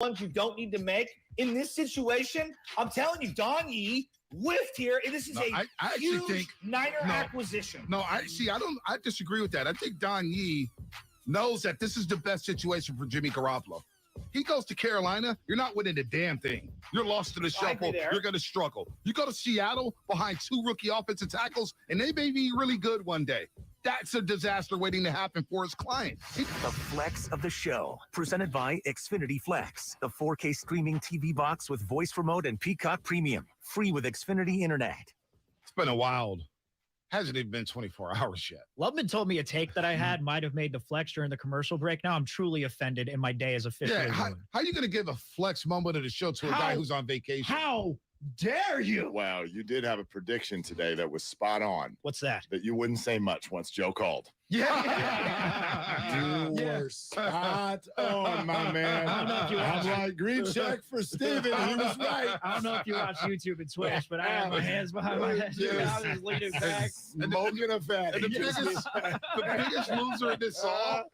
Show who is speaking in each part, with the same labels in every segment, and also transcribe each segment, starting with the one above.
Speaker 1: ones you don't need to make. In this situation, I'm telling you, Don Yee whiffed here. And this is a huge Niner acquisition.
Speaker 2: No, I disagree with that. I think Don Yee knows that this is the best situation for Jimmy Garoppolo. He goes to Carolina, you're not winning a damn thing. You're lost to the shuffle. You're going to struggle. You go to Seattle behind 2 rookie offensive tackles, and they may be really good one day. That's a disaster waiting to happen for his client.
Speaker 3: The Flex of the Show, presented by Xfinity Flex, the 4K streaming TV box with voice remote and Peacock Premium, free with Xfinity Internet.
Speaker 2: It's been a wild. Hasn't even been 24 hours yet.
Speaker 4: Lubman told me a take that I had might have made the flex during the commercial break. Now I'm truly offended, and my day is officially ruined.
Speaker 2: How are you going to give a flex moment of the show to a guy who's on vacation?
Speaker 4: How dare you?
Speaker 5: Wow, you did have a prediction today that was spot on.
Speaker 4: What's that?
Speaker 5: That you wouldn't say much once Joe called.
Speaker 2: Yeah.
Speaker 5: You were spot on, my man.
Speaker 4: I don't know if you watch.
Speaker 5: I'm like, green check for Steven. He was right.
Speaker 4: I don't know if you watch YouTube and Twitch, but I had my hands behind my head.
Speaker 5: Yes.
Speaker 4: I was just leaning back.
Speaker 5: Smoking a fatty.
Speaker 2: And the biggest loser in this song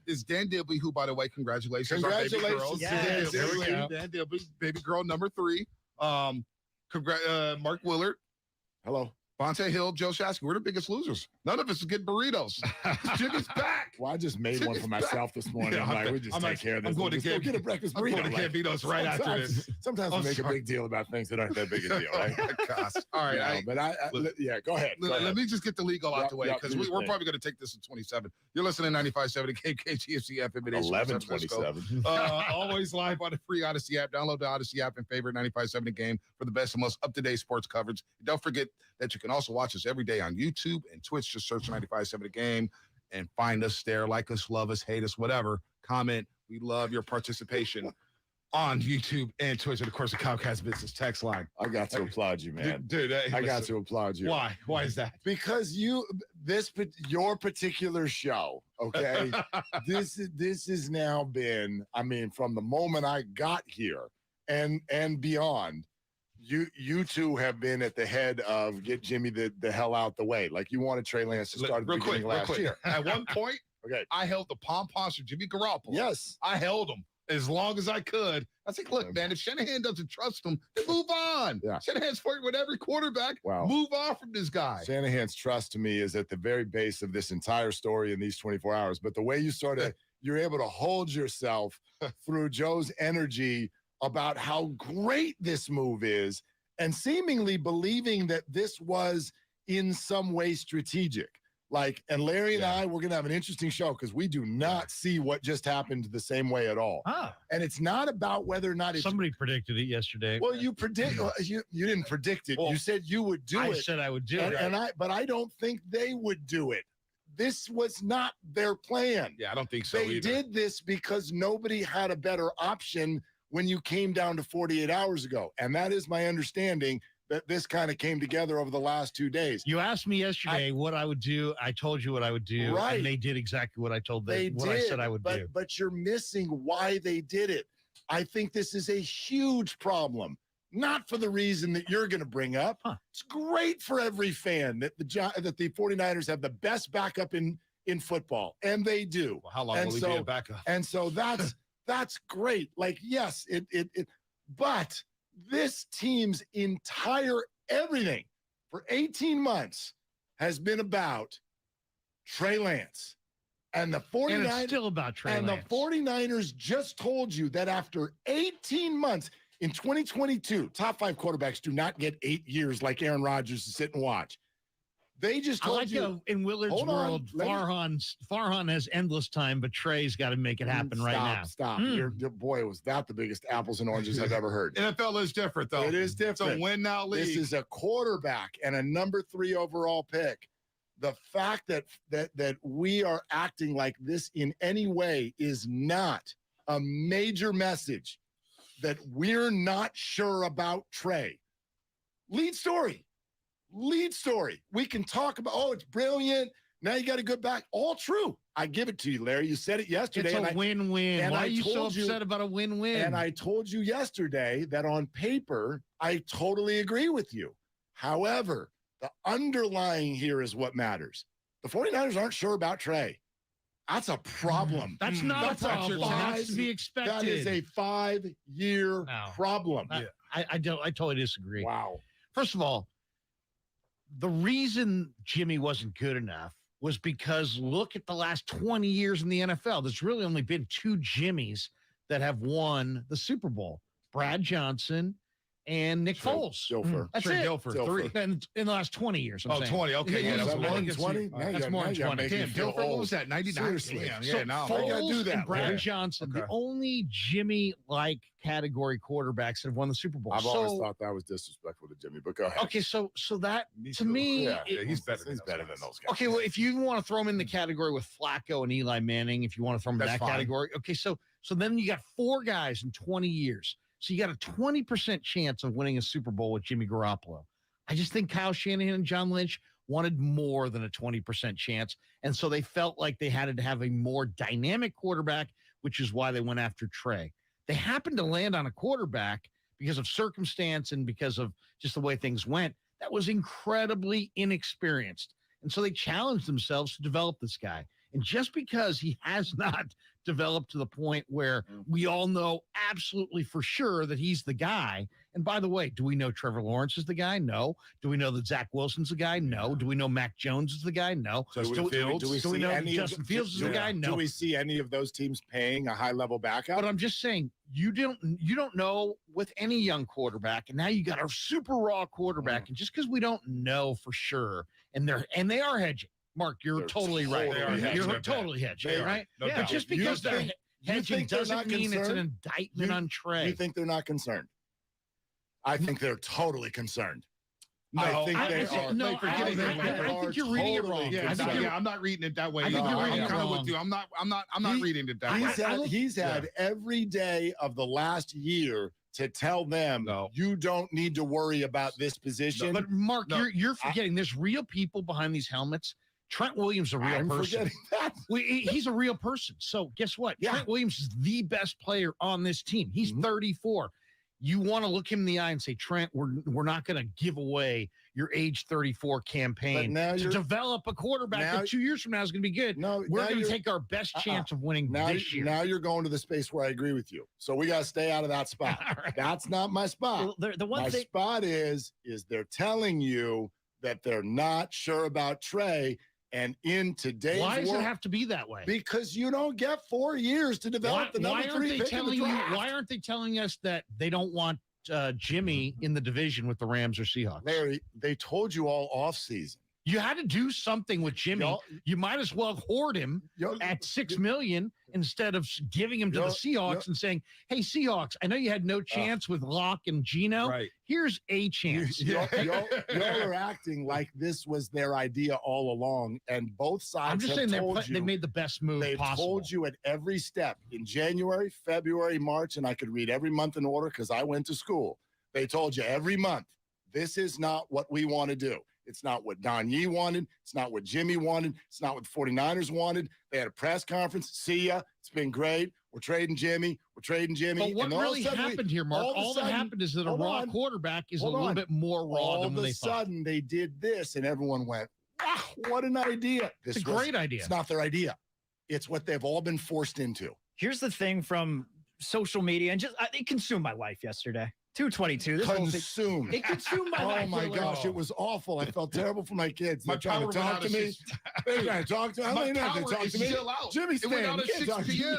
Speaker 2: is Dan Dibby, who, by the way, congratulations.
Speaker 5: Congratulations.
Speaker 4: Yes.
Speaker 2: There we go. Dan Dibby, baby girl number 3. Mark Willard.
Speaker 5: Hello.
Speaker 2: Vontae Hill, Joe Shasky, we're the biggest losers. None of us get burritos. Jimmy's back.
Speaker 5: Well, I just made one for myself this morning.
Speaker 2: Yeah,
Speaker 5: I'm like, we just take care of this.
Speaker 2: I'm going to
Speaker 5: get a breakfast burrito.
Speaker 2: I'm going to Gambino's right after this.
Speaker 5: Sometimes we make a big deal about things that aren't that big a deal, right?
Speaker 2: Gosh. All right.
Speaker 5: Go ahead.
Speaker 2: Let me just get the legal out the way, because we're probably going to take this to 27. You're listening to 95.7 to KKGFC FM.
Speaker 5: 11:27.
Speaker 2: Always live on the free Odyssey app. Download the Odyssey app and favorite 95.7 The Game for the best and most up-to-date sports coverage. Don't forget that you can also watch us every day on YouTube and Twitch. Just search 95.7 The Game and find us there. Like us, love us, hate us, whatever. Comment. We love your participation on YouTube and Twitch, and of course the Comcast Business text line.
Speaker 5: I got to applaud you, man.
Speaker 2: Dude,
Speaker 5: I got to applaud you.
Speaker 2: Why? Why is that?
Speaker 5: Because your particular show, okay? this has now been, I mean, from the moment I got here and beyond. You two have been at the head of get Jimmy the hell out the way. Like you wanted Trey Lance to start at the beginning last year.
Speaker 2: At one point,
Speaker 5: okay,
Speaker 2: I held the pom-poms for Jimmy Garoppolo.
Speaker 5: Yes.
Speaker 2: I held them as long as I could. I said, look, man, if Shanahan doesn't trust him, then move on. Yeah. Shanahan's flirting with every quarterback.
Speaker 5: Wow.
Speaker 2: Move on from this guy.
Speaker 5: Shanahan's trust to me is at the very base of this entire story in these 24 hours. But the way you're able to hold yourself through Joe's energy about how great this move is and seemingly believing that this was in some way strategic. And Larry and I, we're going to have an interesting show because we do not see what just happened the same way at all. And it's not about whether or not it's...
Speaker 6: Somebody predicted it yesterday.
Speaker 5: Well, you didn't predict it. Well, you said you would do it.
Speaker 6: I said I would do it.
Speaker 5: But I don't think they would do it. This was not their plan.
Speaker 2: Yeah, I don't think so
Speaker 5: They did this because nobody had a better option when you came down to 48 hours ago. And that is my understanding that this kind of came together over the last 2 days.
Speaker 6: You asked me yesterday what I would do. I told you what I would do.
Speaker 5: Right.
Speaker 6: And they did exactly what I told them, I said I would do.
Speaker 5: But you're missing why they did it. I think this is a huge problem. Not for the reason that you're going to bring up. It's great for every fan that the 49ers have the best backup in football. And they do.
Speaker 2: Well, how long will he be a backup?
Speaker 5: And so that's great. Yes, but this team's entire everything for 18 months has been about Trey Lance. And the 49ers,
Speaker 6: and it's still about Trey Lance.
Speaker 5: The 49ers just told you that after 18 months in 2022, top 5 quarterbacks do not get 8 years like Aaron Rodgers to sit and watch. They just told you.
Speaker 6: In Willard's world, Farhan has endless time, but Trey's got to make it happen right now.
Speaker 5: Stop. Boy, was that the biggest apples and oranges I've ever heard.
Speaker 2: NFL is different, though.
Speaker 5: It is different.
Speaker 2: It's a win-now league.
Speaker 5: This is a quarterback and a number 3 overall pick. The fact that we are acting like this in any way is not a major message that we're not sure about Trey. Lead story. We can talk about, it's brilliant. Now you got a good back. All true. I give it to you, Larry. You said it yesterday.
Speaker 6: It's a win-win. Why are you so upset about a win-win?
Speaker 5: And I told you yesterday that on paper, I totally agree with you. However, the underlying here is what matters. The 49ers aren't sure about Trey. That's a problem.
Speaker 6: That's not a problem. That's to be expected.
Speaker 5: That is a 5-year problem.
Speaker 6: I totally disagree.
Speaker 5: Wow.
Speaker 6: First of all, the reason Jimmy wasn't good enough was because look at the last 20 years in the NFL. There's really only been 2 Jimmys that have won the Super Bowl. Brad Johnson and Nick Foles. That's it.
Speaker 2: Dilfer.
Speaker 6: In the last 20 years. I'm saying.
Speaker 2: 20. Okay.
Speaker 5: Yeah,
Speaker 2: that's
Speaker 5: more than 20.
Speaker 6: That's more than 20.
Speaker 2: Damn, Dilfer, what was that? 99?
Speaker 5: Seriously.
Speaker 2: Yeah, now
Speaker 6: Foles
Speaker 5: I gotta do that.
Speaker 6: and Brad
Speaker 5: Right.
Speaker 6: Johnson,
Speaker 2: Okay.
Speaker 6: the only Jimmy-like category quarterbacks that have won the Super Bowl.
Speaker 5: I've always thought that was disrespectful to Jimmy, but go ahead.
Speaker 6: Okay, so that to me,
Speaker 2: he's better than
Speaker 5: those guys.
Speaker 6: okay, well, if you want to throw him in the category with Flacco and Eli Manning, if you want to throw him in
Speaker 2: That's
Speaker 6: that
Speaker 2: fine.
Speaker 6: category, okay, so then you got 4 guys in 20 years. So you got a 20% chance of winning a Super Bowl with Jimmy Garoppolo. I just think Kyle Shanahan and John Lynch wanted more than a 20% chance. And so they felt like they had to have a more dynamic quarterback, which is why they went after Trey. They happened to land on a quarterback because of circumstance and because of just the way things went that was incredibly inexperienced. And so they challenged themselves to develop this guy. And just because he has not developed to the point where we all know absolutely for sure that he's the guy. And by the way, do we know Trevor Lawrence is the guy? No. Do we know that Zach Wilson's the guy? No. Do we know Mac Jones is the guy? No.
Speaker 5: Do we know
Speaker 6: Justin Fields is the guy? No.
Speaker 5: Do we see any of those teams paying a high-level backup?
Speaker 6: But I'm just saying, you don't know with any young quarterback, and now you got a super raw quarterback, and just because we don't know for sure, and they are hedging. Mark, you're totally right. You're totally hedging, right?
Speaker 2: No
Speaker 6: But
Speaker 2: doubt.
Speaker 6: just because they're hedging doesn't mean it's an indictment on Trey.
Speaker 5: You think they're not concerned? I think they're totally concerned.
Speaker 2: No,
Speaker 5: I think they are.
Speaker 6: No, I think you're reading it wrong.
Speaker 2: Yeah, I'm not reading it that way.
Speaker 6: I think you're reading it
Speaker 2: kind of
Speaker 6: wrong.
Speaker 2: with you. I'm not reading it that way.
Speaker 5: He's had every day of the last year to tell them you don't need to worry about this position.
Speaker 6: But Mark, you're forgetting there's real people behind these helmets. Trent Williams is a real person.
Speaker 5: Forgetting that.
Speaker 6: He's a real person. So guess what? Trent Williams is the best player on this team. He's 34. You want to look him in the eye and say, Trent, we're not going to give away your age 34 campaign to develop a quarterback that 2 years from now is going to be good.
Speaker 5: No,
Speaker 6: we're going to take our best chance of winning this year.
Speaker 5: Now you're going to the space where I agree with you. So we got to stay out of that spot. Right. That's not my spot.
Speaker 4: Well, my
Speaker 5: spot is they're telling you that they're not sure about Trey. And in today's
Speaker 6: why does
Speaker 5: world,
Speaker 6: it have to be that way?
Speaker 5: Because you don't get 4 years to develop the number 3 pick in the draft.
Speaker 6: Why aren't they telling us that they don't want Jimmy in the division with the Rams or Seahawks?
Speaker 5: Larry, they told you all offseason.
Speaker 6: You had to do something with Jimmy. You might as well hoard him at $6 million instead of giving him to the Seahawks and saying, "Hey, Seahawks, I know you had no chance with Locke and Geno.
Speaker 2: Right.
Speaker 6: Here's a chance."
Speaker 5: Y'all are acting like this was their idea all along, and both sides.
Speaker 6: I'm just saying they made the best move
Speaker 5: they've
Speaker 6: possible.
Speaker 5: Told you at every step in January, February, March, and I could read every month in order because I went to school. They told you every month, this is not what we want to do. It's not what Don Yee wanted. It's not what Jimmy wanted. It's not what the 49ers wanted. They had a press conference. See ya. It's been great. We're trading Jimmy.
Speaker 6: But what really happened here, Mark? All that happened is that a raw quarterback is a little bit more raw than they thought.
Speaker 5: All of a sudden, they did this, and everyone went, wow, what an idea.
Speaker 6: It's a great idea.
Speaker 5: It's not their idea. It's what they've all been forced into.
Speaker 4: Here's the thing from social media, and it consumed my life yesterday. 222.
Speaker 5: Consumed.
Speaker 4: It consumed my life.
Speaker 5: Oh my gosh, it was awful. I felt terrible for my kids. They're trying to talk to me. They're trying to talk to me.
Speaker 2: My power is still out.
Speaker 5: Jimmy,
Speaker 2: it went out at 6 p.m.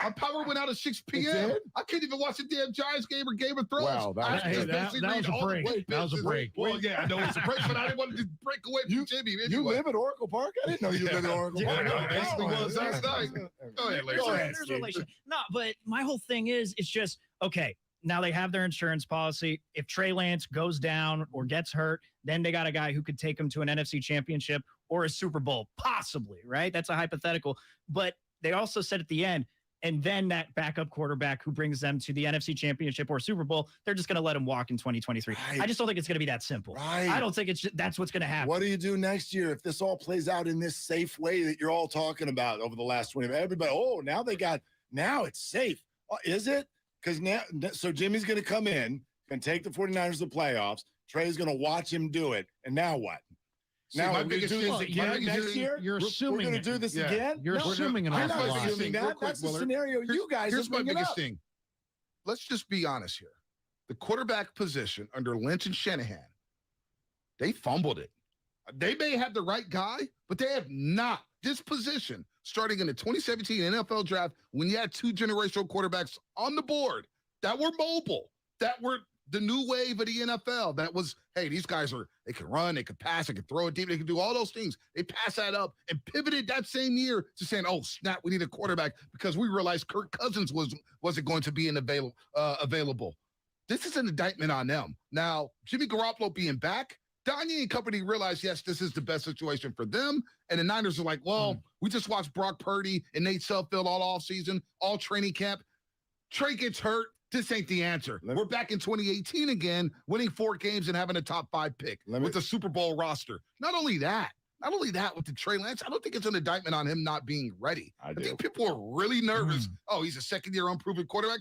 Speaker 2: My power went out at 6 p.m. I can't even watch the damn Giants game or Game of Thrones.
Speaker 6: Wow, that was a break. That was a break.
Speaker 2: Well, yeah, I know it's a break, but I didn't want to break away from Jimmy. Anyway.
Speaker 5: You live at Oracle Park? I didn't know you lived at Oracle Park.
Speaker 2: Yeah, basically was last night. Go ahead, Larry.
Speaker 4: No, but my whole thing is, it's just, okay, now they have their insurance policy. If Trey Lance goes down or gets hurt, then they got a guy who could take them to an NFC championship or a Super Bowl, possibly, right? That's a hypothetical. But they also said at the end, and then that backup quarterback who brings them to the NFC championship or Super Bowl, they're just going to let him walk in 2023. Right. I just don't think it's going to be that simple.
Speaker 5: Right.
Speaker 4: I don't think that's what's going to happen.
Speaker 5: What do you do next year if this all plays out in this safe way that you're all talking about over the last 20 minutes? Everybody, now it's safe. Oh, is it? Because so Jimmy's going to come in and take the 49ers to the playoffs. Trey's going to watch him do it. And now what? Now,
Speaker 2: my
Speaker 5: we're
Speaker 2: biggest
Speaker 5: gonna do
Speaker 2: thing
Speaker 5: this
Speaker 2: is
Speaker 5: again next year.
Speaker 6: You're
Speaker 5: We're
Speaker 6: assuming
Speaker 5: going
Speaker 6: it.
Speaker 5: to do this
Speaker 2: Yeah.
Speaker 5: again.
Speaker 6: You're assuming an
Speaker 5: I'm
Speaker 6: awful
Speaker 5: not
Speaker 6: lot.
Speaker 5: assuming
Speaker 2: Real
Speaker 5: that.
Speaker 2: quick,
Speaker 5: That's the
Speaker 2: Willard.
Speaker 5: scenario you guys
Speaker 2: Here's
Speaker 5: are
Speaker 2: my
Speaker 5: bringing
Speaker 2: biggest
Speaker 5: up.
Speaker 2: thing. Let's just be honest here. The quarterback position under Lynch and Shanahan, they fumbled it. They may have the right guy, but they have not. This position, starting in the 2017 NFL draft, when you had 2 generational quarterbacks on the board that were mobile, that were the new wave of the NFL, that was, hey, these guys they can run, they can pass, they can throw it deep, they can do all those things. They passed that up and pivoted that same year to saying, oh, snap, we need a quarterback because we realized Kirk Cousins wasn't going to be available. This is an indictment on them. Now, Jimmy Garoppolo being back, Donnie and company realized, yes, this is the best situation for them. And the Niners are like, well, we just watched Brock Purdy and Nate Sudfeld all offseason, all training camp. Trey gets hurt. This ain't the answer. We're back in 2018 again, winning 4 games and having a top 5 pick with the Super Bowl roster. Not only that with the Trey Lance, I don't think it's an indictment on him not being ready. I think people are really nervous. Oh, he's a second-year unproven quarterback.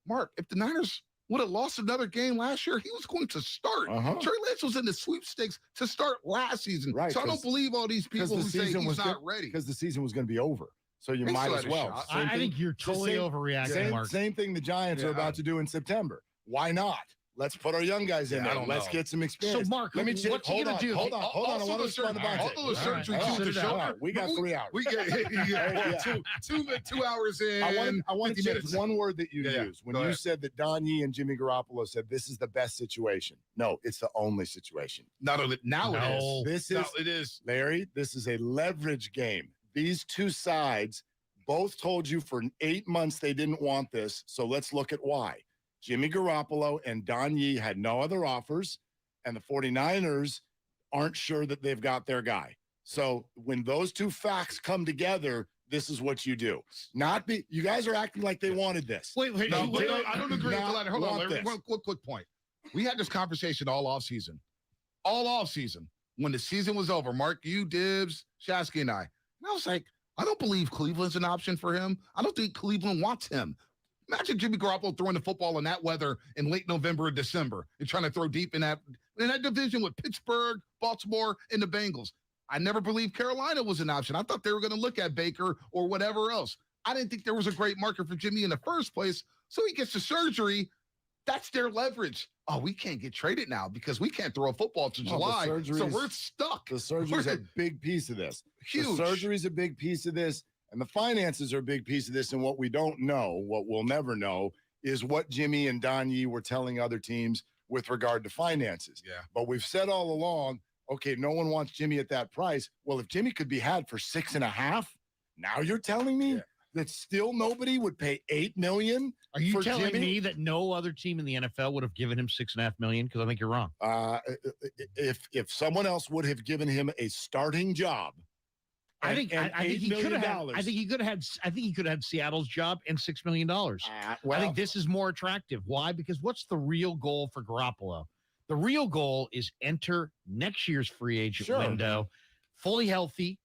Speaker 2: Mark, if the Niners would have lost another game last year, he was going to start. Trey Lance was in the sweepstakes to start last season. Right, so I don't believe all these people who say he's not ready.
Speaker 5: Because the season was going to be over. So you might as well.
Speaker 6: I think you're totally overreacting, Mark.
Speaker 5: Same thing the Giants are about to do in September. Why not? Let's put our young guys in there. Let's get some experience.
Speaker 6: So, Mark,
Speaker 5: let me check.
Speaker 6: what's he going to do?
Speaker 5: Hold on. I want to respond to
Speaker 2: the surgery to the shoulder.
Speaker 5: We got 3 hours.
Speaker 2: We get 2 hours in.
Speaker 5: I want to check one word that you used when you said that Don Yee and Jimmy Garoppolo said this is the best situation. No, it's the only situation.
Speaker 2: Now it is.
Speaker 5: It is. Larry, this is a leverage game. These two sides both told you for 8 months they didn't want this. So let's look at why. Jimmy Garoppolo and Don Yee had no other offers, and the 49ers aren't sure that they've got their guy. So when those two facts come together, this is what you do. You guys are acting like they wanted this.
Speaker 2: Wait, I don't agree. Hold on, Larry. One quick point. We had this conversation all offseason. When the season was over, Mark, you, Dibs, Shasky, and I. And I was like, I don't believe Cleveland's an option for him. I don't think Cleveland wants him. Imagine Jimmy Garoppolo throwing the football in that weather in late November or December and trying to throw deep in that division with Pittsburgh, Baltimore, and the Bengals. I never believed Carolina was an option. I thought they were going to look at Baker or whatever else. I didn't think there was a great market for Jimmy in the first place. So he gets the surgery. That's their leverage. Oh, we can't get traded now because we can't throw a football to July. So we're stuck.
Speaker 5: The surgery is a big piece of this.
Speaker 2: Huge.
Speaker 5: The surgery is a big piece of this. And the finances are a big piece of this. And what we don't know, what we'll never know, is what Jimmy and Don Yee were telling other teams with regard to finances.
Speaker 2: Yeah.
Speaker 5: But we've said all along, okay, no one wants Jimmy at that price. Well, if Jimmy could be had for $6.5, now you're telling me that still nobody would pay $8 million?
Speaker 6: Are you telling me that no other team in the NFL would have given him $6.5 million? Because I think you're wrong.
Speaker 5: If someone else would have given him a starting job,
Speaker 6: I think he could have. I think he could have had Seattle's job and $6 million. I think this is more attractive. Why? Because what's the real goal for Garoppolo? The real goal is enter next year's free agent window, fully healthy,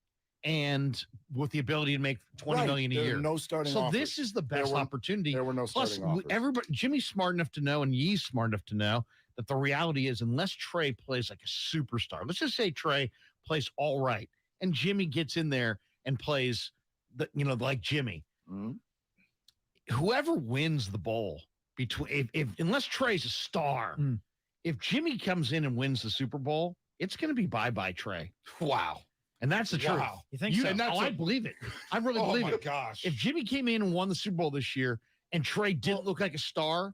Speaker 6: and with the ability to make $20 million a year.
Speaker 5: No starting.
Speaker 6: So this is the best opportunity.
Speaker 5: There were no starting offers.
Speaker 6: Everybody, Jimmy's smart enough to know, and Yee's smart enough to know that the reality is, unless Trey plays like a superstar, let's just say Trey plays all right. And Jimmy gets in there and plays, like Jimmy. Mm-hmm. Whoever wins the bowl unless Trey's a star, if Jimmy comes in and wins the Super Bowl, it's going to be bye Trey.
Speaker 2: Wow,
Speaker 6: and that's the truth.
Speaker 4: You think so?
Speaker 6: I believe it. I really believe it.
Speaker 2: Oh my gosh!
Speaker 6: If Jimmy came in and won the Super Bowl this year, and Trey didn't look like a star,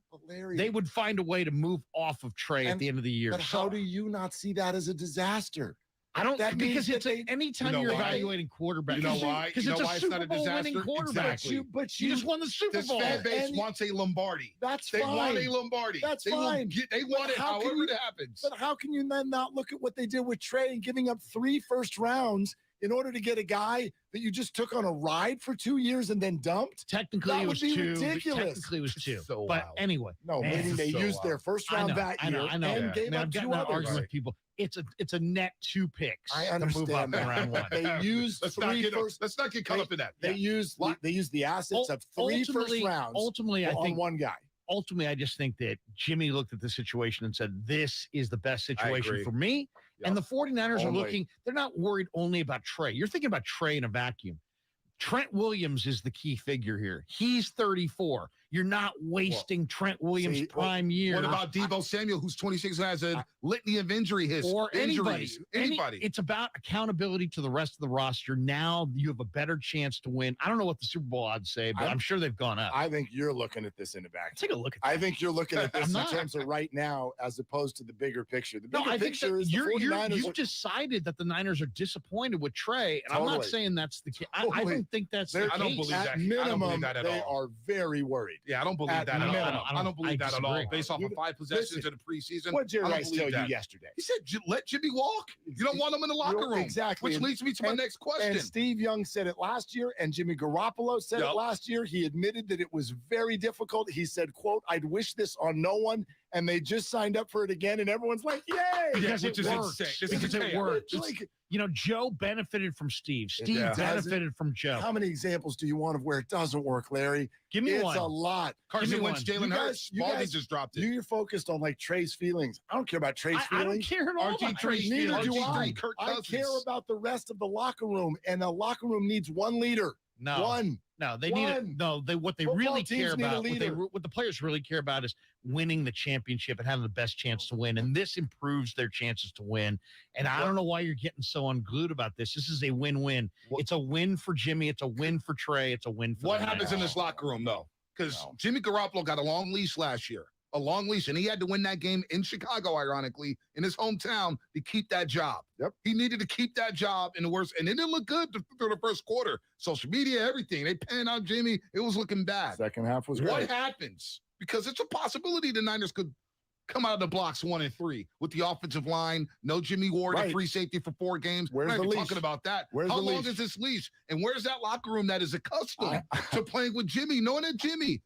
Speaker 6: they would find a way to move off of Trey at the end of the year.
Speaker 5: But how do you not see that as a disaster?
Speaker 6: I don't because it's anytime you're evaluating quarterbacks.
Speaker 2: You know why?
Speaker 6: Because it's a Super Bowl winning quarterback.
Speaker 2: Exactly.
Speaker 6: But you just won the Super Bowl.
Speaker 2: This fan base wants a Lombardi.
Speaker 5: They
Speaker 2: want a Lombardi.
Speaker 5: That's fine.
Speaker 2: They want it however it happens.
Speaker 5: But how can you then not look at what they did with Trey and giving up 3 first rounds in order to get a guy that you just took on a ride for 2 years and then dumped?
Speaker 6: Technically, it was 2.
Speaker 5: Ridiculous.
Speaker 6: Technically, it was 2.
Speaker 2: So
Speaker 6: but anyway.
Speaker 5: No, meaning they used their first round that year and gave up 2 others.
Speaker 6: Arguing with people. It's a net 2 picks.
Speaker 5: I understand
Speaker 6: to move up in round 1.
Speaker 5: They used
Speaker 2: let's not get caught up in that.
Speaker 5: They used the assets of 3 first rounds on one guy.
Speaker 6: Ultimately, I just think that Jimmy looked at the situation and said, this is the best situation for me And the 49ers are
Speaker 5: Only.
Speaker 6: looking, they're not worried only about Trey. You're thinking about Trey in a vacuum. Trent Williams is the key figure here. He's 34. You're not wasting Trent Williams' prime year.
Speaker 2: What about Deebo Samuel, who's 26 and has a litany of injury history?
Speaker 6: Or anybody.
Speaker 2: Anybody.
Speaker 6: It's about accountability to the rest of the roster. Now you have a better chance to win. I don't know what the Super Bowl odds say, but I'm sure they've gone up.
Speaker 5: I think you're looking at this in the back.
Speaker 4: Take a look at
Speaker 5: I think you're looking at this in terms of right now as opposed to the bigger picture. The bigger picture is the 49ers.
Speaker 6: You've decided that the Niners are disappointed with Trey, and I'm not saying that's the case. I don't think that's the case.
Speaker 2: I don't believe that.
Speaker 5: At minimum,
Speaker 2: I don't believe that at
Speaker 5: they
Speaker 2: all.
Speaker 5: are very worried.
Speaker 2: Yeah, I don't believe that at all. I don't believe that at all. Based off of 5 possessions in the preseason.
Speaker 5: What did Jerry Rice tell you yesterday?
Speaker 2: He said, let Jimmy walk. You don't want him in the locker room.
Speaker 5: Exactly.
Speaker 2: Which leads me to my next question.
Speaker 5: And Steve Young said it last year, and Jimmy Garoppolo said it last year. He admitted that it was very difficult. He said, quote, "I'd wish this on no one." And they just signed up for it again, and everyone's like, yay!
Speaker 6: Because
Speaker 2: which
Speaker 6: it
Speaker 2: is
Speaker 6: works.
Speaker 2: insane.
Speaker 6: Because it works.
Speaker 5: Like,
Speaker 6: Joe benefited from Steve. Steve benefited from Joe.
Speaker 5: How many examples do you want of where it doesn't work, Larry?
Speaker 6: Give me one.
Speaker 5: It's a lot.
Speaker 2: Carson Wentz, Jalen Hurts, Spalding just dropped it.
Speaker 5: You're focused on like Trey's feelings. I don't care about Trey's feelings.
Speaker 6: I don't care at all about Trey's feelings.
Speaker 5: Neither do I.
Speaker 2: Kirk
Speaker 5: I
Speaker 2: Cousins.
Speaker 5: care about the rest of the locker room, and the locker room needs one leader.
Speaker 6: No.
Speaker 5: One.
Speaker 6: No, they need it. No, what they really care about, what the players really care about is winning the championship and having the best chance to win. And this improves their chances to win. And I don't know why you're getting so unglued about this. This is a win-win. It's a win for Jimmy. It's a win for Trey. It's a win for
Speaker 2: What happens in this locker room, though? Because Jimmy Garoppolo got a long leash last year. A long leash, and he had to win that game in Chicago, ironically, in his hometown, to keep that job.
Speaker 5: Yep.
Speaker 2: He needed to keep that job in the worst, and it didn't look good through the first quarter. Social media, everything. They panned out Jimmy. It was looking bad.
Speaker 5: Second half was great.
Speaker 2: What happens? Because it's a possibility the Niners could come out of the blocks 1-3 with the offensive line, no Jimmy Ward, a free safety for 4 games.
Speaker 5: Where's
Speaker 2: We're not
Speaker 5: the
Speaker 2: even
Speaker 5: leash?
Speaker 2: talking about that.
Speaker 5: Where's
Speaker 2: How
Speaker 5: the
Speaker 2: long
Speaker 5: leash?
Speaker 2: is this leash? And where's that locker room that is accustomed to playing with Jimmy, knowing that Jimmy,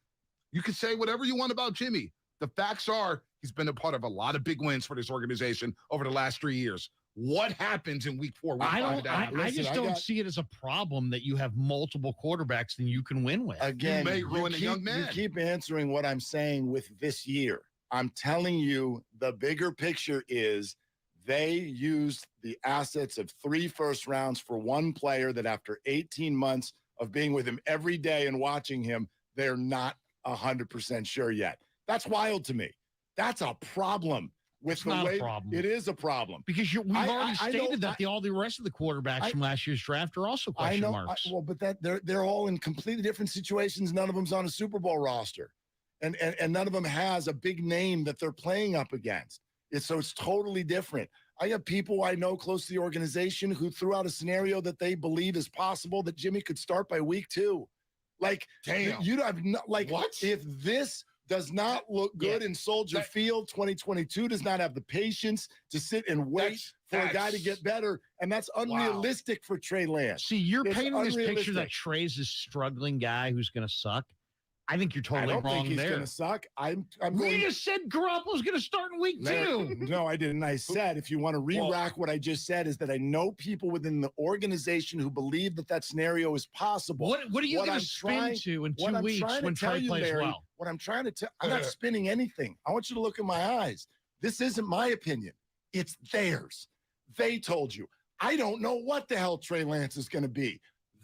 Speaker 2: you can say whatever you want about Jimmy. The facts are he's been a part of a lot of big wins for this organization over the last 3 years. What happens in week 4?
Speaker 6: I just don't see it as a problem that you have multiple quarterbacks that you can win with.
Speaker 5: Again,
Speaker 2: you may ruin a young man.
Speaker 5: You keep answering what I'm saying with this year. I'm telling you, the bigger picture is they used the assets of 3 first rounds for one player that after 18 months of being with him every day and watching him, they're not 100% sure yet. That's wild to me. That's a problem.
Speaker 6: It's not a problem.
Speaker 5: It is a problem.
Speaker 6: Because we've already stated that all the rest of the quarterbacks from last year's draft are also question marks.
Speaker 5: But they're all in completely different situations. None of them's on a Super Bowl roster. And none of them has a big name that they're playing up against. So it's totally different. I have people I know close to the organization who threw out a scenario that they believe is possible that Jimmy could start by week 2. Like,
Speaker 2: damn.
Speaker 5: You don't have
Speaker 2: what?
Speaker 5: If this does not look good in Soldier Field, 2022 does not have the patience to sit and wait for a guy to get better, and that's unrealistic for Trey Lance.
Speaker 6: See, you're painting this picture that Trey's this struggling guy who's going to suck. I think you're totally wrong there. I don't think he's
Speaker 5: going to suck.
Speaker 6: We just said Garoppolo's going to start in week 2.
Speaker 5: No, I didn't. I said, if you want to re-rack what I just said, is that I know people within the organization who believe that scenario is possible.
Speaker 6: What are you going to spin to in 2 weeks when Trey plays well?
Speaker 5: What I'm trying to tell, I'm not spinning anything. I want you to look in my eyes. This isn't my opinion. It's theirs. They told you. I don't know what the hell Trey Lance is going to be.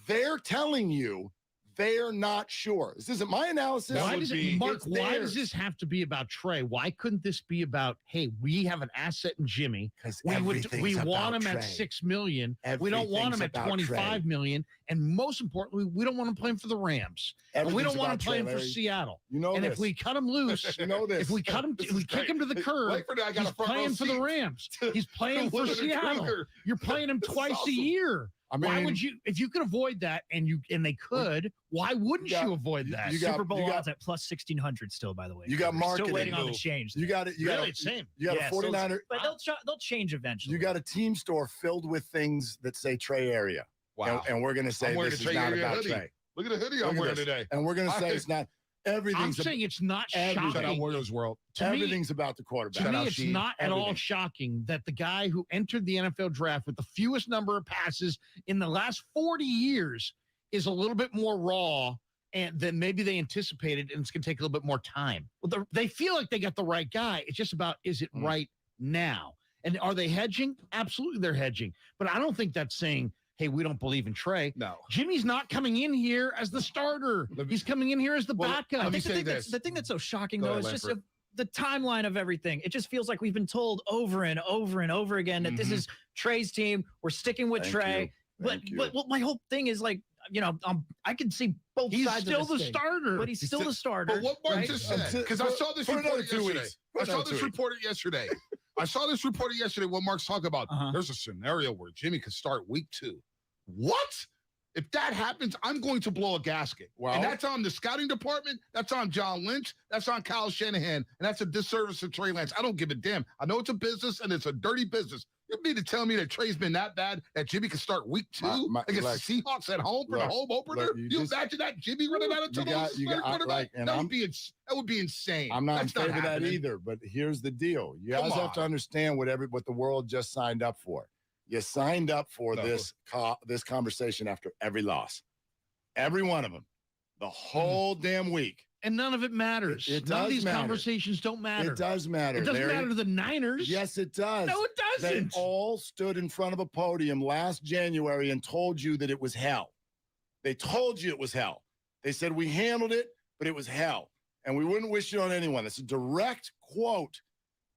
Speaker 5: They're telling you they're not sure. This isn't my analysis.
Speaker 6: Why does this have to be about Trey? Why couldn't this be about, hey, we have an asset in Jimmy. We want him at $6 million. We don't want him at $25 million. And most importantly, we don't want to play him for the Rams. And we don't want to play him for Seattle. If we cut him loose, if we cut him, we kick him to the curb, he's playing for the Rams. He's playing for Seattle. You're playing him twice a year. I mean, why would you, if you could avoid that, and they could, why wouldn't you avoid that?
Speaker 4: Super Bowl odds at plus 1,600 still, by the way.
Speaker 5: You got marketing.
Speaker 4: Still waiting on the change.
Speaker 5: You got it. You got a 49er.
Speaker 4: But they'll change eventually.
Speaker 5: You got a team store filled with things that say Trey area.
Speaker 2: Wow.
Speaker 5: And we're going to say this is not about Trey.
Speaker 2: Look at the hoodie I'm wearing today.
Speaker 5: And we're going to say it's not.
Speaker 6: I'm saying it's not shocking.
Speaker 2: Shout out Warriors World.
Speaker 5: Everything's about the quarterback.
Speaker 6: To me, it's not at all shocking that the guy who entered the NFL draft with the fewest number of passes in the last 40 years is a little bit more raw than maybe they anticipated, and it's going to take a little bit more time. Well, they feel like they got the right guy. It's just about, is it right now? And are they hedging? Absolutely, they're hedging. But I don't think that's saying, hey, we don't believe in Trey.
Speaker 2: No.
Speaker 6: Jimmy's not coming in here as the starter. He's coming in here as the backup.
Speaker 4: I think the thing that's so shocking, though, is just the timeline of everything. It just feels like we've been told over and over and over again that this is Trey's team. We're sticking with Trey. But my whole thing is like, I can see both sides.
Speaker 6: He's still the starter.
Speaker 4: But he's still the starter.
Speaker 2: But what Mark just said, because I saw this report yesterday. I saw this report yesterday. What Mark's talking about. There's a scenario where Jimmy could start week 2. What? If that happens, I'm going to blow a gasket. Wow. And that's on the scouting department. That's on John Lynch. That's on Kyle Shanahan. And that's a disservice to Trey Lance. I don't give a damn. I know it's a business, and it's a dirty business. You mean to tell me that Trey's been that bad that Jimmy can start week 2 against the Seahawks at home for the home opener? You imagine that Jimmy running out of tunnels? That would be insane.
Speaker 5: I'm not in favor of that either. But here's the deal: you guys have to understand what the world just signed up for. You signed up for this conversation after every loss, every one of them, the whole damn week.
Speaker 6: And none of it matters. None of these conversations don't matter.
Speaker 5: It does matter.
Speaker 6: It doesn't matter to the Niners.
Speaker 5: Yes, it does.
Speaker 6: No, it doesn't.
Speaker 5: They all stood in front of a podium last January and told you that it was hell. They told you it was hell. They said we handled it, but it was hell. And we wouldn't wish it on anyone. It's a direct quote.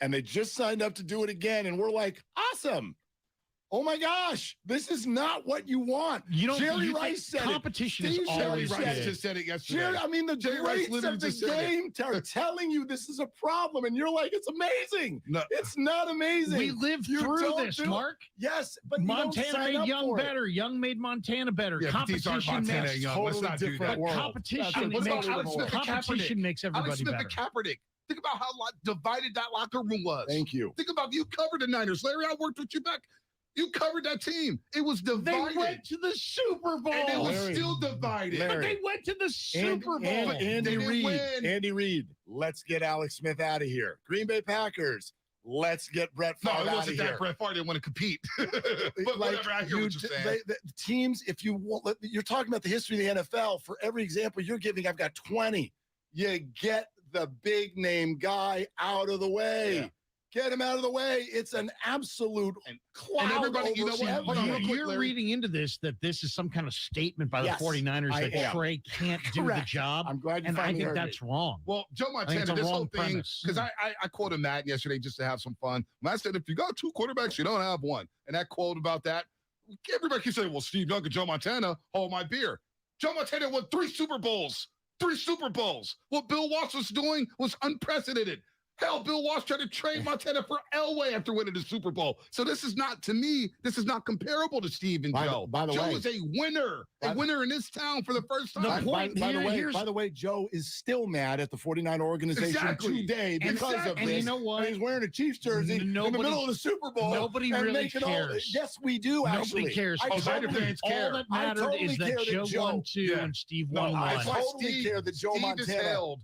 Speaker 5: And they just signed up to do it again. And we're like, awesome. Oh my gosh, this is not what you want. Jerry Rice said
Speaker 6: competition
Speaker 5: it.
Speaker 6: is always
Speaker 2: Jerry Rice just said it yesterday.
Speaker 5: The greats of the game are telling you this is a problem, and you're like, it's amazing. No, it's not amazing.
Speaker 6: We lived through this, Mark.
Speaker 5: Yes, but
Speaker 6: Montana made Young better. Young made Montana better.
Speaker 2: Yeah,
Speaker 6: competition makes
Speaker 5: totally different world.
Speaker 6: Competition makes everybody better.
Speaker 2: Kaepernick. Think about how divided that locker room was.
Speaker 5: Thank you.
Speaker 2: Think about you covered the Niners. Larry, I worked with you back. You covered that team. It was divided.
Speaker 6: They went to the Super Bowl.
Speaker 2: And it was still divided.
Speaker 6: But they went to the Super Bowl.
Speaker 5: Andy Reid, let's get Alex Smith out of here. Green Bay Packers, let's get Brett Favre out of here.
Speaker 2: No, it wasn't that Brett Favre didn't want to compete. But whatever, I hear what you're saying.
Speaker 5: The teams, if you want, you're talking about the history of the NFL. For every example you're giving, I've got 20. You get the big name guy out of the way. Yeah. Get him out of the way. It's an absolute cloud. And everybody,
Speaker 6: you're reading into this that this is some kind of statement by the 49ers that Trey can't do the job.
Speaker 5: I'm glad you
Speaker 6: and I think
Speaker 5: heard
Speaker 6: that's wrong.
Speaker 2: Well, Joe Montana, this whole thing, because I quoted Matt yesterday just to have some fun. When I said, if you got 2 quarterbacks, you don't have one. And that quote about that, everybody keeps saying, well, Steve Young and Joe Montana, hold my beer. Joe Montana won 3 Super Bowls. 3 Super Bowls. What Bill Walsh was doing was unprecedented. Hell, Bill Walsh tried to trade Montana for Elway after winning the Super Bowl. So this is not, to me, this is not comparable to Steve and Joe. Joe is a winner in this town for the first time.
Speaker 5: By the way, Joe is still mad at the 49 organization today because of this.
Speaker 6: And you know what?
Speaker 5: And he's wearing a Chiefs jersey in the middle of the Super Bowl.
Speaker 6: Nobody really cares.
Speaker 5: Yes, we do, actually.
Speaker 6: Nobody cares.
Speaker 2: All that
Speaker 6: mattered is that Joe won 2 and Steve won 1.
Speaker 5: I totally care that Joe Montana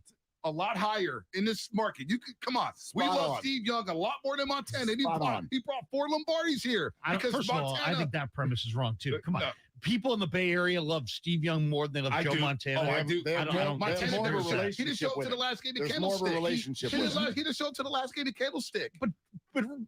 Speaker 2: a lot higher in this market. You could come on. We love Steve Young a lot more than Montana. He brought 4 Lombardis here.
Speaker 6: First of all, I think that premise is wrong too. Come on. People in the Bay Area love Steve Young more than they love Joe Montana.
Speaker 2: Oh, I do.
Speaker 5: Montana,
Speaker 2: he didn't show up to the last game of Candlestick. He didn't show up to the last game of Candlestick.
Speaker 6: But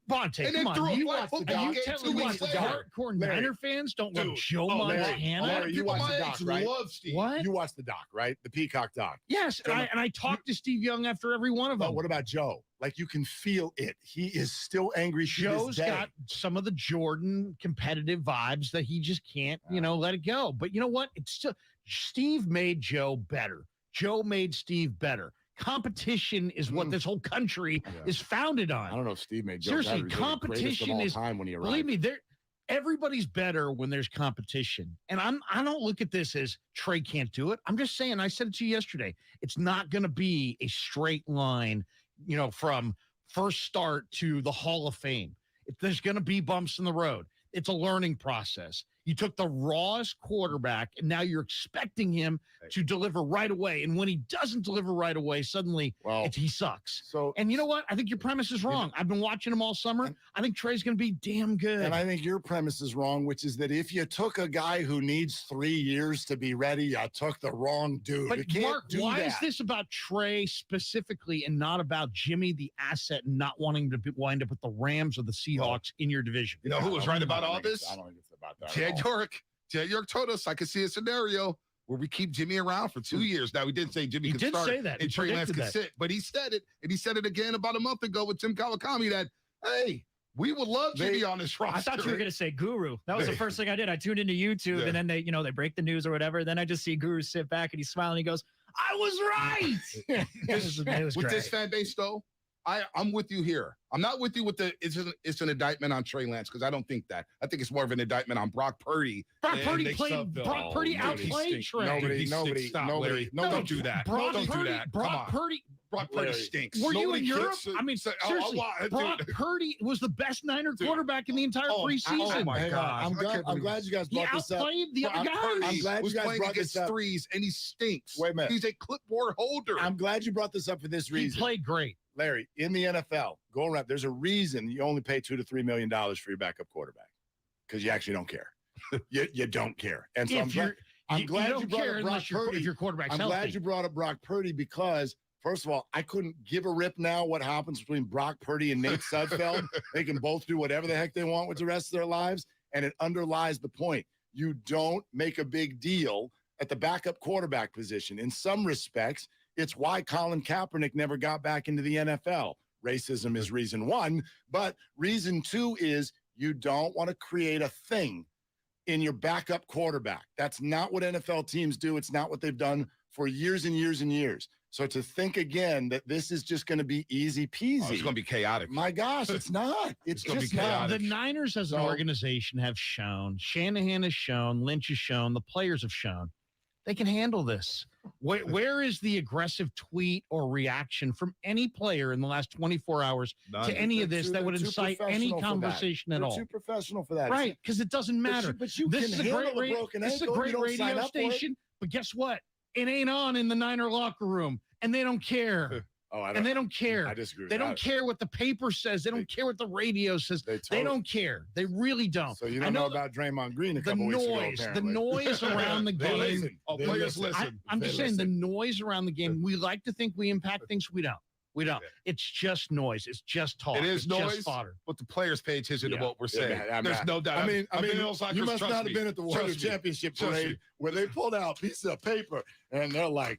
Speaker 6: Bonte, come on. You watch the doc. Hardcore Niner fans don't love Joe Montana.
Speaker 5: Larry, you watch the doc, right?
Speaker 6: What?
Speaker 5: You watch the doc, right? The Peacock doc.
Speaker 6: Yes, and I talked to Steve Young after every one of them.
Speaker 5: But what about Joe? Like, you can feel it. He is still angry.
Speaker 6: Joe's got some of the Jordan competitive vibes that he just can't, let it go. But you know what? It's still Steve made Joe better. Joe made Steve better. Competition is what this whole country is founded on.
Speaker 5: I don't know if Steve made Joe
Speaker 6: seriously
Speaker 5: better.
Speaker 6: Competition is
Speaker 5: time when he arrived.
Speaker 6: Believe me, everybody's better when there's competition. And I don't look at this as Trey can't do it. I'm just saying, I said it to you yesterday. It's not going to be a straight line, from first start to the Hall of Fame. There's going to be bumps in the road. It's a learning process. You took the rawest quarterback, and now you're expecting him to deliver right away. And when he doesn't deliver right away, suddenly he sucks. And you know what? I think your premise is wrong. I've been watching him all summer. I think Trey's going to be damn good.
Speaker 5: And I think your premise is wrong, which is that if you took a guy who needs 3 years to be ready, you took the wrong dude.
Speaker 6: But
Speaker 5: you can't
Speaker 6: Mark,
Speaker 5: do
Speaker 6: why
Speaker 5: that.
Speaker 6: is this about Trey specifically and not about Jimmy, the asset, and not wanting to wind up with the Rams or the Seahawks in your division?
Speaker 2: You know who was right about all this?
Speaker 5: I don't think it's about that.
Speaker 2: Ted York. Ted York told us I could see a scenario where we keep Jimmy around for 2 years. Now, we didn't say Jimmy could start
Speaker 6: that.
Speaker 2: and Trey Lance could sit, but he said it, and he said it again about a month ago with Tim Kawakami that, hey, we would love Jimmy on this roster.
Speaker 4: I thought you were going to say Guru. That was the first thing I did. I tuned into YouTube, and then they break the news or whatever. Then I just see Guru sit back, and he's smiling. He goes, I was right. It was
Speaker 2: with
Speaker 4: great.
Speaker 2: this fan base, though, I'm with you here. I'm not with you with it's an indictment on Trey Lance, because I don't think that. I think it's more of an indictment on Brock Purdy.
Speaker 6: Brock Purdy outplayed Trey.
Speaker 2: Nobody. Don't do that. Don't do that. Brock Purdy stinks.
Speaker 6: Were you in Europe? I mean, seriously, Brock Purdy was the best Niner quarterback in the entire preseason.
Speaker 2: Oh my God!
Speaker 5: I'm glad you guys brought this up.
Speaker 6: He outplayed the other guys.
Speaker 5: I'm glad you guys brought this up.
Speaker 2: Threes, and he stinks.
Speaker 5: Wait a minute.
Speaker 2: He's a clipboard holder.
Speaker 5: I'm glad you brought this up for this reason.
Speaker 6: He played great.
Speaker 5: Larry, in the NFL, go around. There's a reason you only pay $2 to $3 million for your backup quarterback, because you actually don't care. you don't care. And so I'm glad you brought up Brock Purdy.
Speaker 6: If your quarterback's
Speaker 5: I'm
Speaker 6: healthy.
Speaker 5: glad you brought up Brock Purdy, because first of all, I couldn't give a rip now what happens between Brock Purdy and Nate Sudfeld. They can both do whatever the heck they want with the rest of their lives, and it underlies the point. You don't make a big deal at the backup quarterback position. In some respects, it's why Colin Kaepernick never got back into the NFL. Racism is reason one, but reason two is you don't want to create a thing in your backup quarterback. That's not what NFL teams do. It's not what they've done for years and years and years. So to think again that this is just going to be easy peasy.
Speaker 2: It's going to be chaotic.
Speaker 5: My gosh, it's not. It's
Speaker 2: going to
Speaker 5: just
Speaker 2: be
Speaker 5: not.
Speaker 2: chaotic.
Speaker 6: The Niners as an organization have shown, Shanahan has shown, Lynch has shown, the players have shown, they can handle this. Where is the aggressive tweet or reaction from any player in the last 24 hours to any of this that would incite any conversation at all?
Speaker 5: They're too professional for that.
Speaker 6: Right, because it doesn't matter.
Speaker 5: But you
Speaker 6: this
Speaker 5: can
Speaker 6: is
Speaker 5: handle a broken ankle.
Speaker 6: This is a great radio station, but guess what? It ain't on in the Niner locker room, and they don't care. They don't care.
Speaker 5: I disagree.
Speaker 6: They don't care what the paper says. They don't care what the radio says. They don't care. They really don't.
Speaker 5: So you don't know about Draymond Green a couple weeks ago,
Speaker 6: the noise around the game.
Speaker 2: Players listen.
Speaker 6: I'm just saying the noise around the game. We like to think we impact things. We don't. We don't. It's just noise. It's just talk.
Speaker 2: It is noise,
Speaker 6: just fodder.
Speaker 2: but the players pay attention to what we're saying. There's no doubt.
Speaker 5: I mean, you must not have been at the World Championship parade where they pulled out a piece of paper and they're like,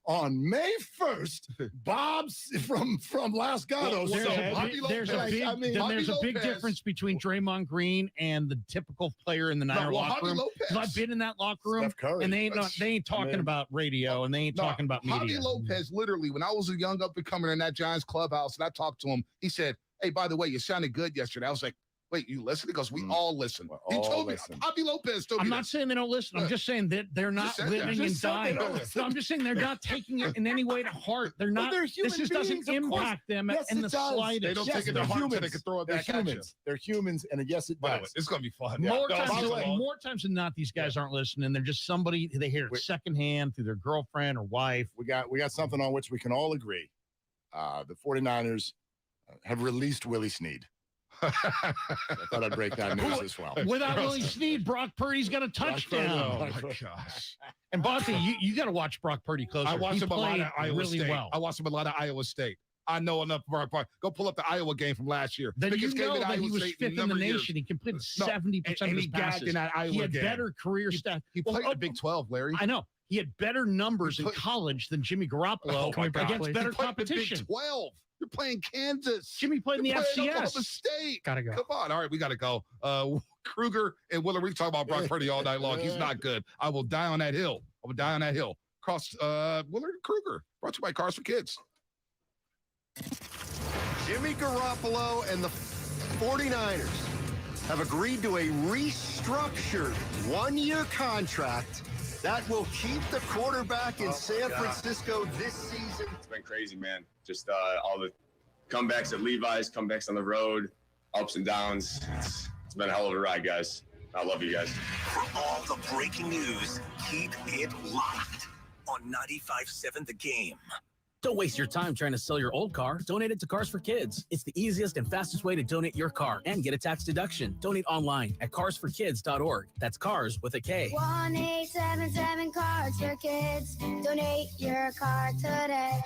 Speaker 5: on May 1st, Bob's from Las Gatos.
Speaker 6: There's a big difference between Draymond Green and the typical player in the Niner locker room. I've been in that locker room, and they ain't talking about radio, and they ain't talking about media.
Speaker 2: Javi Lopez, literally, when I was a young up-and-comer in that Giants clubhouse, and I talked to him, he said, hey, by the way, you sounded good yesterday. I was like, wait, you listen? Because we all listen. He told me. Javi Lopez told me.
Speaker 6: I'm not saying they don't listen. I'm just saying that they're not living and dying. No, I'm just saying they're not taking it in any way to heart. They're not. This just doesn't impact them in the slightest.
Speaker 2: They don't take it to heart so they can throw it back at you.
Speaker 5: They're humans, and yes, it does.
Speaker 2: It's going to be fun.
Speaker 6: More times than not, these guys aren't listening. They're just somebody they hear it secondhand through their girlfriend or wife.
Speaker 5: We got something on which we can all agree. The 49ers have released Willie Snead. I thought I'd break that news as well.
Speaker 6: Without Willie Snead, Brock Purdy's got a touchdown.
Speaker 2: Oh, my gosh.
Speaker 6: And Bonte, you got to watch Brock Purdy closer.
Speaker 2: I watched him a lot at Iowa State.
Speaker 6: Well.
Speaker 2: I watched him a lot at Iowa State. I know enough about Brock. Go pull up the Iowa game from last year.
Speaker 6: Then you know that he was fifth in the nation. He completed 70% of his passes.
Speaker 2: In that Iowa
Speaker 6: he had
Speaker 2: game.
Speaker 6: better career stats.
Speaker 2: He played in the Big 12, Larry.
Speaker 6: I know. He had better numbers in college than Jimmy Garoppolo against better competition.
Speaker 2: Big 12. You're playing Kansas.
Speaker 6: Jimmy played in the FCS.
Speaker 2: Oklahoma State.
Speaker 6: Gotta go.
Speaker 2: Come on. All right, we got to go. Krueger and Willard, we can talk about Brock Purdy all night long. He's not good. I will die on that hill. Cross Willard and Krueger. Brought to you by Cars for Kids.
Speaker 7: Jimmy Garoppolo and the 49ers have agreed to a restructured one-year contract that will keep the quarterback in San Francisco this season.
Speaker 8: It's been crazy, man. Just all the comebacks at Levi's, comebacks on the road, ups and downs. It's been a hell of a ride, guys. I love you guys.
Speaker 3: For all the breaking news, keep it locked on 95.7 The Game.
Speaker 9: Don't waste your time trying to sell your old car. Donate it to Cars for Kids. It's the easiest and fastest way to donate your car and get a tax deduction. Donate online at carsforkids.org. That's cars with a K.
Speaker 10: 1-877 Cars for Kids. Donate your car today.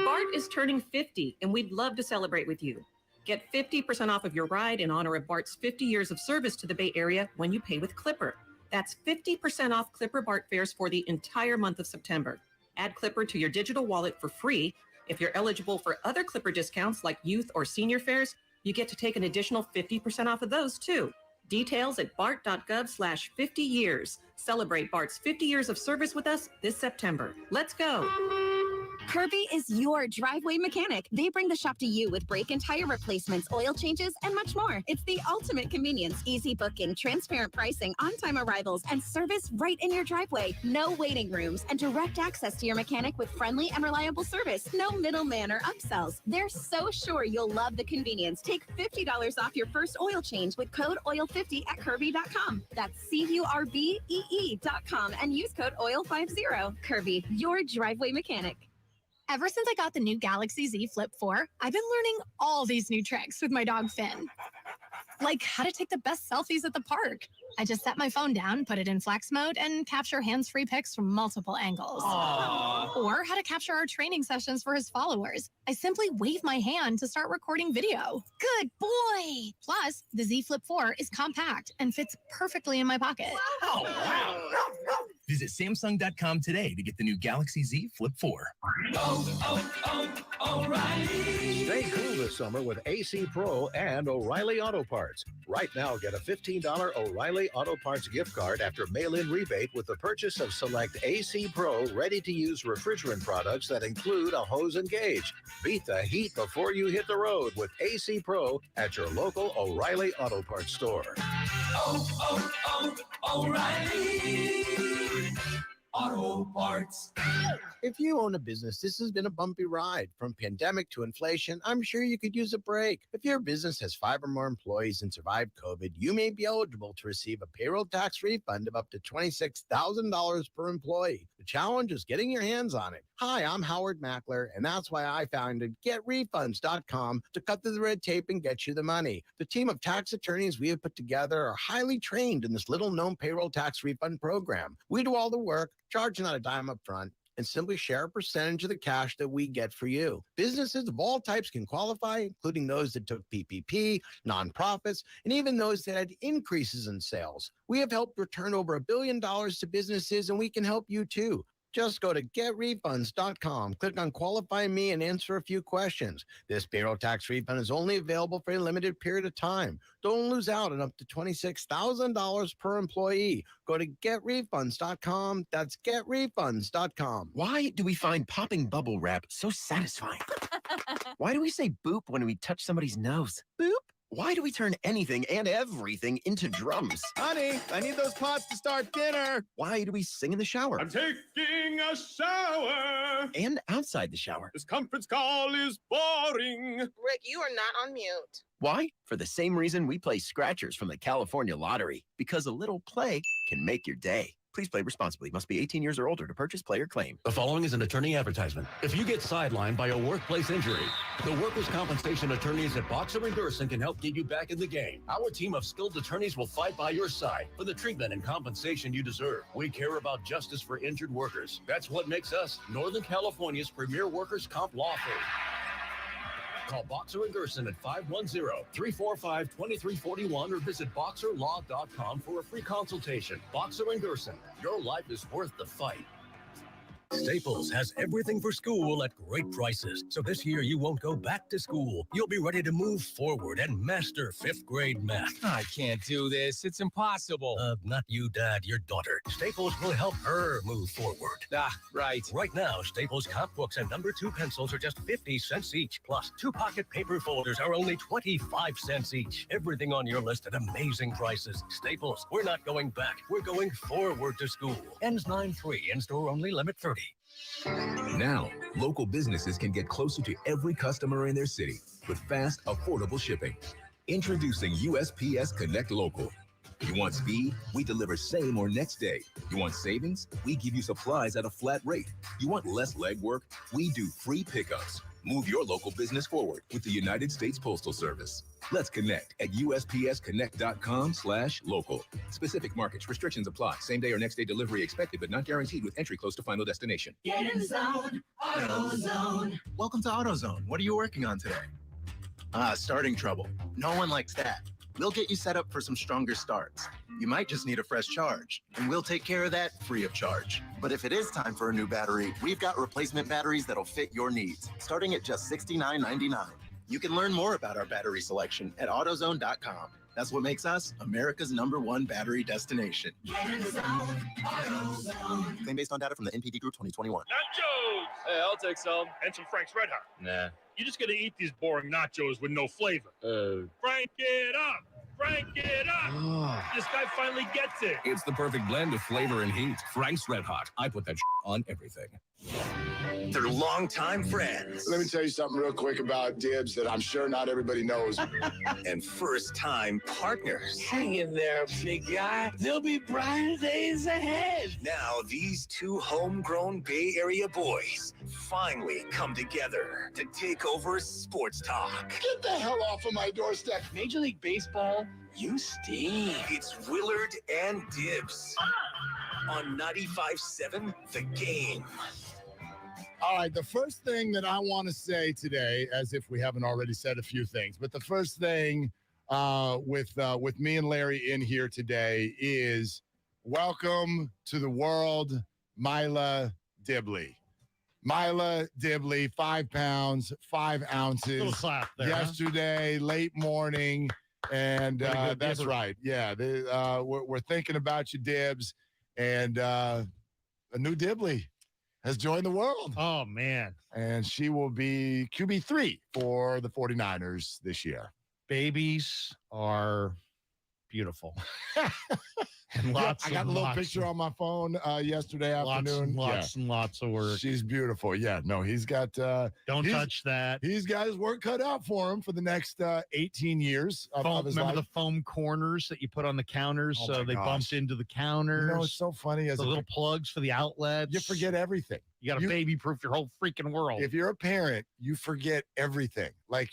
Speaker 11: Bart is turning 50, and we'd love to celebrate with you. Get 50% off of your ride in honor of Bart's 50 years of service to the Bay Area when you pay with Clipper. That's 50% off Clipper Bart fares for the entire month of September. Add Clipper to your digital wallet for free. If you're eligible for other Clipper discounts like youth or senior fares, you get to take an additional 50% off of those too. Details at bart.gov/50 years. Celebrate Bart's 50 years of service with us this September. Let's go.
Speaker 12: Kirby is your driveway mechanic. They bring the shop to you with brake and tire replacements, oil changes, and much more. It's the ultimate convenience, easy booking, transparent pricing, on-time arrivals, and service right in your driveway. No waiting rooms and direct access to your mechanic with friendly and reliable service. No middleman or upsells. They're so sure you'll love the convenience. Take $50 off your first oil change with code OIL50 at Kirby.com. That's CURBEE.com and use code OIL50. Kirby, your driveway mechanic.
Speaker 13: Ever since I got the new Galaxy Z Flip 4, I've been learning all these new tricks with my dog Finn. Like how to take the best selfies at the park. I just set my phone down, put it in flex mode, and capture hands-free pics from multiple angles. Aww. Or how to capture our training sessions for his followers. I simply wave my hand to start recording video. Good boy! Plus, the Z Flip 4 is compact and fits perfectly in my pocket.
Speaker 3: Oh, wow. Visit Samsung.com today to get the new Galaxy Z Flip 4.
Speaker 14: O'Reilly. Stay cool this summer with AC Pro and O'Reilly Auto Parts. Right now, get a $15 O'Reilly Auto Parts gift card after mail-in rebate with the purchase of select AC Pro ready-to-use refrigerant products that include a hose and gauge. Beat the heat before you hit the road with AC Pro at your local O'Reilly Auto Parts store.
Speaker 15: O'Reilly Auto Parts.
Speaker 16: If you own a business, this has been a bumpy ride. From pandemic to inflation, I'm sure you could use a break. If your business has 5 or more employees and survived COVID, you may be eligible to receive a payroll tax refund of up to $26,000 per employee. The challenge is getting your hands on it. Hi, I'm Howard Mackler, and that's why I founded GetRefunds.com to cut through the red tape and get you the money. The team of tax attorneys we have put together are highly trained in this little-known payroll tax refund program. We do all the work, charge not a dime up front, and simply share a percentage of the cash that we get for you. Businesses of all types can qualify, including those that took PPP, nonprofits, and even those that had increases in sales. We have helped return over $1 billion to businesses, and we can help you too. Just go to getrefunds.com, click on Qualify Me, and answer a few questions. This payroll tax refund is only available for a limited period of time. Don't lose out on up to $26,000 per employee. Go to getrefunds.com. That's getrefunds.com.
Speaker 17: Why do we find popping bubble wrap so satisfying? Why do we say boop when we touch somebody's nose? Boop? Why do we turn anything and everything into drums?
Speaker 18: Honey, I need those pots to start dinner.
Speaker 17: Why do we sing in the shower?
Speaker 18: I'm taking a shower.
Speaker 17: And outside the shower.
Speaker 18: This conference call is boring.
Speaker 19: Rick, you are not on mute.
Speaker 17: Why? For the same reason we play scratchers from the California Lottery. Because a little play can make your day. Please play responsibly. Must be 18 years or older to purchase, play, or claim.
Speaker 20: The following is an attorney advertisement. If you get sidelined by a workplace injury, the workers' compensation attorneys at Boxer and Gerson can help get you back in the game. Our team of skilled attorneys will fight by your side for the treatment and compensation you deserve. We care about justice for injured workers. That's what makes us Northern California's premier workers' comp law firm. Call Boxer and Gerson at 510-345-2341 or visit boxerlaw.com for a free consultation. Boxer and Gerson, your life is worth the fight.
Speaker 21: Staples has everything for school at great prices. So this year you won't go back to school. You'll be ready to move forward and master 5th grade math.
Speaker 22: I can't do this. It's impossible.
Speaker 21: Not you, Dad, your daughter. Staples will help her move forward.
Speaker 22: Right.
Speaker 21: Right now, Staples comp books and number 2 pencils are just 50 cents each. Plus, 2 pocket paper folders are only 25 cents each. Everything on your list at amazing prices. Staples, we're not going back. We're going forward to school. Ends 9/3 and store only, limit 30.
Speaker 23: Now, local businesses can get closer to every customer in their city with fast, affordable shipping. Introducing USPS Connect Local. You want speed? We deliver same or next day. You want savings? We give you supplies at a flat rate. You want less legwork? We do free pickups. Move your local business forward with the United States Postal Service. Let's connect at USPSconnect.com/local. Specific markets, restrictions apply. Same day or next day delivery expected, but not guaranteed with entry close to final destination.
Speaker 15: Get in the zone, AutoZone.
Speaker 1: Welcome to AutoZone. What are you working on today? Starting trouble. No one likes that. We'll get you set up for some stronger starts. You might just need a fresh charge, and we'll take care of that free of charge. But if it is time for a new battery, we've got replacement batteries that'll fit your needs, starting at just $69.99. You can learn more about our battery selection at AutoZone.com. That's what makes us America's #1 battery destination.
Speaker 15: Get in the zone, AutoZone.
Speaker 1: Claim based on data from the NPD Group 2021.
Speaker 18: Nachos!
Speaker 4: Hey, I'll take some.
Speaker 18: And some Frank's Red Hot.
Speaker 4: Nah.
Speaker 18: You just gotta eat these boring nachos with no flavor. Frank it up! Frank it up! This guy finally gets it.
Speaker 5: It's the perfect blend of flavor and heat. Frank's Red Hot. I put that on everything.
Speaker 3: They're longtime friends.
Speaker 24: Let me tell you something real quick about Dibs that I'm sure not everybody knows.
Speaker 3: And first-time partners.
Speaker 15: Hang in there, big guy. There'll be brighter days ahead.
Speaker 3: Now, these two homegrown Bay Area boys finally come together to take over sports talk.
Speaker 24: Get the hell off of my doorstep.
Speaker 15: Major League Baseball, you stink.
Speaker 3: It's Willard and Dibs on 95.7 The Game.
Speaker 24: All right, the first thing that I want to say today, as if we haven't already said a few things, but the first thing with me and Larry in here today is welcome to the world, Mila Dibley. Mila Dibley, 5 pounds, 5 ounces.
Speaker 6: Little clap there,
Speaker 24: yesterday, late morning. And that's right. Yeah, we're thinking about you, Dibs. And a new Dibley has joined the world.
Speaker 6: Oh, man.
Speaker 24: And she will be QB3 for the 49ers this year.
Speaker 6: Babies are beautiful. And lots
Speaker 24: I got a little picture on my phone yesterday afternoon.
Speaker 6: Lots and lots of work.
Speaker 24: She's beautiful. Yeah, no, he's got...
Speaker 6: Don't touch that.
Speaker 24: He's got his work cut out for him for the next 18 years of his
Speaker 6: remember
Speaker 24: life.
Speaker 6: the foam corners that you put on the counters so they bumped into the counters?
Speaker 24: You know, it's so funny. As
Speaker 6: the little plugs for the outlets.
Speaker 24: You forget everything.
Speaker 6: You got to baby-proof your whole freaking world.
Speaker 24: If you're a parent, you forget everything. Like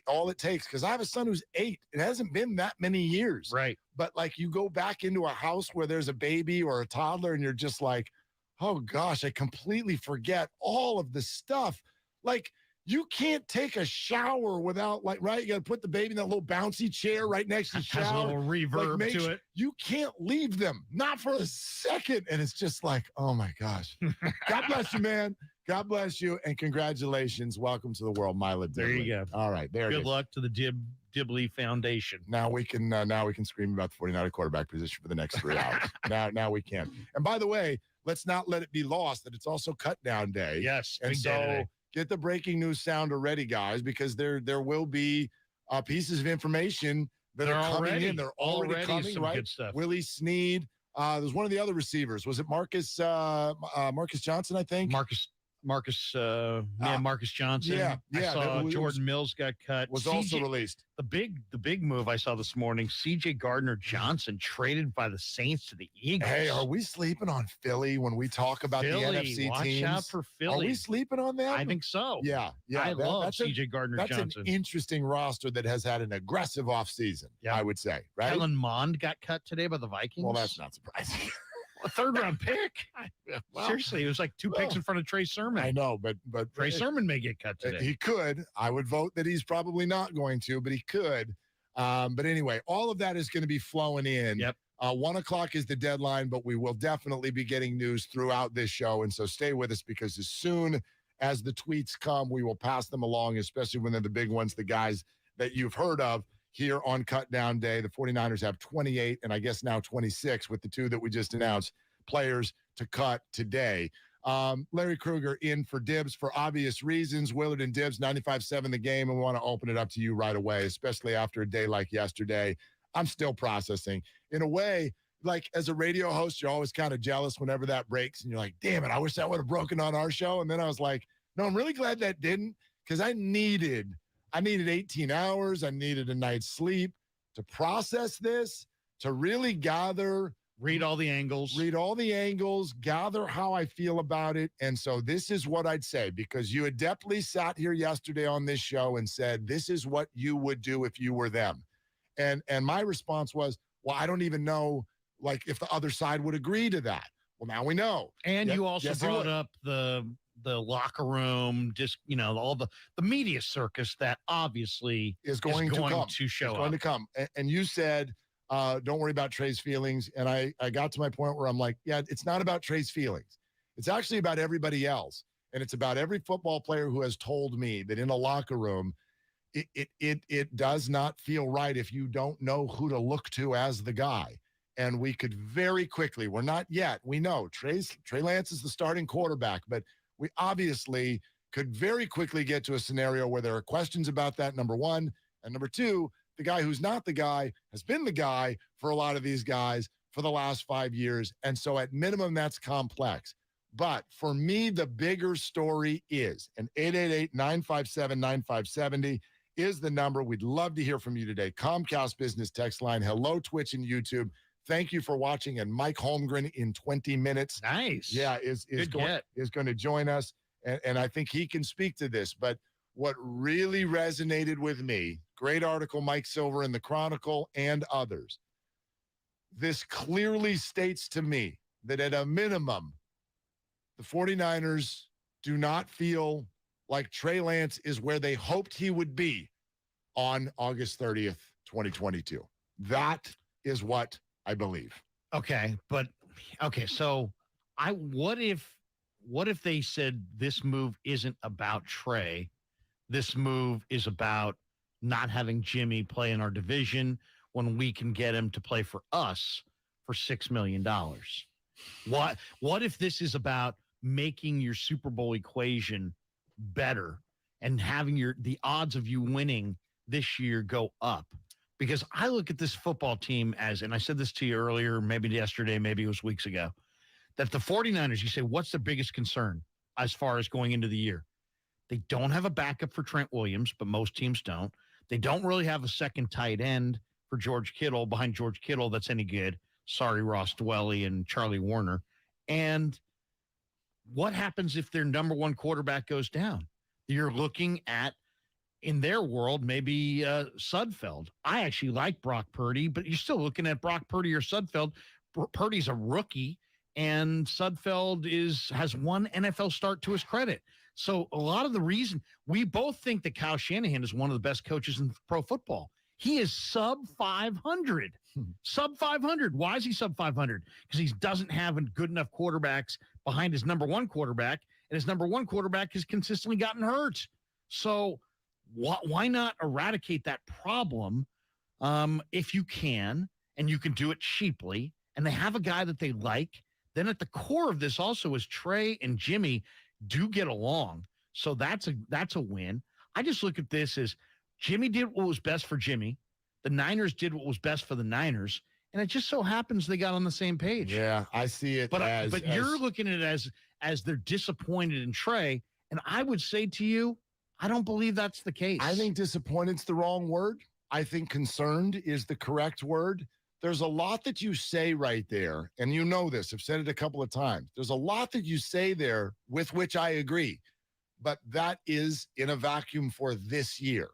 Speaker 24: all it takes, because I have a son who's 8. It hasn't been that many years.
Speaker 6: Right.
Speaker 24: But like you go back into a house where there's a baby or a toddler and you're just like, oh gosh, I completely forget all of the stuff. Like you can't take a shower without right? You got to put the baby in that little bouncy chair right next to the shower.
Speaker 6: Has a little reverb to it.
Speaker 24: You can't leave them, not for a second. And it's just like, oh my gosh. God bless you, man. God bless you. And congratulations. Welcome to the world, Mila Dibley.
Speaker 6: There you go.
Speaker 24: All right.
Speaker 6: Good luck to the Dibley Foundation.
Speaker 24: Now we can scream about the 49er quarterback position for the next 3 hours. Now we can. And by the way, let's not let it be lost that it's also cut down day.
Speaker 6: Yes.
Speaker 24: And so get the breaking news sounder ready, guys, because there will be pieces of information that are coming in. They're already coming,
Speaker 6: some
Speaker 24: right?
Speaker 6: Good stuff.
Speaker 24: Willie Snead. There's one of the other receivers. Was it Marcus Johnson, I think?
Speaker 6: Marcus Johnson.
Speaker 24: Yeah.
Speaker 6: I saw Jordan Mills got cut.
Speaker 24: Was also released.
Speaker 6: The big move I saw this morning, C.J. Gardner-Johnson traded by the Saints to the Eagles.
Speaker 24: Hey, are we sleeping on Philly when we talk about the NFC
Speaker 6: watch
Speaker 24: teams?
Speaker 6: Watch out for Philly.
Speaker 24: Are we sleeping on them?
Speaker 6: I think so.
Speaker 24: Yeah.
Speaker 6: I love C.J. Gardner-Johnson.
Speaker 24: That's an interesting roster that has had an aggressive offseason, I would say, right?
Speaker 6: Kellen Mond got cut today by the Vikings.
Speaker 24: Well, that's not surprising.
Speaker 6: A 3rd-round pick.
Speaker 24: Well,
Speaker 6: seriously, it was like 2 picks in front of Trey Sermon.
Speaker 24: I know, but
Speaker 6: Trey Sermon may get cut today.
Speaker 24: He could. I would vote that he's probably not going to, but he could. But anyway, all of that is going to be flowing in.
Speaker 6: Yep.
Speaker 24: 1 o'clock is the deadline, but we will definitely be getting news throughout this show. And so stay with us because as soon as the tweets come, we will pass them along, especially when they're the big ones, the guys that you've heard of here on Cut Down Day. The 49ers have 28 and I guess now 26 with the 2 that we just announced, players to cut today. Larry Krueger in for Dibs for obvious reasons. Willard and Dibs, 95.7 The Game, and we want to open it up to you right away, especially after a day like yesterday. I'm still processing. In a way, like as a radio host, you're always kind of jealous whenever that breaks, and you're like, damn it, I wish that would have broken on our show. And then I was like, no, I'm really glad that didn't, because I needed 18 hours. I needed a night's sleep to process this. to really
Speaker 6: read all the angles, gather how I feel about it. And so this is what I'd say, because you adeptly sat here yesterday on this show and said, this is what you would do if you were them. And my response was, well, I don't even know, like, if the other side would agree to that. Well, now we know. And you also brought up the locker room, just, all the media circus that obviously
Speaker 24: is going to come.
Speaker 6: To show
Speaker 24: it's going to come. And you said, don't worry about Trey's feelings. And I got to my point where I'm like, yeah, it's not about Trey's feelings. It's actually about everybody else. And it's about every football player who has told me that in a locker room, it does not feel right if you don't know who to look to as the guy. And we could very quickly, we're not yet, we know Trey Lance is the starting quarterback, but we obviously could very quickly get to a scenario where there are questions about that, number one. And number two, the guy who's not the guy has been the guy for a lot of these guys for the last 5 years. And so at minimum, that's complex. But for me, the bigger story is, and 888-957-9570 is the number. We'd love to hear from you today. Comcast Business Text Line. Hello, Twitch and YouTube. Thank you for watching. And Mike Holmgren in 20 minutes.
Speaker 6: Nice.
Speaker 24: Yeah, is going to join us. And I think he can speak to this. But what really resonated with me, great article, Mike Silver in the Chronicle and others. This clearly states to me that at a minimum, the 49ers do not feel like Trey Lance is where they hoped he would be on August 30th, 2022. That is what I believe.
Speaker 6: Okay, so what if they said this move isn't about Trey? This move is about not having Jimmy play in our division when we can get him to play for us for $6 million. What if this is about making your Super Bowl equation better and having the odds of you winning this year go up? Because I look at this football team as, and I said this to you earlier, maybe yesterday, maybe it was weeks ago, that the 49ers, you say, what's the biggest concern as far as going into the year? They don't have a backup for Trent Williams, but most teams don't. They don't really have a second tight end for George Kittle, behind George Kittle, that's any good. Sorry, Ross Dwelley and Charlie Warner. And what happens if their number one quarterback goes down? You're looking at, in their world, maybe Sudfeld. I actually like Brock Purdy, but you're still looking at Brock Purdy or Sudfeld. Purdy's a rookie, and Sudfeld has one NFL start to his credit. So a lot of the reason, we both think that Kyle Shanahan is one of the best coaches in pro football. He is sub 500. Sub 500. Why is he sub 500? Because he doesn't have good enough quarterbacks behind his number one quarterback, and his number one quarterback has consistently gotten hurt. So why not eradicate that problem if you can, and you can do it cheaply, and they have a guy that they like? Then at the core of this also is Trey and Jimmy do get along. So that's a win. I just look at this as Jimmy did what was best for Jimmy. The Niners did what was best for the Niners. And it just so happens they got on the same page.
Speaker 24: Yeah, I see it.
Speaker 6: But you're looking at it as they're disappointed in Trey. And I would say to you, I don't believe that's the case.
Speaker 24: I think disappointed's the wrong word. I think concerned is the correct word. There's a lot that you say right there, and you know this. I've said it a couple of times. There's a lot that you say there with which I agree, but that is in a vacuum for this year.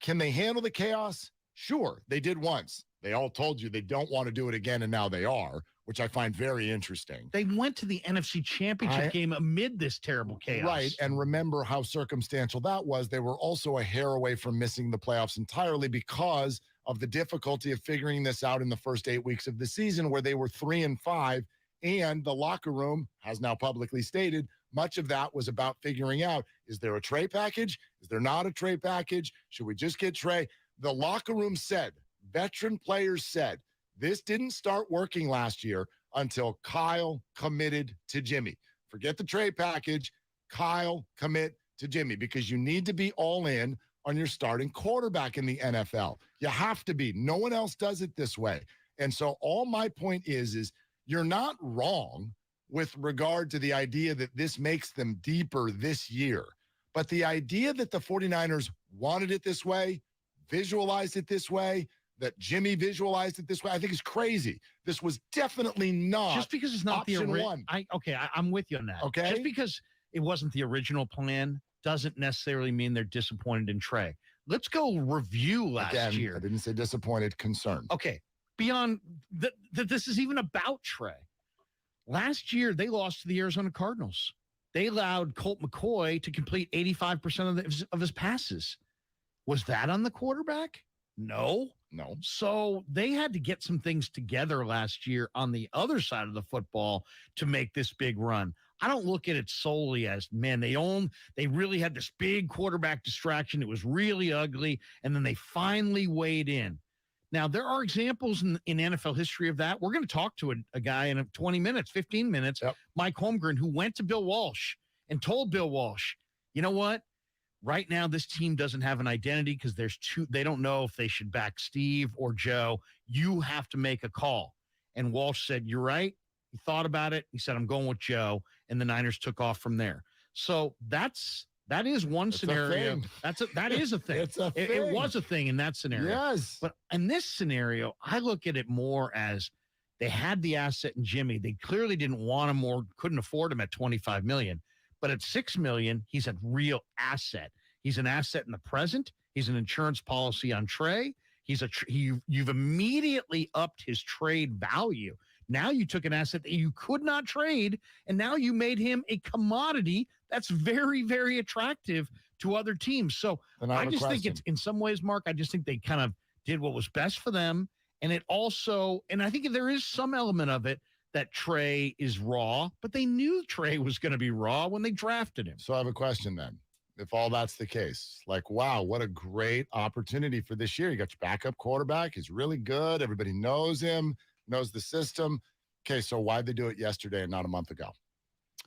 Speaker 24: Can they handle the chaos? Sure, they did once. They all told you they don't want to do it again, and now they are, which I find very interesting.
Speaker 6: They went to the NFC Championship game amid this terrible chaos.
Speaker 24: Right, and remember how circumstantial that was. They were also a hair away from missing the playoffs entirely because of the difficulty of figuring this out in the first 8 weeks of the season, where they were 3-5, and the locker room has now publicly stated much of that was about figuring out, is there a Trey package? Is there not a Trey package? Should we just get Trey? The locker room said, veteran players said, this didn't start working last year until Kyle committed to Jimmy. Forget the Trey package. Kyle commit to Jimmy, because you need to be all in on your starting quarterback in the NFL. You have to be. No one else does it this way. And so all my point is you're not wrong with regard to the idea that this makes them deeper this year. But the idea that the 49ers wanted it this way, visualized it this way, that Jimmy visualized it this way, I think is crazy. This was definitely not
Speaker 6: just because it's not the
Speaker 24: option
Speaker 6: original.
Speaker 24: one.
Speaker 6: I'm with you on that.
Speaker 24: Okay.
Speaker 6: Just because it wasn't the original plan doesn't necessarily mean they're disappointed in Trey. Let's go review last year.
Speaker 24: I didn't say disappointed, concerned.
Speaker 6: Okay. Beyond that, this is even about Trey. Last year, they lost to the Arizona Cardinals. They allowed Colt McCoy to complete 85% of his passes. Was that on the quarterback? No. So they had to get some things together last year on the other side of the football to make this big run. I don't look at it solely as, man, they really had this big quarterback distraction. It was really ugly. And then they finally weighed in. Now, there are examples in NFL history of that. We're going to talk to a guy in 20 minutes, 15 minutes, Mike Holmgren, who went to Bill Walsh and told Bill Walsh, you know what? Right now, this team doesn't have an identity because they don't know if they should back Steve or Joe. You have to make a call. And Walsh said, you're right. He thought about it. He said, I'm going with Joe. And the Niners took off from there. So that is one scenario. That is a thing. It was a thing in that scenario.
Speaker 24: Yes.
Speaker 6: But in this scenario, I look at it more as they had the asset in Jimmy. They clearly didn't want him or couldn't afford him at $25 million. But at $6 million, he's a real asset. He's an asset in the present. He's an insurance policy on Trey. You've immediately upped his trade value. Now you took an asset that you could not trade, and now you made him a commodity that's very, very attractive to other teams. So I just think it's, in some ways, Mark, I just think they kind of did what was best for them. And it also, and I think there is some element of it that Trey is raw, but they knew Trey was going to be raw when they drafted him.
Speaker 24: So I have a question then. If all that's the case, like, wow, what a great opportunity for this year. You got your backup quarterback. He's really good. Everybody knows him, knows the system. Okay, so why'd they do it yesterday and not a month ago?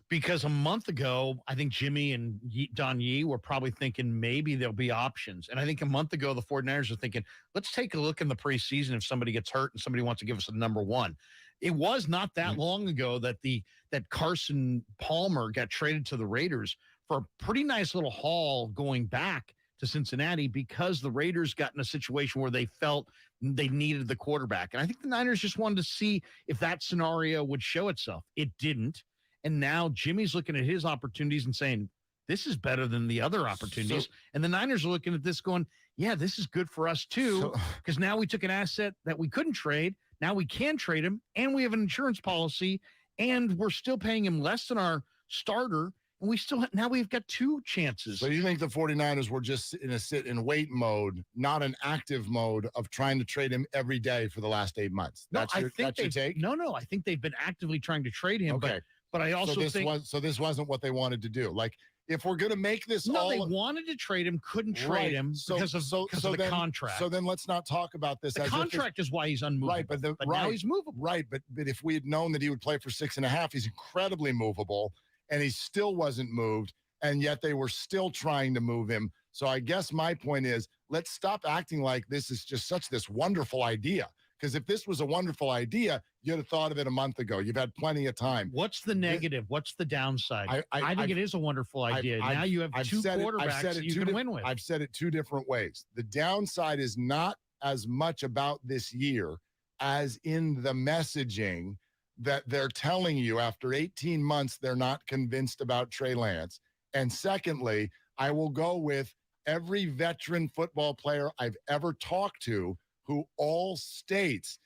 Speaker 6: Because a month ago, I think Jimmy and Don Yee were probably thinking maybe there'll be options. And I think a month ago, the 49ers were thinking, let's take a look in the preseason if somebody gets hurt and somebody wants to give us a number one. It was not that long ago that Carson Palmer got traded to the Raiders for a pretty nice little haul going back to Cincinnati because the Raiders got in a situation where they felt they needed the quarterback. And I think the Niners just wanted to see if that scenario would show itself. It didn't. And now Jimmy's looking at his opportunities and saying, this is better than the other opportunities. And the Niners are looking at this going, yeah, this is good for us too, because now we took an asset that we couldn't trade. Now we can trade him, and we have an insurance policy, and we're still paying him less than our starter. And now we've got two chances.
Speaker 24: So you think the 49ers were just in a sit and wait mode, not an active mode of trying to trade him every day for the last 8 months? That's your take?
Speaker 6: No. I think they've been actively trying to trade him. Okay. But I also think
Speaker 24: this wasn't what they wanted to do. Like, if we're going to make this
Speaker 6: they wanted to trade him, couldn't trade him because of the contract.
Speaker 24: So then let's not talk about this.
Speaker 6: The contract is why he's unmovable.
Speaker 24: Right, but now he's movable. Right, but if we had known that he would play for 6.5, he's incredibly movable, and he still wasn't moved, and yet they were still trying to move him. So I guess my point is, let's stop acting like this is just this wonderful idea. Because if this was a wonderful idea, you'd have thought of it a month ago. You've had plenty of time.
Speaker 6: What's the negative? What's the downside? I think it is a wonderful idea. Now you have two quarterbacks that you can win with.
Speaker 24: I've said it two different ways. The downside is not as much about this year as in the messaging that they're telling you after 18 months they're not convinced about Trey Lance. And secondly, I will go with every veteran football player I've ever talked to who all states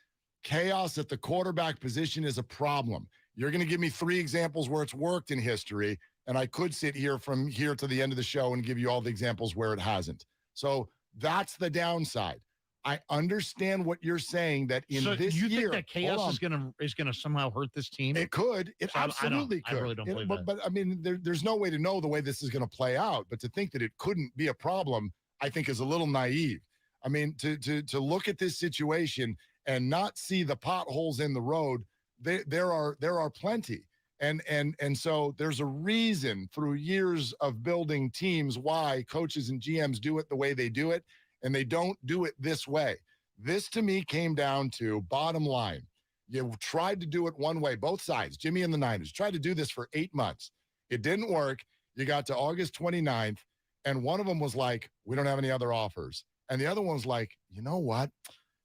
Speaker 24: chaos at the quarterback position is a problem. You're going to give me 3 examples where it's worked in history, and I could sit here from here to the end of the show and give you all the examples where it hasn't. So that's the downside. I understand what you're saying that in this year.
Speaker 6: So you think that chaos is going to somehow hurt this team?
Speaker 24: It could. It absolutely could.
Speaker 6: I really don't believe that.
Speaker 24: But I mean, there's no way to know the way this is going to play out. But to think that it couldn't be a problem, I think is a little naive. I mean, to look at this situation and not see the potholes in the road, there are plenty. And so there's a reason through years of building teams why coaches and GMs do it the way they do it, and they don't do it this way. This, to me, came down to bottom line. You tried to do it one way, both sides, Jimmy and the Niners, tried to do this for 8 months. It didn't work. You got to August 29th, and one of them was like, we don't have any other offers. And the other one's like, you know what?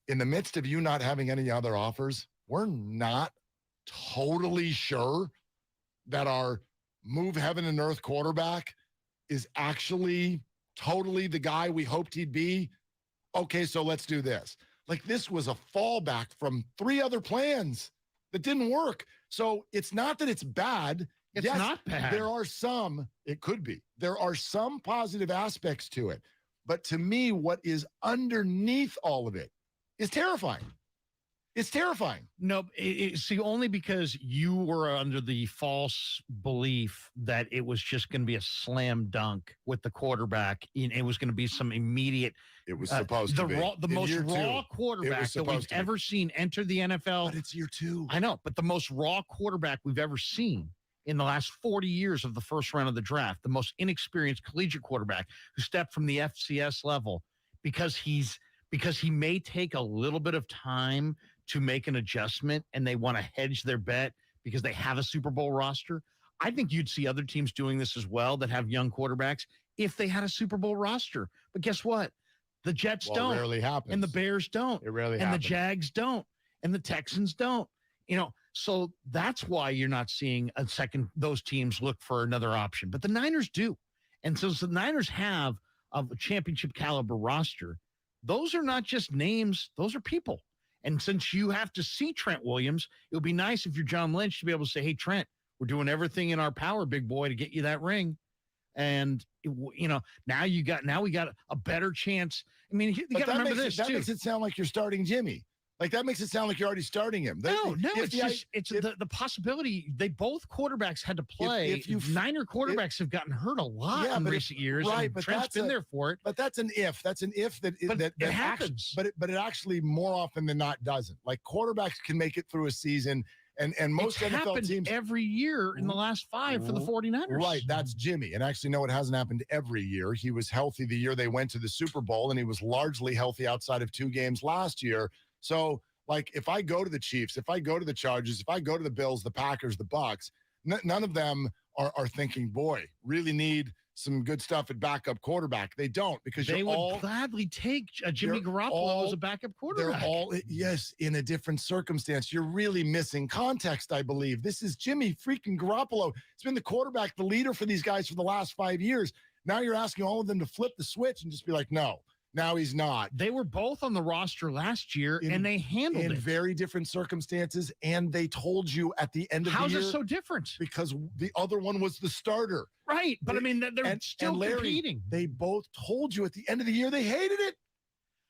Speaker 24: in the midst of you not having any other offers, we're not totally sure that our move heaven and earth quarterback is actually totally the guy we hoped he'd be. Okay, so let's do this. Like, this was a fallback from 3 other plans that didn't work. So it's not that it's bad.
Speaker 6: It's not bad.
Speaker 24: There are some, it could be. There are some positive aspects to it. But to me, what is underneath all of it is terrifying. It's terrifying.
Speaker 6: No, see, only because you were under the false belief that it was just going to be a slam dunk with the quarterback. And it was going to be some immediate.
Speaker 24: It was supposed to be.
Speaker 6: The most raw quarterback that we've ever seen enter the NFL.
Speaker 24: But it's year 2.
Speaker 6: I know, but the most raw quarterback we've ever seen in the last 40 years of the first round of the draft, the most inexperienced collegiate quarterback who stepped from the FCS level because he may take a little bit of time to make an adjustment and they want to hedge their bet because they have a Super Bowl roster. I think you'd see other teams doing this as well that have young quarterbacks if they had a Super Bowl roster. But guess what? The Jets don't.
Speaker 24: It rarely happens.
Speaker 6: And the Bears don't.
Speaker 24: It rarely
Speaker 6: and
Speaker 24: happens.
Speaker 6: The Jags don't. And the Texans don't. So that's why you're not seeing those teams look for another option. But the Niners do. And so the Niners have a championship caliber roster. Those are not just names. Those are people. And since you have to see Trent Williams, it would be nice if you're John Lynch to be able to say, hey, Trent, we're doing everything in our power, big boy, to get you that ring. And, now we got a better chance. I mean, you got to remember this,
Speaker 24: that makes it sound like you're starting Jimmy. Like, that makes it sound like you're already starting him.
Speaker 6: It's the possibility. They both quarterbacks had to play. Niner quarterbacks have gotten hurt a lot in recent years.
Speaker 24: Right,
Speaker 6: and
Speaker 24: but
Speaker 6: Trent's been there for it.
Speaker 24: But that's an if. That's an if that happens. But it actually more often than not doesn't. Like, quarterbacks can make it through a season. And most
Speaker 6: it's
Speaker 24: NFL teams
Speaker 6: every year in the last 5 for the 49ers.
Speaker 24: Right, that's Jimmy. And actually, no, it hasn't happened every year. He was healthy the year they went to the Super Bowl, and he was largely healthy outside of 2 games last year. So, like, if I go to the Chiefs, if I go to the Chargers, if I go to the Bills, the Packers, the Bucks, none of them are thinking, boy, really need some good stuff at backup quarterback. They don't, because
Speaker 6: they would gladly take Jimmy Garoppolo as a backup quarterback.
Speaker 24: They're all, yes, in a different circumstance. You're really missing context, I believe. This is Jimmy freaking Garoppolo. It's been the quarterback, the leader for these guys for the last 5 years. Now you're asking all of them to flip the switch and just be like, no. Now he's not.
Speaker 6: They were both on the roster last year, and they handled it.
Speaker 24: In very different circumstances, and they told you at the end of the year.
Speaker 6: How's it so different?
Speaker 24: Because the other one was the starter.
Speaker 6: Right, but they're still competing.
Speaker 24: They both told you at the end of the year they hated it.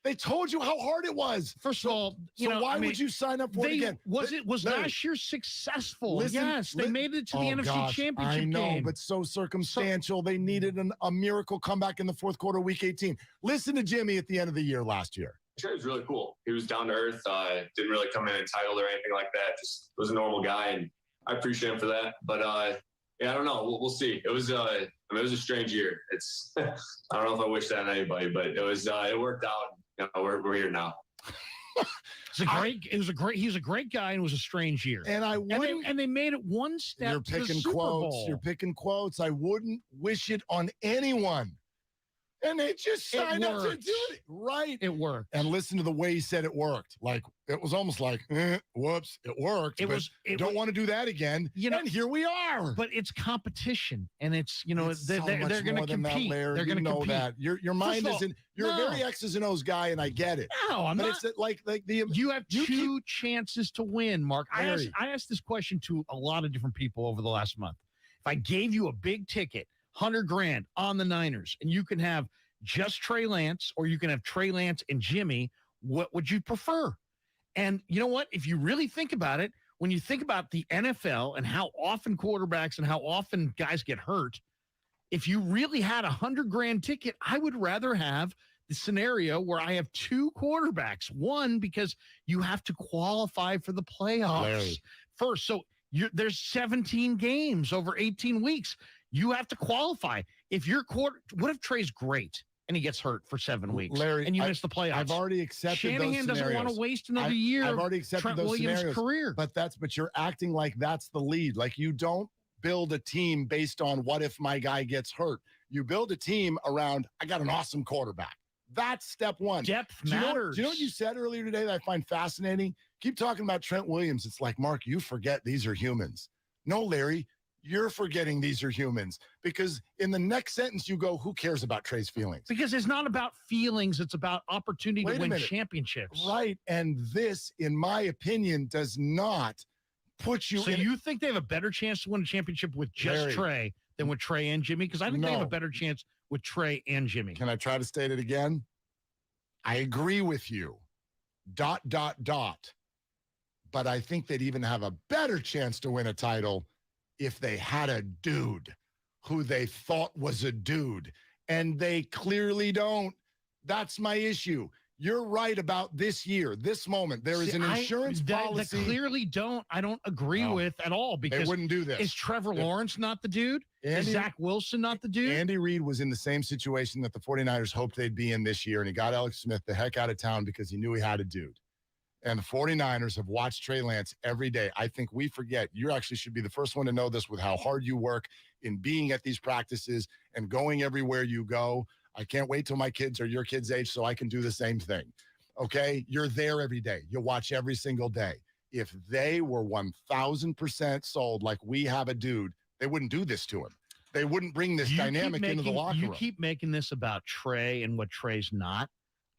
Speaker 24: They told you how hard it was.
Speaker 6: First of all,
Speaker 24: why would you sign up for it again?
Speaker 6: Was last year successful? Yes, they made it to the NFC Championship
Speaker 24: I know,
Speaker 6: game.
Speaker 24: but so circumstantial. They needed a miracle comeback in the fourth quarter, week 18. Listen to Jimmy at the end of the year last year.
Speaker 2: He was really cool. He was down to earth. Didn't really come in entitled or anything like that. Just was a normal guy, and I appreciate him for that. But I don't know. We'll see. It was it was a strange year. It's I don't know if I wish that on anybody, but it worked out. We're here now.
Speaker 6: He's a great guy, and it was a strange year.
Speaker 24: And
Speaker 6: they made it one step.
Speaker 24: You're picking quotes. You're picking quotes. I wouldn't wish it on anyone. And they just signed up to do it. Right.
Speaker 6: It worked.
Speaker 24: And listen to the way he said it worked. Like, it was almost like, whoops, it worked. Don't want to do that again. And here we are.
Speaker 6: But it's competition. And it's, they're going to compete.
Speaker 24: They're going to compete. That. Your mind isn't, you're a very X's and O's guy, and I get it.
Speaker 6: No, I'm not.
Speaker 24: It's
Speaker 6: you have two chances to win, Mark. I asked this question to a lot of different people over the last month. If I gave you a big ticket, $100,000 on the Niners, and you can have just Trey Lance, or you can have Trey Lance and Jimmy, what would you prefer? And you know what? If you really think about it, when you think about the NFL and how often quarterbacks and how often guys get hurt, if you really had $100,000 ticket, I would rather have the scenario where I have 2 quarterbacks. One, because you have to qualify for the playoffs first. So there's 17 games over 18 weeks. You have to qualify. If your what if Trey's great and he gets hurt for 7 weeks,
Speaker 24: Larry,
Speaker 6: and you miss the playoffs?
Speaker 24: I've already accepted
Speaker 6: Shanahan
Speaker 24: those
Speaker 6: doesn't want to waste another year.
Speaker 24: I've already accepted
Speaker 6: Trent
Speaker 24: those
Speaker 6: Williams'
Speaker 24: scenarios.
Speaker 6: career.
Speaker 24: But you're acting like that's the lead. Like, you don't build a team based on what if my guy gets hurt. You build a team around, I got an awesome quarterback. That's step one.
Speaker 6: Depth
Speaker 24: Do
Speaker 6: matters.
Speaker 24: you know what you said earlier today that I find fascinating? Keep talking about Trent Williams. It's like, Mark, you forget these are humans. No, Larry, you're forgetting these are humans. Because in the next sentence, you go, who cares about Trey's feelings?
Speaker 6: Because it's not about feelings. It's about opportunity to win championships.
Speaker 24: Right. And this, in my opinion, does not put you
Speaker 6: So
Speaker 24: in.
Speaker 6: you think they have a better chance to win a championship with just
Speaker 24: Larry.
Speaker 6: Trey than with Trey and Jimmy? Because I think they have
Speaker 24: No.
Speaker 6: a better chance with Trey and Jimmy.
Speaker 24: Can I try to state it again? I agree with you. ... But I think they'd even have a better chance to win a title if they had a dude who they thought was a dude. And they clearly don't. That's my issue. You're right about this year, this moment. There is an insurance policy.
Speaker 6: That clearly I don't agree with at all. Because
Speaker 24: they wouldn't do this.
Speaker 6: Is Trevor Lawrence not the dude? Is Zach Wilson not the dude?
Speaker 24: Andy Reid was in the same situation that the 49ers hoped they'd be in this year, and he got Alex Smith the heck out of town because he knew he had a dude. And the 49ers have watched Trey Lance every day. I think we forget. You actually should be the first one to know this with how hard you work in being at these practices and going everywhere you go. I can't wait till my kids are your kids' age so I can do the same thing. Okay? You're there every day. You watch every single day. If they were 1,000% sold like we have a dude, they wouldn't do this to him. They wouldn't bring this dynamic into the locker room.
Speaker 6: You keep making this about Trey and what Trey's not.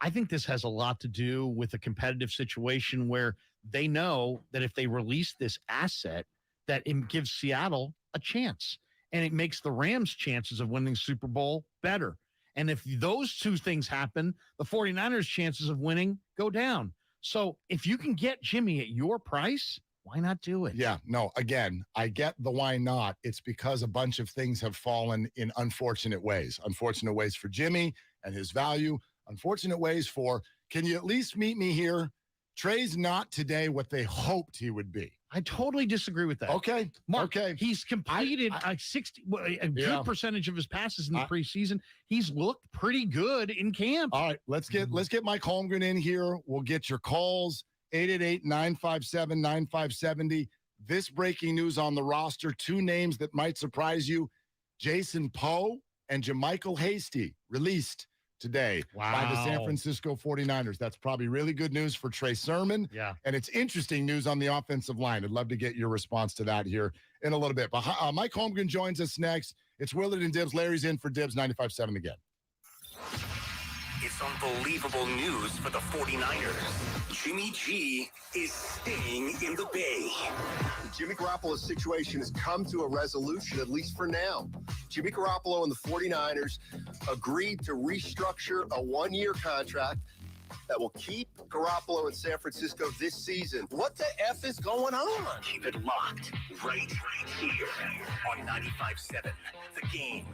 Speaker 6: I think this has a lot to do with a competitive situation where they know that if they release this asset, that it gives Seattle a chance. And it makes the Rams' chances of winning Super Bowl better. And if those two things happen, the 49ers' chances of winning go down. So if you can get Jimmy at your price, why not do it?
Speaker 24: Yeah, no, again, I get the why not. It's because a bunch of things have fallen in unfortunate ways. Unfortunate ways for Jimmy and his value. Unfortunate ways for, can you at least meet me here? Trey's not today what they hoped he would be.
Speaker 6: I totally disagree with that.
Speaker 24: Okay.
Speaker 6: Mark,
Speaker 24: okay.
Speaker 6: He's completed a good percentage of his passes in the preseason. He's looked pretty good in camp.
Speaker 24: All right, let's get Mike Holmgren in here. We'll get your calls, 888-957-9570. This breaking news on the roster, two names that might surprise you. Jason Poe and JaMychal Hasty released today by the San Francisco 49ers. That's probably really good news for Trey Sermon.
Speaker 6: Yeah.
Speaker 24: And it's interesting news on the offensive line. I'd love to get your response to that here in a little bit. But Mike Holmgren joins us next. It's Willard and Dibbs. Larry's in for Dibbs 95.7 again.
Speaker 3: It's unbelievable news for the 49ers. Jimmy G is staying in the Bay.
Speaker 4: Jimmy Garoppolo's situation has come to a resolution, at least for now. Jimmy Garoppolo and the 49ers agreed to restructure a one-year contract that will keep Garoppolo in San Francisco this season. What the F is going on?
Speaker 3: Keep it locked right here on 95.7 The Game.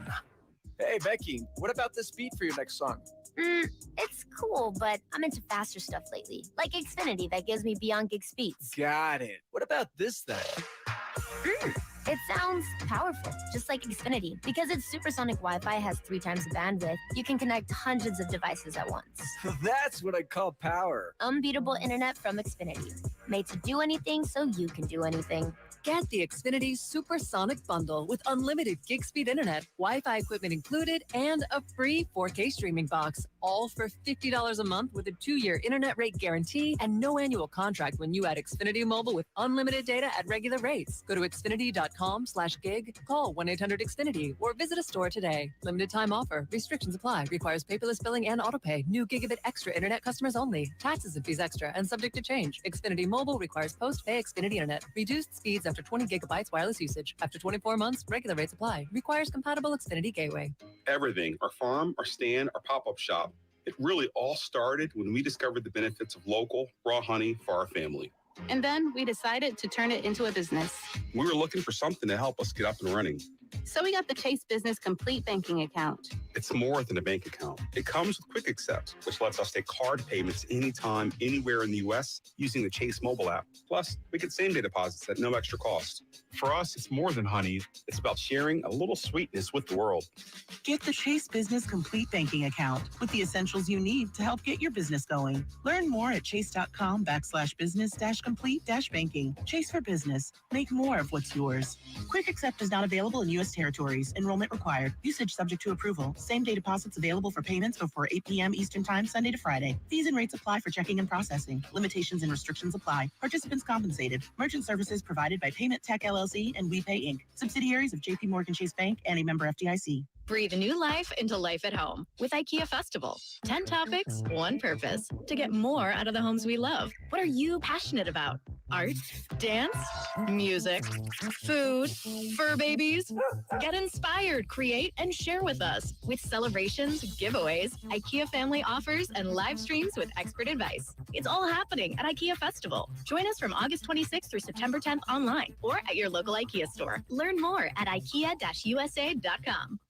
Speaker 7: Hey, Becky, what about this beat for your next song?
Speaker 8: It's cool, but I'm into faster stuff lately, like Xfinity that gives me beyond gig speeds.
Speaker 7: Got it. What about this then?
Speaker 8: It sounds powerful, just like Xfinity. Because its supersonic Wi-Fi has 3 times the bandwidth, you can connect hundreds of devices at once.
Speaker 7: That's what I call power.
Speaker 8: Unbeatable internet from Xfinity. Made to do anything so you can do anything.
Speaker 9: Get the Xfinity Supersonic Bundle with unlimited gig speed internet, Wi-Fi equipment included, and a free 4K streaming box. All for $50 a month with a 2-year internet rate guarantee and no annual contract when you add Xfinity Mobile with unlimited data at regular rates. Go to Xfinity.com/gig, call 1-800-XFINITY, or visit a store today. Limited time offer. Restrictions apply. Requires paperless billing and autopay. New gigabit extra internet customers only. Taxes and fees extra and subject to change. Xfinity Mobile requires post-pay Xfinity internet. Reduced speeds after 20 gigabytes wireless usage. After 24 months, regular rates apply. Requires compatible Xfinity gateway.
Speaker 25: Everything, our farm, our stand, our pop-up shop, it really all started when we discovered the benefits of local, raw honey for our family.
Speaker 26: And then we decided to turn it into a business.
Speaker 25: We were looking for something to help us get up and running.
Speaker 26: So we got the Chase Business Complete Banking Account.
Speaker 25: It's more than a bank account. It comes with Quick Accept, which lets us take card payments anytime, anywhere in the U.S. using the Chase mobile app. Plus, we get same-day deposits at no extra cost. For us, it's more than honey. It's about sharing a little sweetness with the world.
Speaker 27: Get the Chase Business Complete Banking Account with the essentials you need to help get your business going. Learn more at chase.com/business-complete-banking. Chase for business. Make more of what's yours. Quick Accept is not available in U.S. territories. Enrollment required. Usage subject to approval. Same-day deposits available for payments before 8 p.m. Eastern Time, Sunday to Friday. Fees and rates apply for checking and processing. Limitations and restrictions apply. Participants compensated. Merchant services provided by Payment Tech LLC and WePay Inc. Subsidiaries of J.P. Morgan Chase Bank and a member FDIC.
Speaker 10: Breathe new life into life at home with IKEA Festival. 10 topics, one purpose, to get more out of the homes we love. What are you passionate about? Art, dance, music, food, fur babies? Get inspired, create, and share with us. With celebrations, giveaways, IKEA family offers, and live streams with expert advice. It's all happening at IKEA Festival. Join us from August 26th through September 10th online or at your local IKEA store. Learn more at IKEA-USA.com.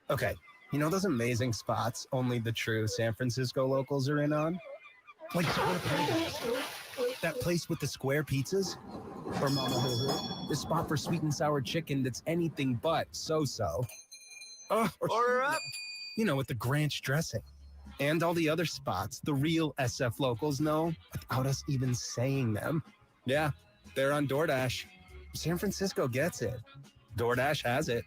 Speaker 11: Okay, you know those amazing spots only the true San Francisco locals are in on? Like Square Paradise. That place with the square pizzas? Or Mama Hoo-Hoo, the spot for sweet and sour chicken that's anything but so-so. Oh, order up! You know, with the Granch dressing. And all the other spots the real SF locals know without us even saying them. Yeah, they're on DoorDash. San Francisco gets it. DoorDash has it.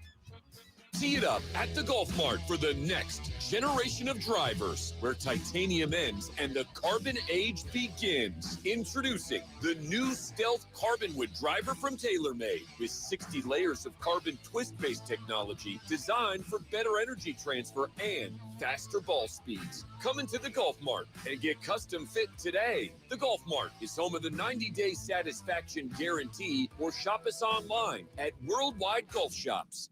Speaker 12: Tee it up at the Golf Mart for the next generation of drivers, where titanium ends and the carbon age begins. Introducing the new Stealth Carbonwood driver from TaylorMade, with 60 layers of carbon twist-based technology designed for better energy transfer and faster ball speeds. Come into the Golf Mart and get custom fit today. The Golf Mart is home of the 90-day satisfaction guarantee, or shop us online at worldwidegolfshops.com.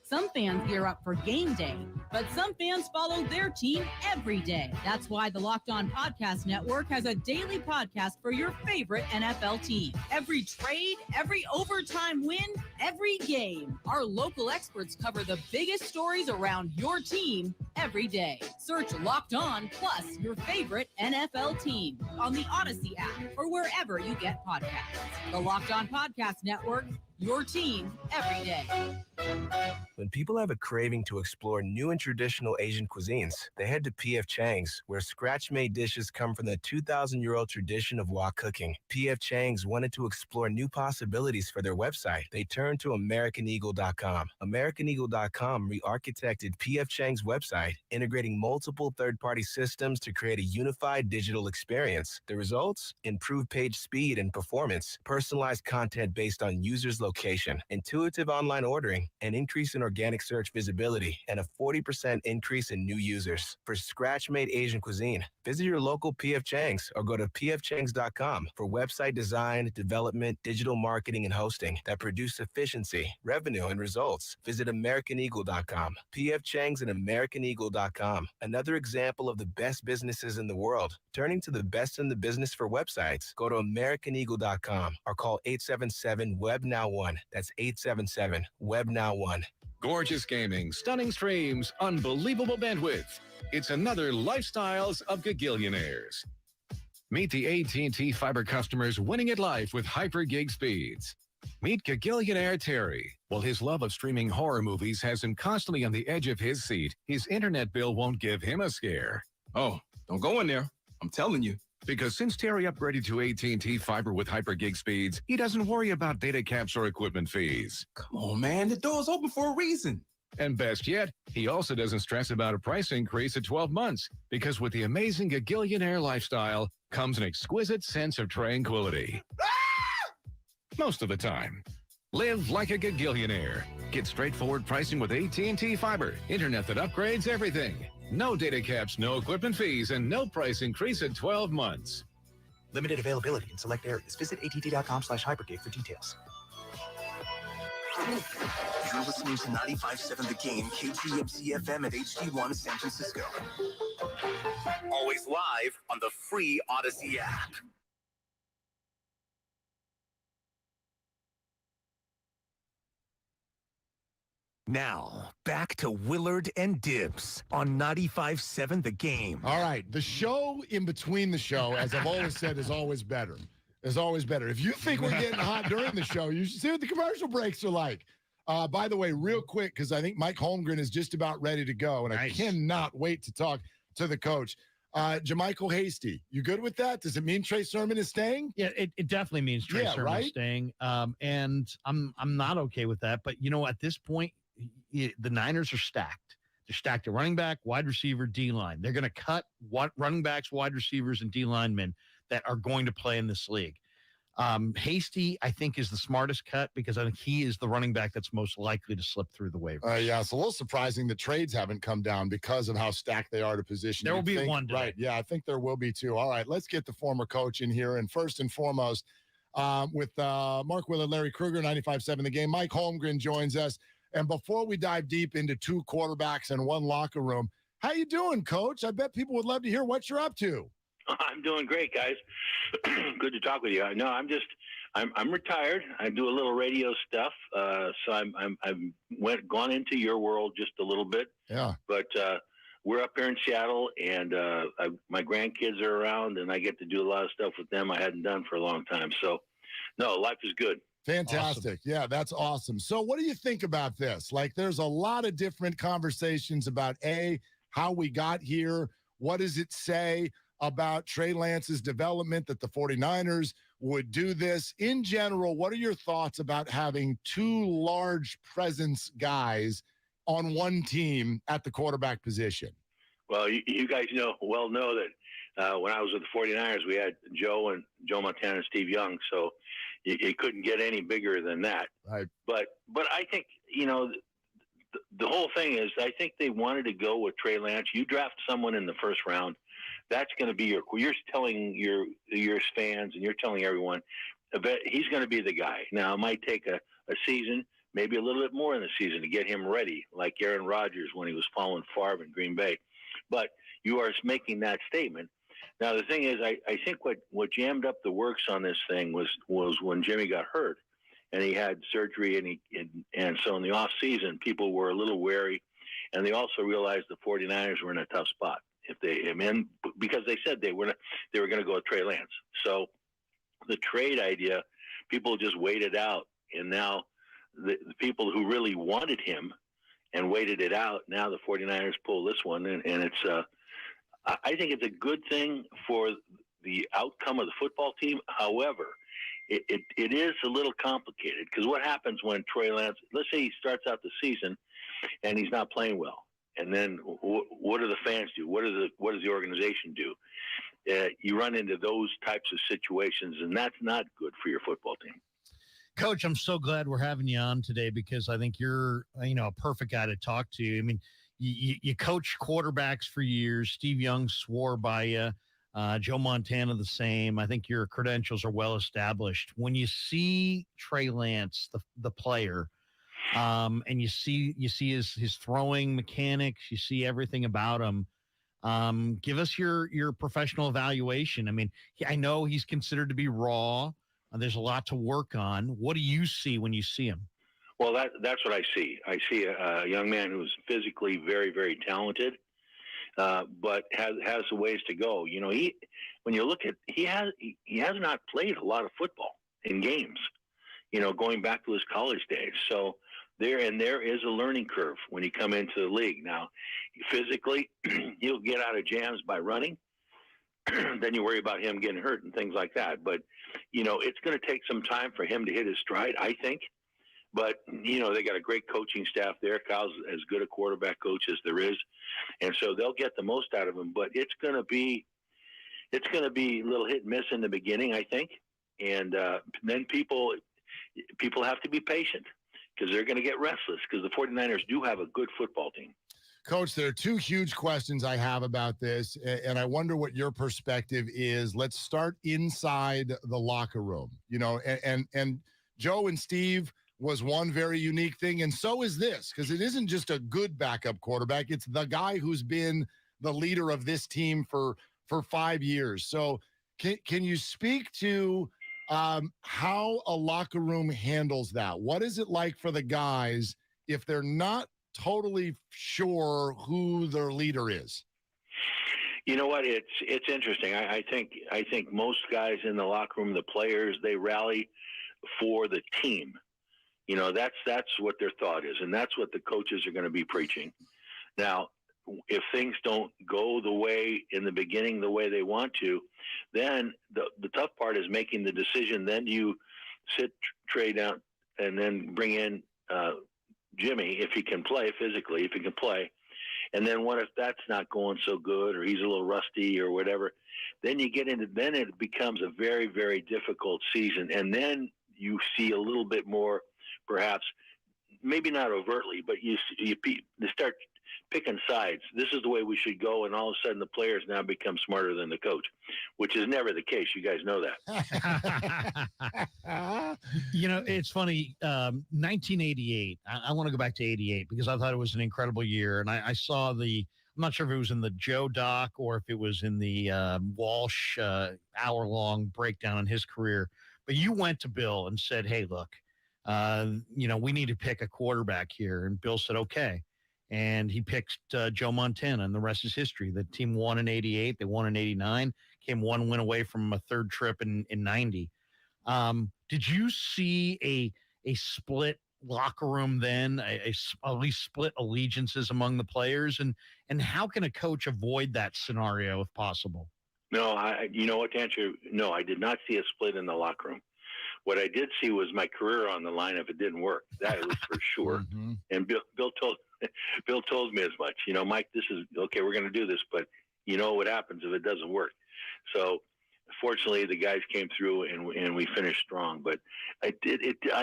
Speaker 13: Some fans gear up for game day, but some fans follow their team every day. That's why the Locked On Podcast Network has a daily podcast for your favorite NFL team. Every trade, every overtime win, every game. Our local experts cover the biggest stories around your team every day. Search Locked On plus your favorite NFL team on the Odyssey app or wherever you get podcasts. The Locked On Podcast Network, your team every day.
Speaker 14: When people have a craving to explore new and traditional Asian cuisines, they head to P.F. Chang's, where scratch-made dishes come from the 2,000-year-old tradition of wok cooking. P.F. Chang's wanted to explore new possibilities for their website. They turned to AmericanEagle.com. AmericanEagle.com re-architected P.F. Chang's website, integrating multiple third-party systems to create a unified digital experience. The results? Improved page speed and performance, personalized content based on users' location, intuitive online ordering, an increase in organic search visibility, and a 40% increase in new users. For scratch-made Asian cuisine, visit your local P.F. Chang's or go to pfchangs.com for website design, development, digital marketing, and hosting that produce efficiency, revenue, and results. Visit AmericanEagle.com. P.F. Chang's and AmericanEagle.com. Another example of the best businesses in the world. Turning to the best in the business for websites, go to AmericanEagle.com or call 877-WEB-NOW1. That's 877-WEB-NOW1.
Speaker 16: Gorgeous gaming, stunning streams, unbelievable bandwidth. It's another Lifestyles of Gagillionaires. Meet the AT&T Fiber customers winning at life with hyper gig speeds. Meet Gagillionaire Terry. While his love of streaming horror movies has him constantly on the edge of his seat, his internet bill won't give him a scare.
Speaker 19: Oh, don't go in there. I'm telling you.
Speaker 16: Because since Terry upgraded to AT&T Fiber with hyper gig speeds, he doesn't worry about data caps or equipment fees.
Speaker 19: Come on, man. The door's open for a reason.
Speaker 16: And best yet, he also doesn't stress about a price increase at 12 months, because with the amazing Gagillionaire lifestyle comes an exquisite sense of tranquility. Most of the time. Live like a Gagillionaire. Get straightforward pricing with AT&T Fiber. Internet that upgrades everything. No data caps, no equipment fees, and no price increase in 12 months.
Speaker 3: Limited availability in select areas. Visit att.com/hypergig for details. You're listening to 95.7 The Game, KGMC FM at HD1 San Francisco. Always live on the free Odyssey app. Now, back to Willard and Dibbs on 95.7 The Game.
Speaker 24: All right. The show in between the show, as I've always said, is always better. Is always better. If you think we're getting hot during the show, you should see what the commercial breaks are like. By the way, real quick, because I think Mike Holmgren is just about ready to go, and I cannot wait to talk to the coach. JaMychal Hasty, you good with that? Does it mean Trey Sermon is staying?
Speaker 6: Yeah, it definitely means Trey Sermon is staying. And I'm not okay with that. But, at this point, the Niners are stacked. They're stacked at running back, wide receiver, D-line. They're going to cut running backs, wide receivers, and D-linemen that are going to play in this league. Hasty, I think, is the smartest cut because I think he is the running back that's most likely to slip through the waivers.
Speaker 24: Yeah, it's a little surprising the trades haven't come down because of how stacked they are to position.
Speaker 6: There will be one today.
Speaker 24: Right, yeah, I think there will be two. All right, let's get the former coach in here. And first and foremost, with Mark Willard, Larry Krueger, 95.7 The Game, Mike Holmgren joins us. And before we dive deep into two quarterbacks and one locker room, how you doing, Coach? I bet people would love to hear what you're up to.
Speaker 1: I'm doing great, guys. Good to talk with you. No, I'm retired. I do a little radio stuff. So I've gone into your world just a little bit.
Speaker 24: Yeah.
Speaker 1: But we're up here in Seattle, and my grandkids are around, and I get to do a lot of stuff with them I hadn't done for a long time. So, no, life is good.
Speaker 24: Fantastic. Awesome. Yeah, that's awesome. So what do you think about this? Like, there's a lot of different conversations about, how we got here. What does it say about Trey Lance's development that the 49ers would do this? In general, what are your thoughts about having two large presence guys on one team at the quarterback position?
Speaker 1: Well, you guys know that when I was with the 49ers, we had Joe Montana and Steve Young, so it couldn't get any bigger than that.
Speaker 24: Right.
Speaker 1: But I think, the whole thing is, I think they wanted to go with Trey Lance. You draft someone in the first round, that's going to be you're telling your fans and you're telling everyone, he's going to be the guy. Now, it might take a season, maybe a little bit more in the season to get him ready, like Aaron Rodgers when he was following Favre in Green Bay. But you are making that statement. Now, the thing is, I think what jammed up the works on this thing was when Jimmy got hurt and he had surgery, and so in the off season, people were a little wary, and they also realized the 49ers were in a tough spot because they said they were going to go with Trey Lance. So the trade idea, people just waited out, and now the people who really wanted him and waited it out, now the 49ers pull this one, and it's I think it's a good thing for the outcome of the football team. However, it is a little complicated because what happens when Trey Lance, let's say he starts out the season and he's not playing well, and then what do the fans do? What does the organization do? You run into those types of situations, and that's not good for your football team.
Speaker 6: Coach, I'm so glad we're having you on today because I think you're, a perfect guy to talk to. I mean, you coach quarterbacks for years. Steve Young swore by you. Joe Montana the same. I think your credentials are well established. When you see Trey Lance, the player, and you see his throwing mechanics, you see everything about him. Give us your professional evaluation. I mean, I know he's considered to be raw. There's a lot to work on. What do you see when you see him?
Speaker 1: Well, that's what I see. I see a young man who's physically very, very talented, but has a ways to go. When you look at, he has not played a lot of football in games, going back to his college days. So there is a learning curve when you come into the league. Now, physically, he'll get out of jams by running. Then you worry about him getting hurt and things like that. But, it's going to take some time for him to hit his stride, I think. But, they got a great coaching staff there. Kyle's as good a quarterback coach as there is. And so they'll get the most out of him. But it's going to be a little hit and miss in the beginning, I think. And then people have to be patient because they're going to get restless because the 49ers do have a good football team.
Speaker 24: Coach, there are two huge questions I have about this, and I wonder what your perspective is. Let's start inside the locker room, and Joe and Steve was one very unique thing, and so is this, because it isn't just a good backup quarterback. It's the guy who's been the leader of this team for 5 years. So can you speak to how a locker room handles that? What is it like for the guys if they're not totally sure who their leader is?
Speaker 1: You know what? It's interesting. I think most guys in the locker room, the players, they rally for the team. That's what their thought is, and that's what the coaches are going to be preaching. Now, if things don't go the way in the beginning, the way they want to, then the tough part is making the decision. Then you sit Trey down and then bring in Jimmy, if he can play physically, if he can play. And then what if that's not going so good, or he's a little rusty or whatever? Then you get into, then it becomes a very, very difficult season. And then you see a little bit more, perhaps, maybe not overtly, but you start picking sides. This is the way we should go. And all of a sudden the players now become smarter than the coach, which is never the case. You guys know
Speaker 6: that. It's funny. 1988. I want to go back to 88 because I thought it was an incredible year. And I saw I'm not sure if it was in the Joe doc or if it was in the Walsh hour-long breakdown on his career. But you went to Bill and said, hey, look, we need to pick a quarterback here. And Bill said, okay. And he picked Joe Montana, and the rest is history. The team won in 88. They won in 89, came one win away from a third trip in 90. Did you see a split locker room then, at least split allegiances among the players? And how can a coach avoid that scenario if possible?
Speaker 1: No, you know what, to answer, no, I did not see a split in the locker room. What I did see was my career on the line if it didn't work. That was for sure.
Speaker 24: Mm-hmm.
Speaker 1: And Bill told me as much. Mike, this is okay. We're going to do this, but you know what happens if it doesn't work. So, fortunately, the guys came through and we finished strong. But I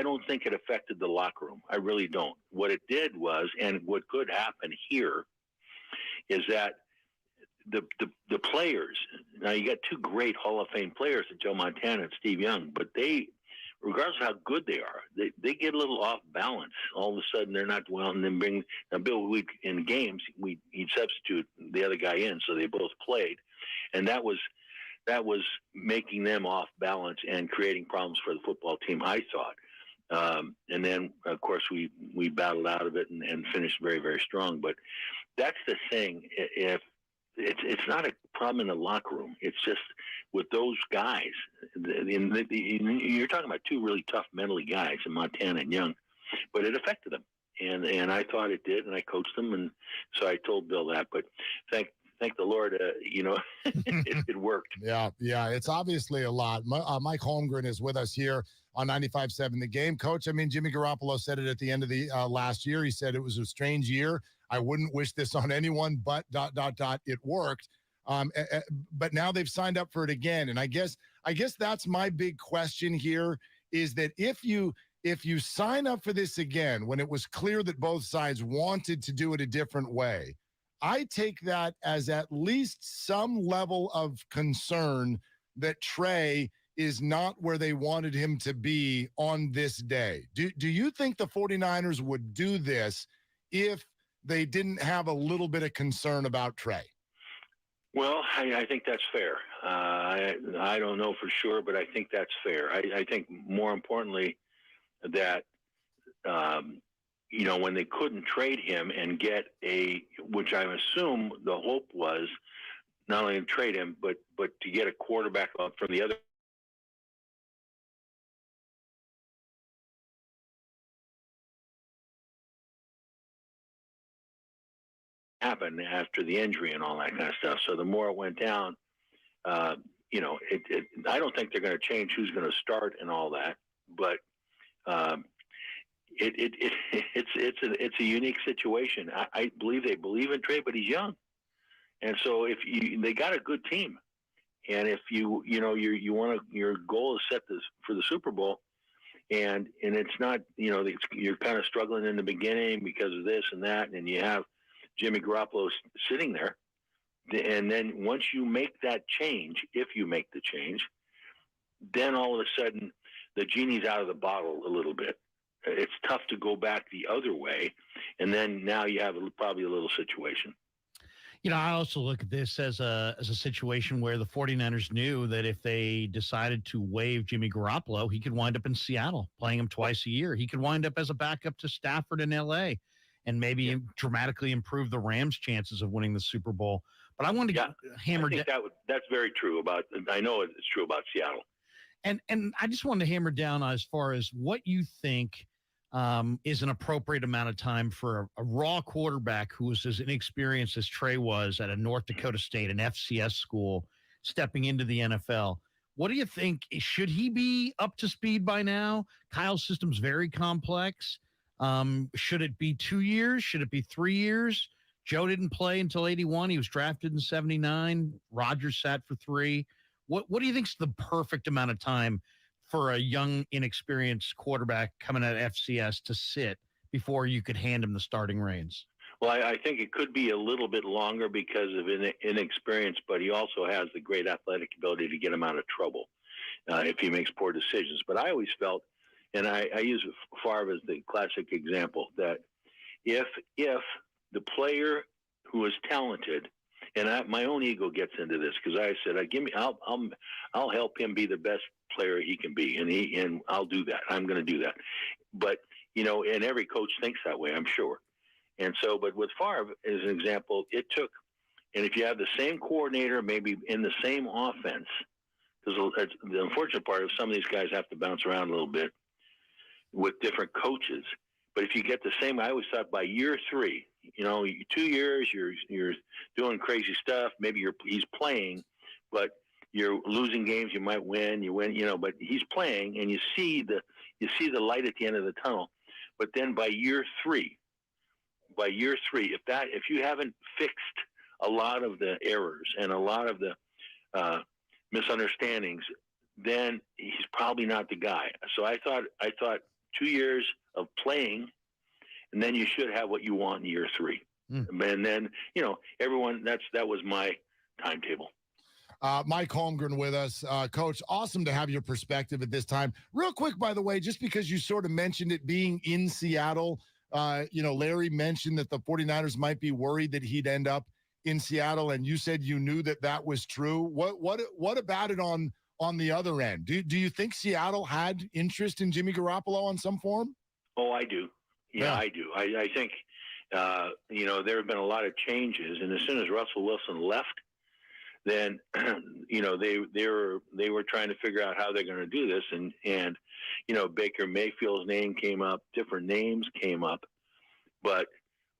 Speaker 1: don't think it affected the locker room. I really don't. What it did was, and what could happen here, is that the players. Now you got two great Hall of Fame players, Joe Montana and Steve Young, but they, regardless of how good they are, they get a little off balance. All of a sudden, they're not well, and then Bill, in games, he'd substitute the other guy in, so they both played, and that was making them off balance and creating problems for the football team, I thought. And then, of course, we battled out of it and finished very, very strong. But that's the thing. If it's not a problem in the locker room. It's just with those guys. You're talking about two really tough mentally guys, in Montana and Young, but it affected them, and I thought it did, and I coached them, and so I told Bill that. But thank the Lord, it worked.
Speaker 24: Yeah, it's obviously a lot. Mike Holmgren is with us here on 95.7 The Game. Coach, Jimmy Garoppolo said it at the end of the last year. He said it was a strange year. I wouldn't wish this on anyone, but ... it worked. But now they've signed up for it again. And I guess that's my big question here is that if you sign up for this again, when it was clear that both sides wanted to do it a different way, I take that as at least some level of concern that Trey is not where they wanted him to be on this day. Do you think the 49ers would do this if they didn't have a little bit of concern about Trey?
Speaker 1: Well, I think that's fair. I don't know for sure, but I think that's fair. I think more importantly that, when they couldn't trade him and get which I assume the hope was not only to trade him, but to get a quarterback from the other. Happened after the injury and all that kind of stuff. So the more it went down, I don't think they're going to change who's going to start and all that, but it's a unique situation. I believe they believe in Trey, but he's young, and so they got a good team, and if you want your goal is set this for the Super Bowl, and it's not you're kind of struggling in the beginning because of this and that, and you have Jimmy Garoppolo sitting there. And then once you make that change, if you make the change, then all of a sudden the genie's out of the bottle a little bit. It's tough to go back the other way. And then now you have probably a little situation.
Speaker 6: I also look at this as a situation where the 49ers knew that if they decided to waive Jimmy Garoppolo, he could wind up in Seattle playing him twice a year. He could wind up as a backup to Stafford in L.A., and maybe dramatically improve the Rams' chances of winning the Super Bowl. But I wanted to hammer down.
Speaker 1: That's very true I know it's true about Seattle.
Speaker 6: And I just wanted to hammer down as far as what you think is an appropriate amount of time for a raw quarterback who is as inexperienced as Trey was at a North Dakota State, an FCS school, stepping into the NFL. What do you think? Should he be up to speed by now? Kyle's system's very complex. Should it be 2 years? Should it be 3 years? Joe didn't play until 81. He was drafted in 79. Rodgers sat for 3. What do you think's the perfect amount of time for a young, inexperienced quarterback coming out of FCS to sit before you could hand him the starting reins?
Speaker 1: Well, I think it could be a little bit longer because of inexperience, but he also has the great athletic ability to get him out of trouble if he makes poor decisions. But I always felt, and I use Favre as the classic example, that if the player who is talented, and my own ego gets into this because I said, I'll help him be the best player he can be, and I'll do that. I'm going to do that. But and every coach thinks that way, I'm sure. And so, but with Favre as an example, it took, and if you have the same coordinator, maybe in the same offense, because the unfortunate part is some of these guys have to bounce around a little bit with different coaches. But if you get the same, I always thought by year 3, 2 years, you're doing crazy stuff. Maybe he's playing, but you're losing games. You might win. You win. But he's playing, and you see the light at the end of the tunnel. But then by year 3, if you haven't fixed a lot of the errors and a lot of the misunderstandings, then he's probably not the guy. So I thought 2 years of playing, and then you should have what you want in year 3. And then, everyone, that was my timetable.
Speaker 24: Mike Holmgren with us. Coach, awesome to have your perspective at this time. Real quick, by the way, just because you sort of mentioned it being in Seattle, Larry mentioned that the 49ers might be worried that he'd end up in Seattle, and you said you knew that was true. What about it on the other end? Do you think Seattle had interest in Jimmy Garoppolo on some form? Oh,
Speaker 1: I do. Yeah, I do. I think, there have been a lot of changes, and as soon as Russell Wilson left, then, they were trying to figure out how they're going to do this. And Baker Mayfield's name came up, different names came up. But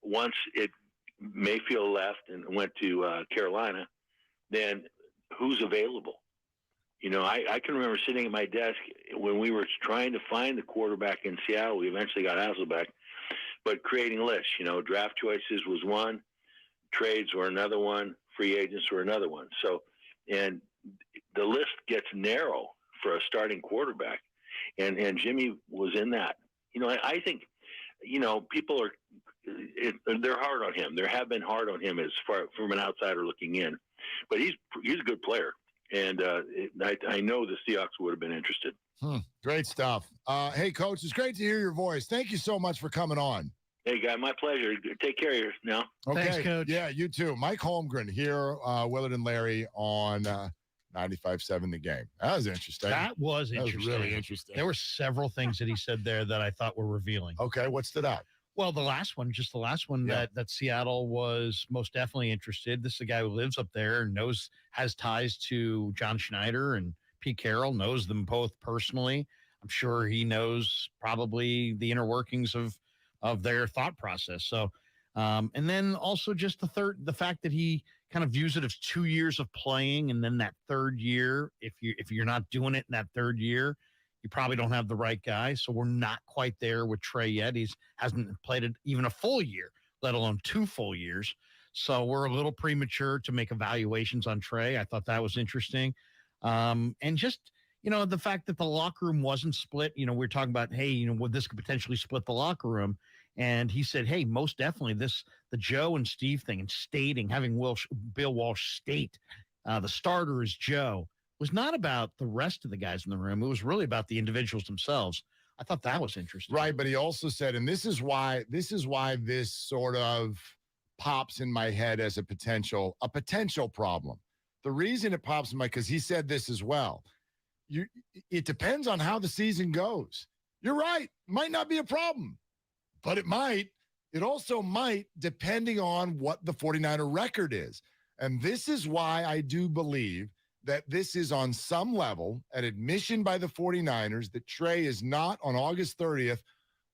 Speaker 1: once Mayfield left and went to Carolina, then who's available? I can remember sitting at my desk when we were trying to find the quarterback in Seattle. We eventually got Hasselbeck, but creating lists, draft choices was one, trades were another one, free agents were another one. So, and the list gets narrow for a starting quarterback, and Jimmy was in that. I think, people they're hard on him. There have been hard on him as far from an outsider looking in, but he's a good player, and I know the Seahawks would have been interested.
Speaker 24: Great stuff. Hey, Coach, it's great to hear your voice. Thank you so much for coming on.
Speaker 1: Hey, guy, my pleasure. Take care of you now.
Speaker 24: Okay.
Speaker 6: Thanks, Coach.
Speaker 24: Yeah, you too. Mike Holmgren here, Willard and Larry on 95.7 The Game. That was interesting.
Speaker 6: That was interesting.
Speaker 24: Really interesting.
Speaker 6: There were several things that he said there that I thought were revealing.
Speaker 24: Okay, what stood out?
Speaker 6: Well, the last one, that Seattle was most definitely interested. This is a guy who lives up there and has ties to John Schneider and Pete Carroll, knows them both personally. I'm sure he knows probably the inner workings of their thought process. So, and then also just the fact that he kind of views it as 2 years of playing, and then that third year, if you're not doing it in that third year, you probably don't have the right guy. So we're not quite there with Trey yet. Hasn't played it even a full year, let alone 2 full years. So we're a little premature to make evaluations on Trey. I thought that was interesting. And just, the fact that the locker room wasn't split, we're talking about, hey, this could potentially split the locker room. And he said, hey, most definitely the Joe and Steve thing and having Bill Walsh state the starter is Joe was not about the rest of the guys in the room. It was really about the individuals themselves. I thought that was interesting.
Speaker 24: Right, but he also said, and this is why this sort of pops in my head as a potential problem. The reason it pops in my, because he said this as well. It depends on how the season goes. You're right. Might not be a problem, but it might. It also might, depending on what the 49er record is. And this is why I do believe that this is on some level an admission by the 49ers that Trey is not on August 30th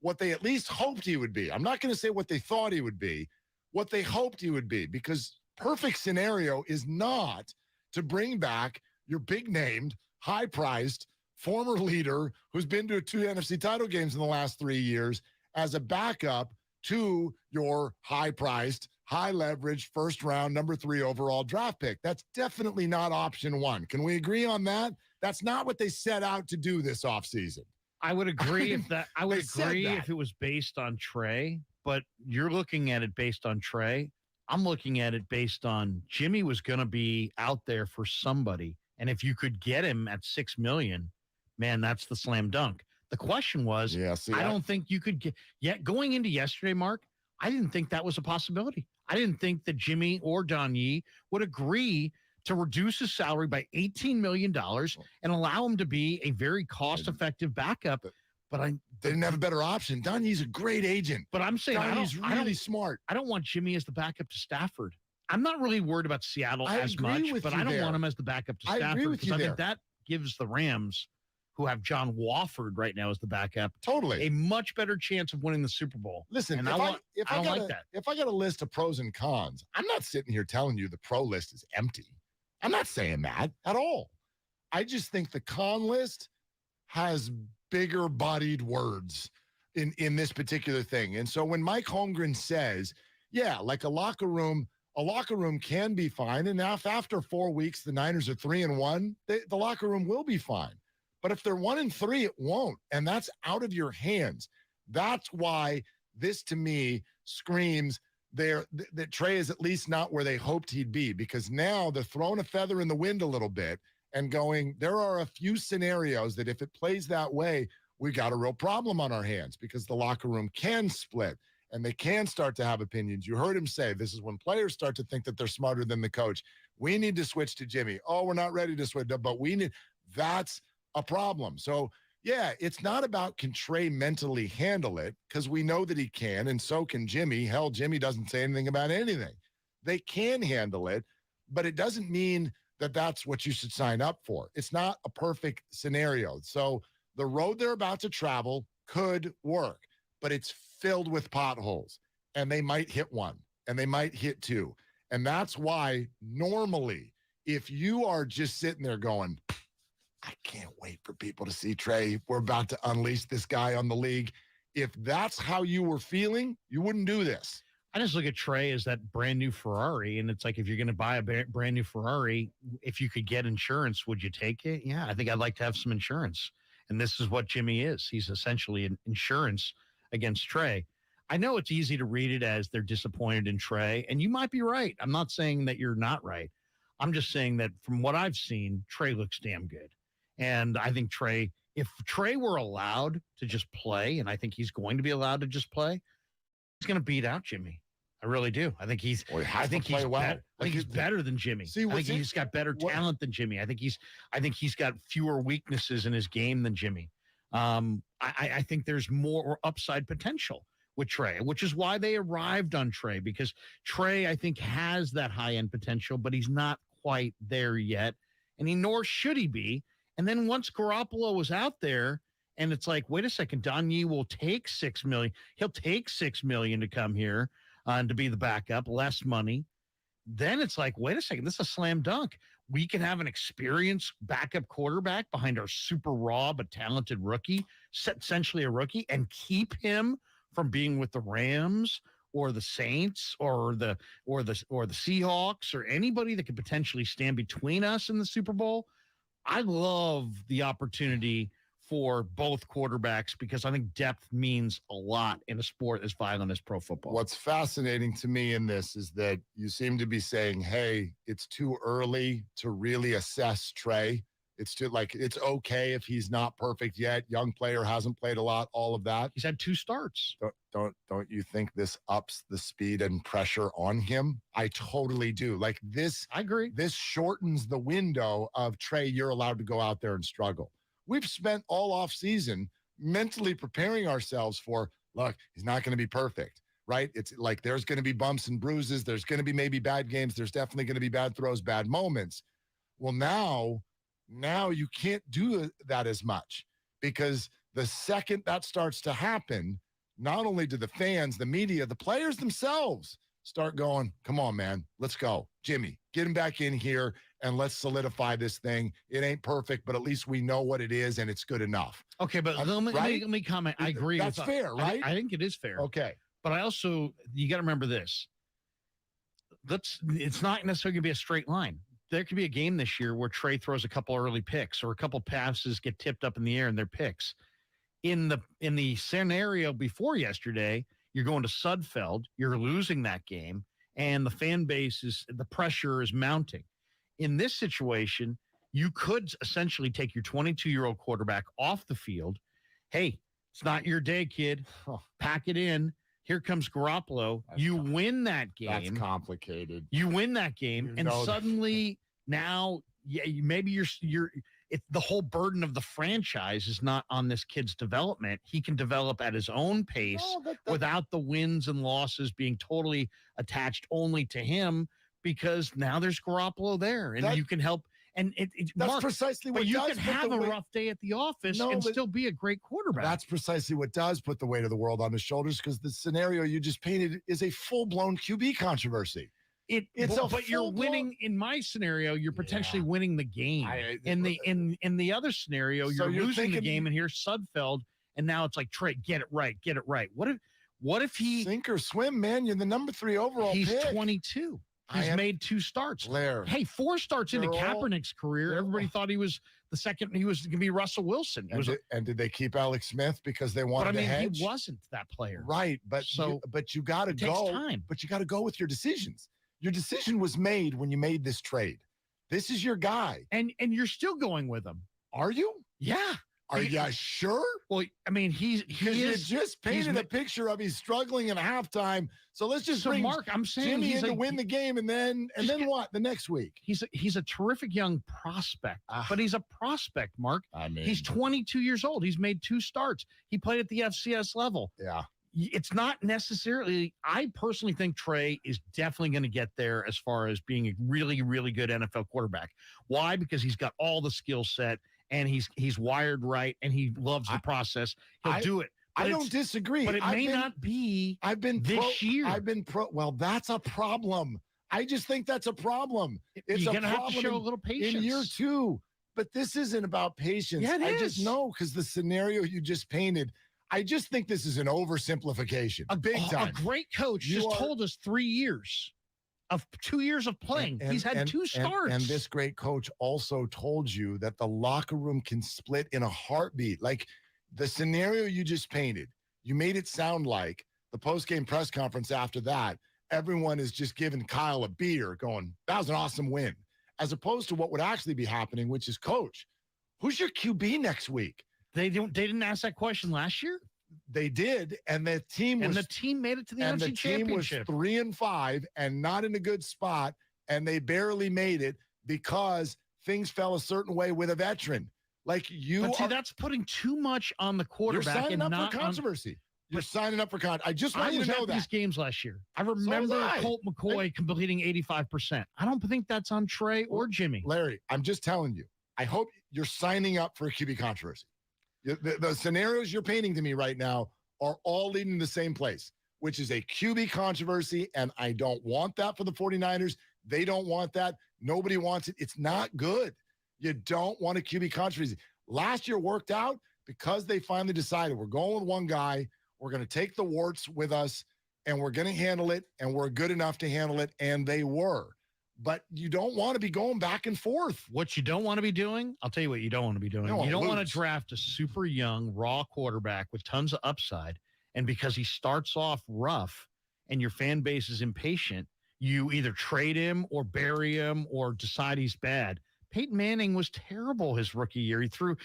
Speaker 24: what they at least hoped he would be. I'm not going to say what they thought he would be, what they hoped he would be, because perfect scenario is not to bring back your big-named, high-priced former leader who's been to 2 NFC title games in the last 3 years as a backup to your high-priced, high-leverage, first-round, number 3 overall draft pick. That's definitely not option one. Can we agree on that? That's not what they set out to do this offseason.
Speaker 6: I would agree if it was based on Trey, but you're looking at it based on Trey. I'm looking at it based on Jimmy was going to be out there for somebody. And if you could get him at $6 million, man, that's the slam dunk. The question was, I don't think you could get going into yesterday, Mark. I didn't think that was a possibility. I didn't think that Jimmy or Don Yee would agree to reduce his salary by $18 million and allow him to be a very cost-effective backup. But they
Speaker 24: didn't have a better option. Don Yee's a great agent.
Speaker 6: But I'm saying
Speaker 24: Donnie's really smart.
Speaker 6: I don't want Jimmy as the backup to Stafford. I'm not really worried about Seattle as much, but I don't want him as the backup to Stafford because I think that gives the Rams, who have John Wofford right now as the backup, a much better chance of winning the Super Bowl.
Speaker 24: Listen,
Speaker 6: and
Speaker 24: if
Speaker 6: I don't like that.
Speaker 24: If I got a list of pros and cons, I'm not sitting here telling you the pro list is empty. I'm not saying that at all. I just think the con list has bigger bodied words in this particular thing. And so when Mike Holmgren says, yeah, like a locker room can be fine. And after 4 weeks, the Niners are 3-1, the locker room will be fine. But if they're 1-3, it won't. And that's out of your hands. That's why this, to me, screams that Trey is at least not where they hoped he'd be, because now they're throwing a feather in the wind a little bit and going, there are a few scenarios that if it plays that way, we got a real problem on our hands, because the locker room can split and they can start to have opinions. You heard him say, this is when players start to think that they're smarter than the coach. We need to switch to Jimmy. Oh, we're not ready to switch, but that's a problem. So yeah, it's not about can Trey mentally handle it, because we know that he can, and so can Jimmy. Hell, Jimmy doesn't say anything about anything. They can handle it, but it doesn't mean that that's what you should sign up for. It's not a perfect scenario. So the road they're about to travel could work, but it's filled with potholes, and they might hit one, and they might hit two. And that's why normally, if you are just sitting there going, I can't wait for people to see Trey, we're about to unleash this guy on the league. If that's how you were feeling, you wouldn't do this.
Speaker 6: I just look at Trey as that brand new Ferrari. And it's like, if you're going to buy a brand new Ferrari, if you could get insurance, would you take it? Yeah, I think I'd like to have some insurance. And this is what Jimmy is. He's essentially an insurance against Trey. I know it's easy to read it as they're disappointed in Trey, and you might be right. I'm not saying that you're not right. I'm just saying that from what I've seen, Trey looks damn good. And I think if Trey were allowed to just play, and I think he's going to be allowed to just play, he's going to beat out Jimmy. I really do. I think he's better than Jimmy. I think he's got better talent than Jimmy. I think he's got fewer weaknesses in his game than Jimmy. I think there's more upside potential with Trey, which is why they arrived on Trey, because Trey, I think, has that high-end potential, but he's not quite there yet, and nor should he be. And then once Garoppolo was out there, and it's like, wait a second, Don Yee will take $6 million. He'll take $6 million to come here and to be the backup, less money. Then it's like, wait a second, this is a slam dunk. We can have an experienced backup quarterback behind our super raw but talented rookie, essentially a rookie, and keep him from being with the Rams or the Saints or the Seahawks or anybody that could potentially stand between us in the Super Bowl. I love the opportunity for both quarterbacks, because I think depth means a lot in a sport as violent as pro football.
Speaker 24: What's fascinating to me in this is that you seem to be saying, hey, it's too early to really assess Trey. It's okay if he's not perfect yet. Young player, hasn't played a lot, all of that.
Speaker 6: He's had 2 starts.
Speaker 24: Don't you think this ups the speed and pressure on him? I totally do. Like this,
Speaker 6: I agree.
Speaker 24: This shortens the window of Trey, you're allowed to go out there and struggle. We've spent all off season mentally preparing ourselves for, look, he's not going to be perfect, right? It's like there's going to be bumps and bruises. There's going to be maybe bad games. There's definitely going to be bad throws, bad moments. Well, now you can't do that as much, because the second that starts to happen, not only do the fans, the media, the players themselves start going, come on, man, let's go. Jimmy, get him back in here and let's solidify this thing. It ain't perfect, but at least we know what it is and it's good enough.
Speaker 6: Okay, but let me comment. I agree.
Speaker 24: That's fair, right?
Speaker 6: I think it is fair.
Speaker 24: Okay.
Speaker 6: But I also, you got to remember this. It's not necessarily going to be a straight line. There could be a game this year where Trey throws a couple early picks or a couple passes get tipped up in the air and they're picks. In the scenario before yesterday, you're going to Sudfeld, you're losing that game, and the fan base the pressure is mounting. In this situation, you could essentially take your 22-year-old quarterback off the field. Hey, it's not your day, kid. Pack it in. Here comes Garoppolo. You win that game.
Speaker 24: That's complicated.
Speaker 6: You win that game, and suddenly now, maybe the whole burden of the franchise is not on this kid's development. He can develop at his own pace without the wins and losses being totally attached only to him, because now there's Garoppolo there, and you can help. And
Speaker 24: that's
Speaker 6: Mark,
Speaker 24: precisely what
Speaker 6: but you
Speaker 24: does
Speaker 6: can have a rough day at the office and still be a great quarterback.
Speaker 24: That's precisely what does put the weight of the world on his shoulders, because the scenario you just painted is a full-blown QB controversy.
Speaker 6: But you're winning in my scenario. You're potentially winning the game. In the other scenario, you're losing the game. And here's Sudfeld, and now it's like, Trey, get it right. What if he
Speaker 24: sink or swim, man? You're the number 3 overall.
Speaker 6: He's
Speaker 24: pick.
Speaker 6: 22. He's made 2 starts. Hey, 4 starts into Kaepernick's career. Everybody thought he was the second. He was going to be Russell Wilson.
Speaker 24: And did they keep Alex Smith because they wanted to hedge?
Speaker 6: He wasn't that player,
Speaker 24: right? But you got to go.
Speaker 6: Time.
Speaker 24: But you got to go with your decisions. Your decision was made when you made this trade. This is your guy,
Speaker 6: and you're still going with him.
Speaker 24: Are you?
Speaker 6: Yeah.
Speaker 24: Are you sure?
Speaker 6: Well, I mean, you
Speaker 24: just painted a picture of he's struggling in halftime. So let's just bring
Speaker 6: Mark, I'm saying
Speaker 24: Jimmy in to win the game, and then what? The next week,
Speaker 6: he's a terrific young prospect, but he's a prospect, Mark.
Speaker 24: I mean,
Speaker 6: he's 22 years old. He's made 2 starts. He played at the FCS level.
Speaker 24: Yeah.
Speaker 6: It's not necessarily. I personally think Trey is definitely going to get there as far as being a really, really good NFL quarterback. Why? Because he's got all the skill set. And he's wired right, and he loves the process. He'll do it.
Speaker 24: I don't disagree.
Speaker 6: But it may not be this year.
Speaker 24: Well, that's a problem. I just think that's a problem.
Speaker 6: You're going to have to show a little patience.
Speaker 24: In year 2. But this isn't about patience.
Speaker 6: Yeah,
Speaker 24: I just know, because the scenario you just painted, I just think this is an oversimplification. Big time.
Speaker 6: A great coach told us 3 years. Of 2 years of playing. He's had 2 starts.
Speaker 24: And this great coach also told you that the locker room can split in a heartbeat. Like the scenario you just painted, you made it sound like the post-game press conference after that, everyone is just giving Kyle a beer going, that was an awesome win. As opposed to what would actually be happening, which is, coach, who's your QB next week?
Speaker 6: They didn't ask that question last year?
Speaker 24: They did, and the team
Speaker 6: made it to the NFC Championship.
Speaker 24: The team was 3-5 and not in a good spot, and they barely made it because things fell a certain way with a veteran. Like
Speaker 6: that's putting too much on the quarterback.
Speaker 24: You're signing
Speaker 6: and
Speaker 24: up for controversy. You're signing up for controversy. I just want you to know that.
Speaker 6: These games last year. I remember Colt McCoy completing 85%. I don't think that's on Trey or Jimmy.
Speaker 24: Larry, I'm just telling you. I hope you're signing up for a QB controversy. The scenarios you're painting to me right now are all leading to the same place, which is a QB controversy, and I don't want that for the 49ers. They don't want that. Nobody wants it. It's not good. You don't want a QB controversy. Last year worked out because they finally decided we're going with one guy, we're going to take the warts with us, and we're going to handle it, and we're good enough to handle it, and they were. But you don't want to be going back and forth.
Speaker 6: What you don't want to be doing, I'll tell you what you don't want to be doing. You don't want to draft a super young, raw quarterback with tons of upside, and because he starts off rough and your fan base is impatient, you either trade him or bury him or decide he's bad. Peyton Manning was terrible his rookie year. He threw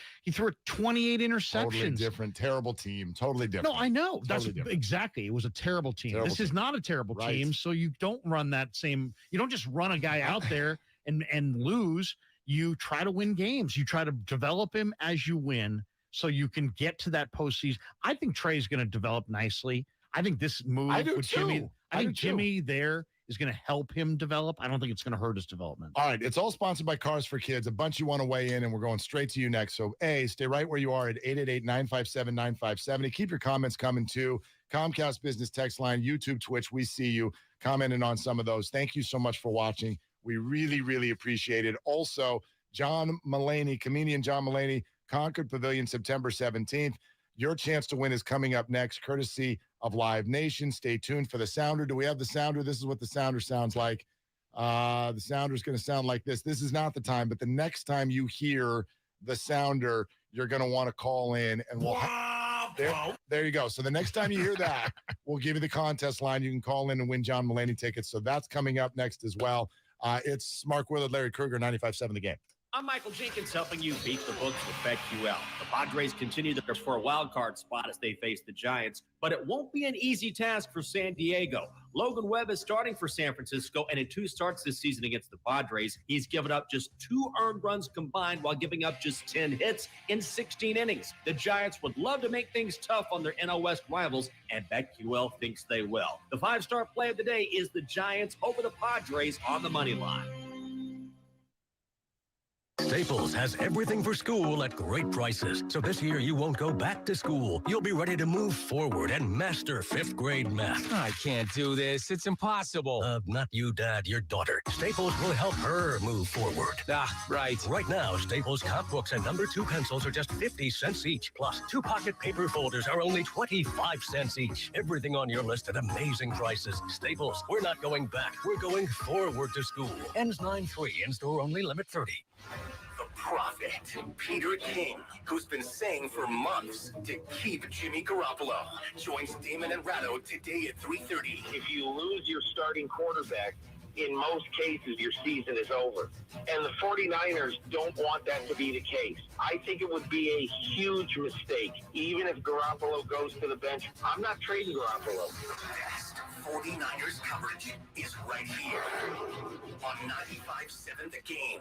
Speaker 6: 28 interceptions.
Speaker 24: Totally different, terrible team. Totally different.
Speaker 6: No, I know. That's exactly. It was a terrible team. This is not a terrible team. So you don't run that same. You don't just run a guy out there and lose. You try to win games. You try to develop him as you win, so you can get to that postseason. I think Trey's going to develop nicely. I think this move with Jimmy. I think Jimmy there is going to help him develop. I don't think it's going to hurt his development.
Speaker 24: All right. It's all sponsored by Cars for Kids. A bunch you want to weigh in, and we're going straight to you next. So, stay right where you are at 888-957-9570. Keep your comments coming, too. Comcast Business text line, YouTube, Twitch. We see you commenting on some of those. Thank you so much for watching. We really, really appreciate it. Also, John Mulaney, comedian John Mulaney, Concord Pavilion, September 17th. Your chance to win is coming up next, courtesy of Live Nation. Stay tuned for the sounder. Do we have the sounder? This is what the sounder sounds like. The sounder is going to sound like this. This is not the time, but the next time you hear the sounder, you're going to want to call in, and we'll there you go. So the next time you hear that, we'll give you the contest line. You can call in and win John Mulaney tickets. So that's coming up next as well. It's Mark Willard, Larry Krueger, 95.7 The Game.
Speaker 5: I'm Michael Jenkins, helping you beat the books with BetQL. The Padres continue their for a wild card spot as they face the Giants, but it won't be an easy task for San Diego. Logan Webb is starting for San Francisco, and in 2 starts this season against the Padres, he's given up just 2 earned runs combined while giving up just 10 hits in 16 innings. The Giants would love to make things tough on their NL West rivals, and BetQL thinks they will. The 5-star play of the day is the Giants over the Padres on the money line.
Speaker 17: Staples has everything for school at great prices. So this year you won't go back to school. You'll be ready to move forward and master 5th grade math.
Speaker 18: I can't do this. It's impossible.
Speaker 17: Not you, Dad, your daughter. Staples will help her move forward.
Speaker 18: Right.
Speaker 17: Right now, Staples comp books and number 2 pencils are just 50 cents each. Plus, 2 pocket paper folders are only 25 cents each. Everything on your list at amazing prices. Staples, we're not going back. We're going forward to school. Ends 9/3. In-store only, limit 30.
Speaker 3: The prophet, Peter King, who's been saying for months to keep Jimmy Garoppolo, joins Damon and Ratto today at 3:30.
Speaker 20: If you lose your starting quarterback, in most cases, your season is over. And the 49ers don't want that to be the case. I think it would be a huge mistake, even if Garoppolo goes to the bench. I'm not trading Garoppolo.
Speaker 3: Best 49ers coverage is right here on 95.7 The Game.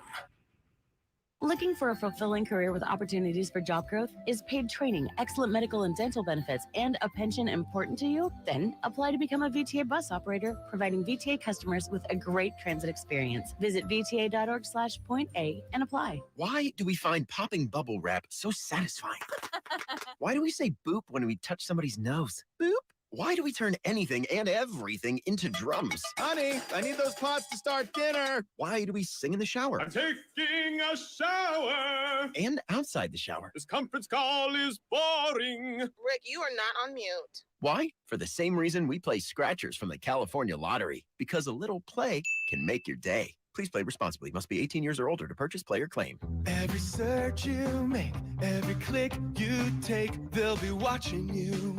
Speaker 21: Looking for a fulfilling career with opportunities for job growth? Is paid training, excellent medical and dental benefits, and a pension important to you? Then apply to become a VTA bus operator, providing VTA customers with a great transit experience. Visit VTA.org/point-A and apply.
Speaker 22: Why do we find popping bubble wrap so satisfying? Why do we say boop when we touch somebody's nose? Boop? Why do we turn anything and everything into drums?
Speaker 7: Honey, I need those pots to start dinner.
Speaker 22: Why do we sing in the shower?
Speaker 23: I'm taking a shower.
Speaker 22: And outside the shower.
Speaker 23: This conference call is boring.
Speaker 28: Rick, you are not on mute.
Speaker 22: Why? For the same reason we play scratchers from the California Lottery. Because a little play can make your day. Please play responsibly. Must be 18 years or older to purchase, play, or claim.
Speaker 29: Every search you make, every click you take, they'll be watching you.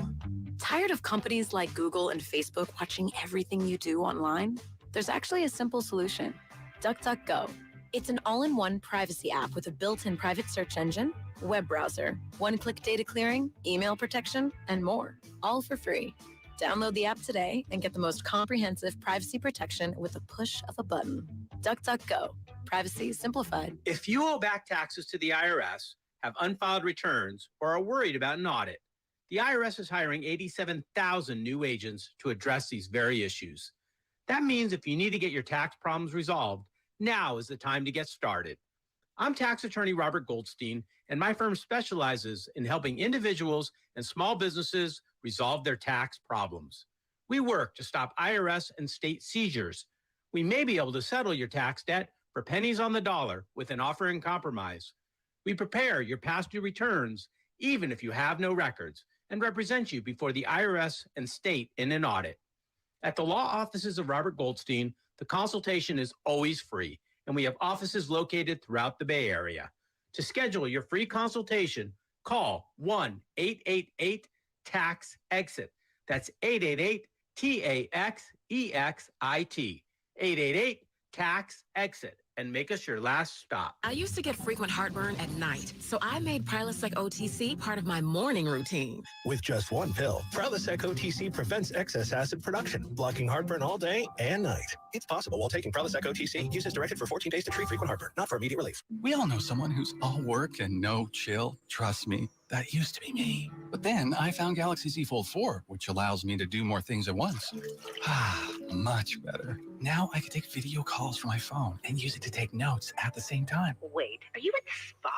Speaker 9: Tired of companies like Google and Facebook watching everything you do online? There's actually a simple solution. DuckDuckGo. It's an all-in-one privacy app with a built-in private search engine, web browser, one-click data clearing, email protection, and more. All for free. Download the app today and get the most comprehensive privacy protection with a push of a button. DuckDuckGo. Privacy simplified.
Speaker 5: If you owe back taxes to the IRS, have unfiled returns, or are worried about an audit, the IRS is hiring 87,000 new agents to address these very issues. That means if you need to get your tax problems resolved, now is the time to get started. I'm tax attorney Robert Goldstein, and my firm specializes in helping individuals and small businesses resolve their tax problems. We work to stop IRS and state seizures. We may be able to settle your tax debt for pennies on the dollar with an offer in compromise. We prepare your past due returns, even if you have no records, and represent you before the IRS and state in an audit. At the law offices of Robert Goldstein, the consultation is always free, and we have offices located throughout the Bay Area. To schedule your free consultation, call 1-888-TAX-EXIT. That's 888-TAXEXIT. 888-TAX-EXIT. And make us your last stop.
Speaker 30: I used to get frequent heartburn at night, so I made Prilosec OTC part of my morning routine.
Speaker 11: With just one pill, Prilosec OTC prevents excess acid production, blocking heartburn all day and night. It's possible while taking Prilosec OTC. Use as directed for 14 days to treat frequent heartburn, not for immediate relief.
Speaker 19: We all know someone who's all work and no chill. Trust me, that used to be me. But then I found Galaxy Z Fold 4, which allows me to do more things at once. Much better. Now I can take video calls from my phone and use it to take notes at the same time.
Speaker 28: Wait, are you at the spa?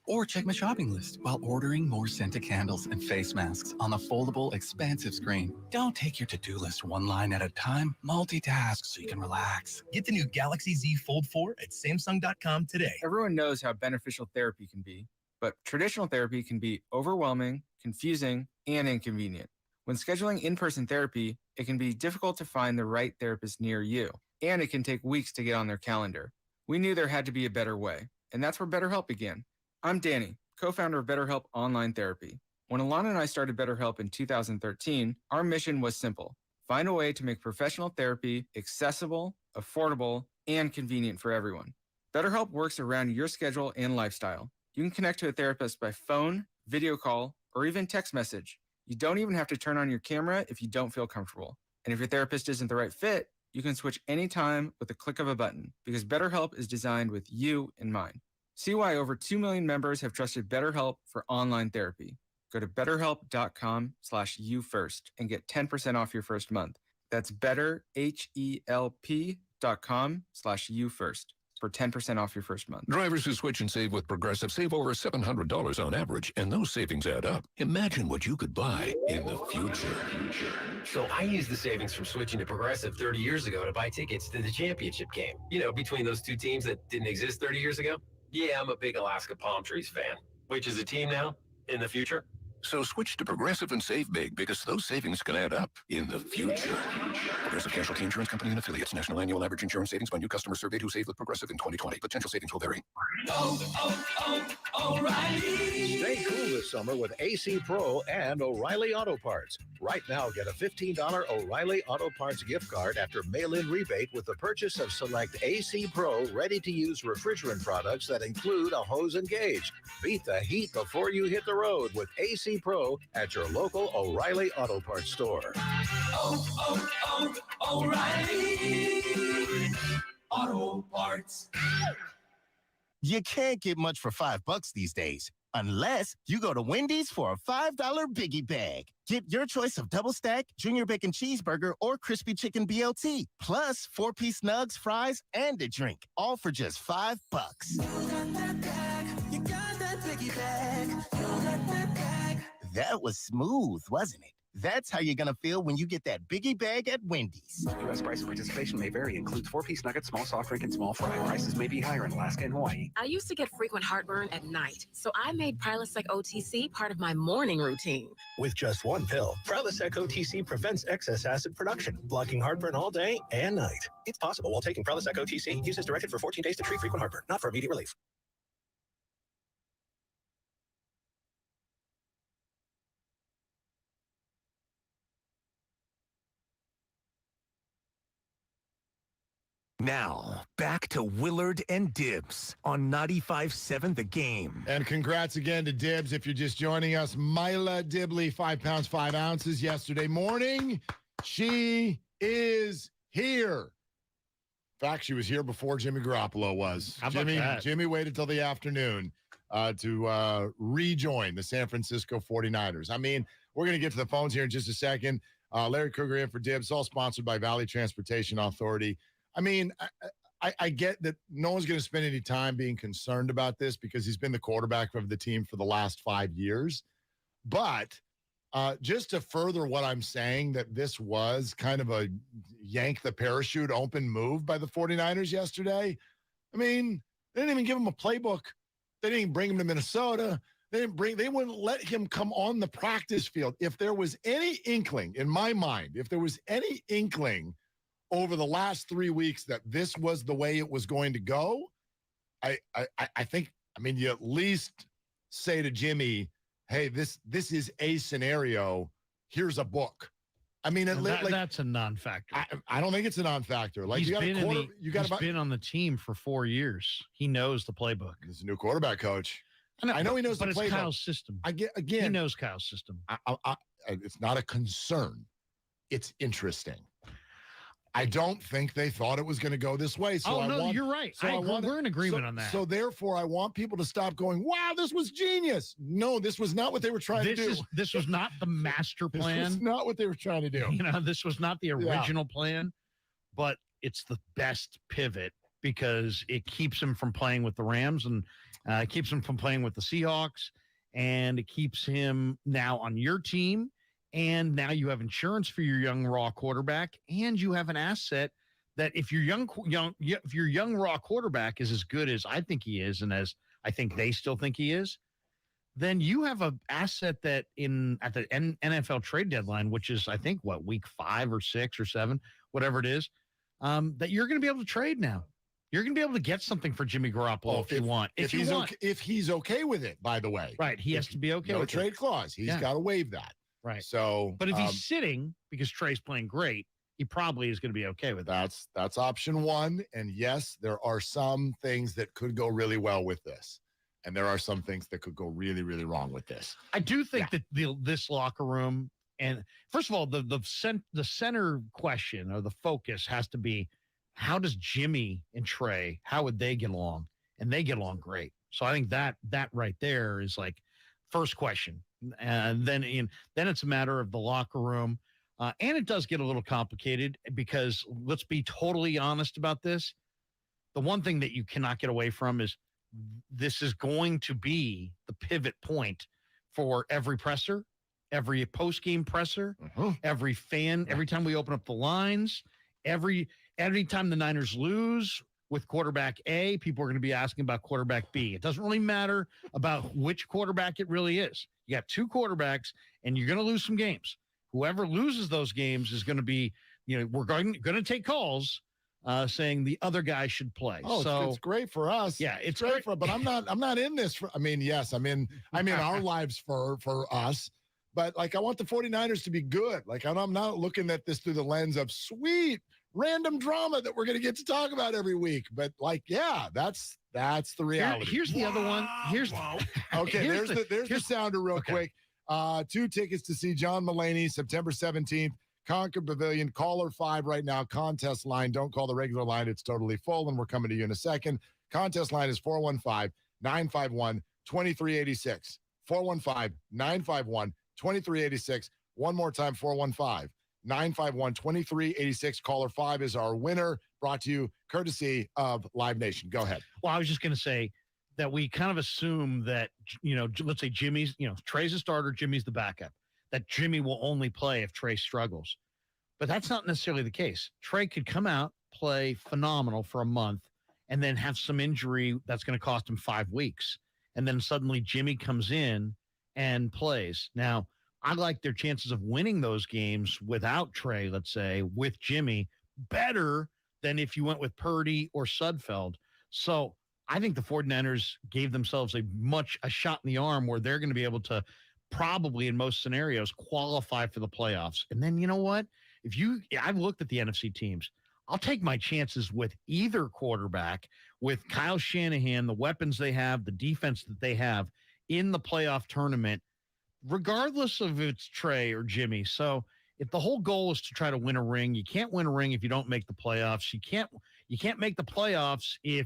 Speaker 19: Or check my shopping list while ordering more scented candles and face masks on the foldable, expansive screen. Don't take your to-do list one line at a time. Multitask so you can relax.
Speaker 3: Get the new Galaxy Z Fold 4 at Samsung.com today.
Speaker 2: Everyone knows how beneficial therapy can be, but traditional therapy can be overwhelming, confusing, and inconvenient. When scheduling in-person therapy, it can be difficult to find the right therapist near you, and it can take weeks to get on their calendar. We knew there had to be a better way, and that's where BetterHelp began. I'm Danny, co-founder of BetterHelp Online Therapy. When Alana and I started BetterHelp in 2013, our mission was simple: find a way to make professional therapy accessible, affordable, and convenient for everyone. BetterHelp works around your schedule and lifestyle. You can connect to a therapist by phone, video call, or even text message. You don't even have to turn on your camera if you don't feel comfortable. And if your therapist isn't the right fit, you can switch anytime with the click of a button, because BetterHelp is designed with you in mind. See why over 2 million members have trusted BetterHelp for online therapy. Go to betterhelp.com/youfirst and get 10% off your first month. That's betterhelp.com/youfirst for 10% off your first month.
Speaker 16: Drivers who switch and save with Progressive save over $700 on average, and those savings add up. Imagine what you could buy in the future.
Speaker 18: So I used the savings from switching to Progressive 30 years ago to buy tickets to the championship game. You know, between those two teams that didn't exist 30 years ago. Yeah, I'm a big Alaska Palm Trees fan, which is a team now in the future.
Speaker 16: So switch to Progressive and save big, because those savings can add up in the future. Progressive Casualty Insurance Company and affiliates. National annual average insurance savings by new customers surveyed who saved with Progressive in 2020. Potential savings will vary.
Speaker 4: O'Reilly. Stay cool this summer with AC Pro and O'Reilly Auto Parts. Right now, get a $15 O'Reilly Auto Parts gift card after mail-in rebate with the purchase of select AC Pro ready-to-use refrigerant products that include a hose and gauge. Beat the heat before you hit the road with AC Pro at your local O'Reilly Auto Parts store.
Speaker 3: O'Reilly Auto Parts.
Speaker 22: You can't get much for $5 these days, unless you go to Wendy's for a $5 biggie bag. Get your choice of double stack, junior bacon cheeseburger, or crispy chicken BLT, plus 4-piece nugs, fries, and a drink, all for just $5. That was smooth, wasn't it? That's how you're going to feel when you get that biggie bag at Wendy's.
Speaker 8: U.S. price and participation may vary. Includes 4-piece nuggets, small soft drink, and small fry. Prices may be higher in Alaska and Hawaii.
Speaker 30: I used to get frequent heartburn at night, so I made Prilosec OTC part of my morning routine.
Speaker 23: With just one pill, Prilosec OTC prevents excess acid production, blocking heartburn all day and night. It's possible while taking Prilosec OTC. Use as directed for 14 days to treat frequent heartburn, not for immediate relief.
Speaker 3: Now, back to Willard and Dibbs on 95.7 The Game.
Speaker 24: And congrats again to Dibbs. If you're just joining us, Mila Dibley, 5 pounds, 5 ounces yesterday morning. She is here. In fact, she was here before Jimmy Garoppolo was.
Speaker 6: How about that?
Speaker 24: Jimmy waited till the afternoon to rejoin the San Francisco 49ers. I mean, we're going to get to the phones here in just a second. Larry Krueger in for Dibbs, all sponsored by Valley Transportation Authority. I mean, I get that no one's going to spend any time being concerned about this because he's been the quarterback of the team for the last 5 years. But just to further what I'm saying, that this was kind of a yank the parachute open move by the 49ers yesterday. I mean, they didn't even give him a playbook. They didn't even bring him to Minnesota. They wouldn't let him come on the practice field. If there was any inkling, in my mind, over the last 3 weeks that this was the way it was going to go, I think, you at least say to Jimmy, hey, this is a scenario. Here's a book. I mean,
Speaker 6: that's a non-factor.
Speaker 24: I don't think it's a non-factor. Like,
Speaker 6: he's been on the team for 4 years. He knows the playbook.
Speaker 24: He's a new quarterback coach. I know he knows the playbook. But
Speaker 6: it's Kyle's system.
Speaker 24: He
Speaker 6: knows Kyle's system.
Speaker 24: It's not a concern. It's interesting. I don't think they thought it was going to go this way. So
Speaker 6: you're right. We're in agreement on that.
Speaker 24: So therefore, I want people to stop going, wow, this was genius. No, this was not what they were trying to do.
Speaker 6: This was not the master plan.
Speaker 24: This was not what they were trying to do.
Speaker 6: This was not the original plan, but it's the best pivot because it keeps him from playing with the Rams and it keeps him from playing with the Seahawks, and it keeps him now on your team. And now you have insurance for your young raw quarterback, and you have an asset that if your young raw quarterback is as good as I think he is, and as I think they still think he is, then you have an asset that at the NFL trade deadline, which is I think week 5 or 6 or 7, whatever it is, that you're going to be able to trade now. You're going to be able to get something for Jimmy Garoppolo if you want.
Speaker 24: If he's okay with it, by the way.
Speaker 6: Right. He has to be okay with
Speaker 24: it. No trade clause. He's got to waive that.
Speaker 6: Right.
Speaker 24: So,
Speaker 6: but if he's sitting because Trey's playing great, he probably is going to be okay with that.
Speaker 24: That's option one. And yes, there are some things that could go really well with this. And there are some things that could go really, really wrong with this.
Speaker 6: I do think that this locker room, and first of all, the center question or the focus has to be, how does Jimmy and Trey, how would they get along? And they get along great. So I think that right there is like first question. And then it's a matter of the locker room. And it does get a little complicated because let's be totally honest about this. The one thing that you cannot get away from is this is going to be the pivot point for every presser, every post-game presser, every fan, every time we open up the lines, every time the Niners lose with quarterback A, people are going to be asking about quarterback B. It doesn't really matter about which quarterback it really is. You got 2 quarterbacks, and you're going to lose some games. Whoever loses those games is going to be, we're going to take calls saying the other guy should play.
Speaker 24: Oh, so it's great for us.
Speaker 6: Yeah,
Speaker 24: it's great for. But I'm not in this for. I mean, yes, I'm in our lives for us. But like, I want the 49ers to be good. Like, I'm not looking at this through the lens of sweet random drama that we're going to get to talk about every week. But like, yeah, that's the reality.
Speaker 6: Here's the other one.
Speaker 24: Okay. There's the sounder real quick. 2 tickets to see John Mulaney, September 17th, Concord Pavilion. Caller 5 right now. Contest line. Don't call the regular line. It's totally full, and we're coming to you in a second. Contest line is 415-951-2386. 415-951-2386. One more time, 415-951-2386. Caller 5 is our winner, brought to you courtesy of Live Nation. Go ahead.
Speaker 6: Well, I was just going to say that we kind of assume that, let's say Jimmy's, Trey's a starter, Jimmy's the backup, that Jimmy will only play if Trey struggles. But that's not necessarily the case. Trey could come out, play phenomenal for a month, and then have some injury that's going to cost him 5 weeks. And then suddenly Jimmy comes in and plays. Now, I like their chances of winning those games without Trey, let's say, with Jimmy, better than if you went with Purdy or Sudfeld. So I think the 49ers gave themselves a shot in the arm where they're going to be able to probably in most scenarios qualify for the playoffs. And then you know what? I've looked at the NFC teams. I'll take my chances with either quarterback, with Kyle Shanahan, the weapons they have, the defense that they have in the playoff tournament, regardless of if it's Trey or Jimmy. So if the whole goal is to try to win a ring, you can't win a ring if you don't make the playoffs. You can't make the playoffs if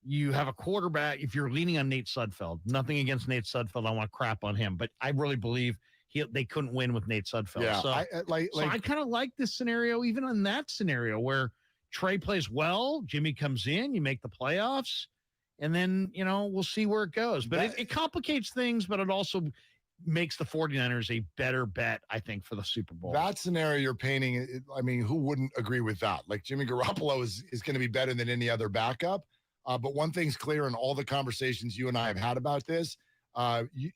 Speaker 6: you have a quarterback, if you're leaning on Nate Sudfeld. Nothing against Nate Sudfeld. I want to crap on him, but I really believe they couldn't win with Nate Sudfeld.
Speaker 24: Yeah,
Speaker 6: so I kind of like this scenario, even in that scenario where Trey plays well, Jimmy comes in, you make the playoffs, and then, we'll see where it goes. But it complicates things, but it also makes the 49ers a better bet, I think, for the Super Bowl.
Speaker 24: That scenario you're painting, I mean, who wouldn't agree with that? Like, Jimmy Garoppolo is going to be better than any other backup. But one thing's clear in all the conversations you and I have had about this,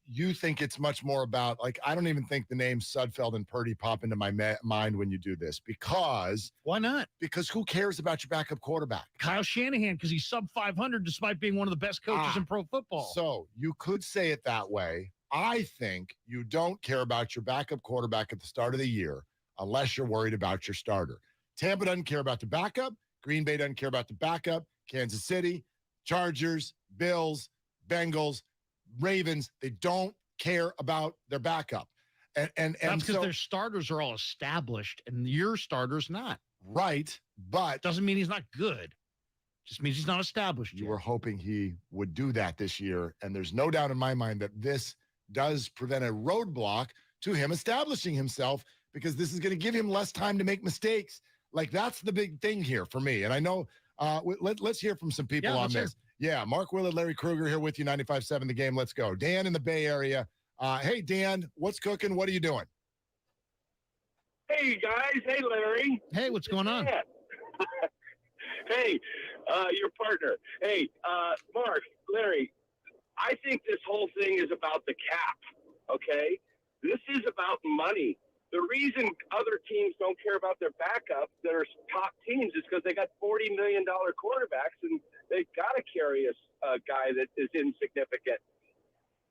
Speaker 24: you think it's much more about, like, I don't even think the names Sudfeld and Purdy pop into my mind when you do this, because
Speaker 6: why not?
Speaker 24: Because who cares about your backup quarterback?
Speaker 6: Kyle Shanahan, because he's sub 500 despite being one of the best coaches in pro football.
Speaker 24: So you could say it that way. I think you don't care about your backup quarterback at the start of the year unless you're worried about your starter. Tampa doesn't care about the backup. Green Bay doesn't care about the backup. Kansas City, Chargers, Bills, Bengals, Ravens, they don't care about their backup. And
Speaker 6: that's because their starters are all established and your starter's not.
Speaker 24: Right, but
Speaker 6: doesn't mean he's not good. Just means he's not established yet.
Speaker 24: You were hoping he would do that this year, and there's no doubt in my mind that this does prevent a roadblock to him establishing himself, because this is going to give him less time to make mistakes. Like, that's the big thing here for me. And I know Let's hear from some people on
Speaker 6: let's hear.
Speaker 24: this. Yeah, Mark Willard, Larry Krueger here with you, 95.7 The Game. Let's go. Dan in the Bay Area. Hey, Dan, what's cooking? What are you doing?
Speaker 1: Hey, guys. Hey, Larry.
Speaker 6: Hey, what's going on?
Speaker 1: Hey, your partner. Hey, Mark, Larry, I think this whole thing is about the cap, okay? This is about money. The reason other teams don't care about their backup that are top teams is because they got $40 million quarterbacks, and they've got to carry a guy that is insignificant.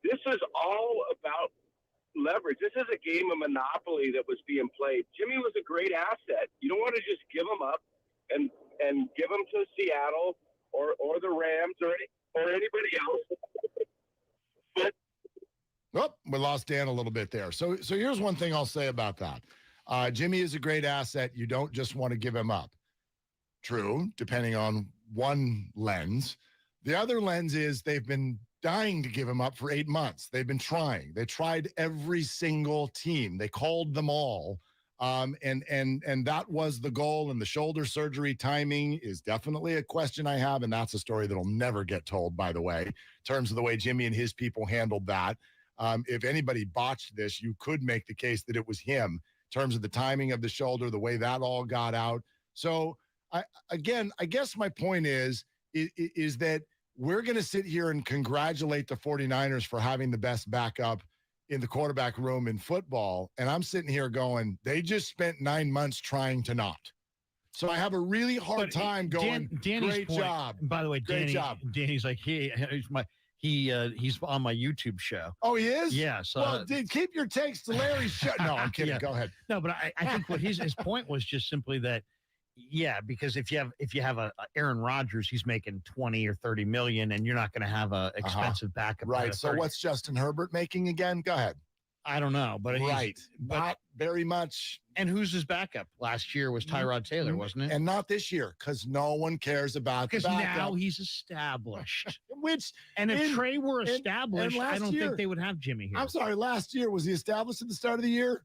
Speaker 1: This is all about leverage. This is a game of Monopoly that was being played. Jimmy was a great asset. You don't want to just give him up and give him to Seattle or the Rams or anybody else. But
Speaker 24: we lost Dan a little bit there. So here's one thing I'll say about that. Jimmy is a great asset. You don't just want to give him up. True, depending on one lens. The other lens is they've been dying to give him up for 8 months. They've been trying. They tried every single team. They called them all. And that was the goal. And the shoulder surgery timing is definitely a question I have. And that's a story that'll never get told, by the way, in terms of the way Jimmy and his people handled that. If anybody botched this, you could make the case that it was him in terms of the timing of the shoulder, the way that all got out. So I guess my point is that we're going to sit here and congratulate the 49ers for having the best backup in the quarterback room in football. And I'm sitting here going, they just spent 9 months trying to not. So I have a really hard time going, great job.
Speaker 6: By the way,
Speaker 24: great job.
Speaker 6: Danny's like, he's on my YouTube show.
Speaker 24: Oh, he is?
Speaker 6: Yeah. So,
Speaker 24: well, keep your takes to Larry's show. No, I'm kidding.
Speaker 6: Yeah.
Speaker 24: Go ahead.
Speaker 6: No, but I think what his point was just simply that, yeah, because if you have a Aaron Rodgers, he's making 20 or 30 million, and you're not going to have a expensive backup.
Speaker 24: Right. So what's Justin Herbert making again? Go ahead.
Speaker 6: I don't know, but
Speaker 24: not very much.
Speaker 6: And who's his backup? Last year was Tyrod Taylor, wasn't it?
Speaker 24: And not this year, because no one cares about the
Speaker 6: because
Speaker 24: backup.
Speaker 6: now he's established.
Speaker 24: And
Speaker 6: if Trey were established, I don't think they would have Jimmy here.
Speaker 24: I'm sorry, last year, was he established at the start of the year?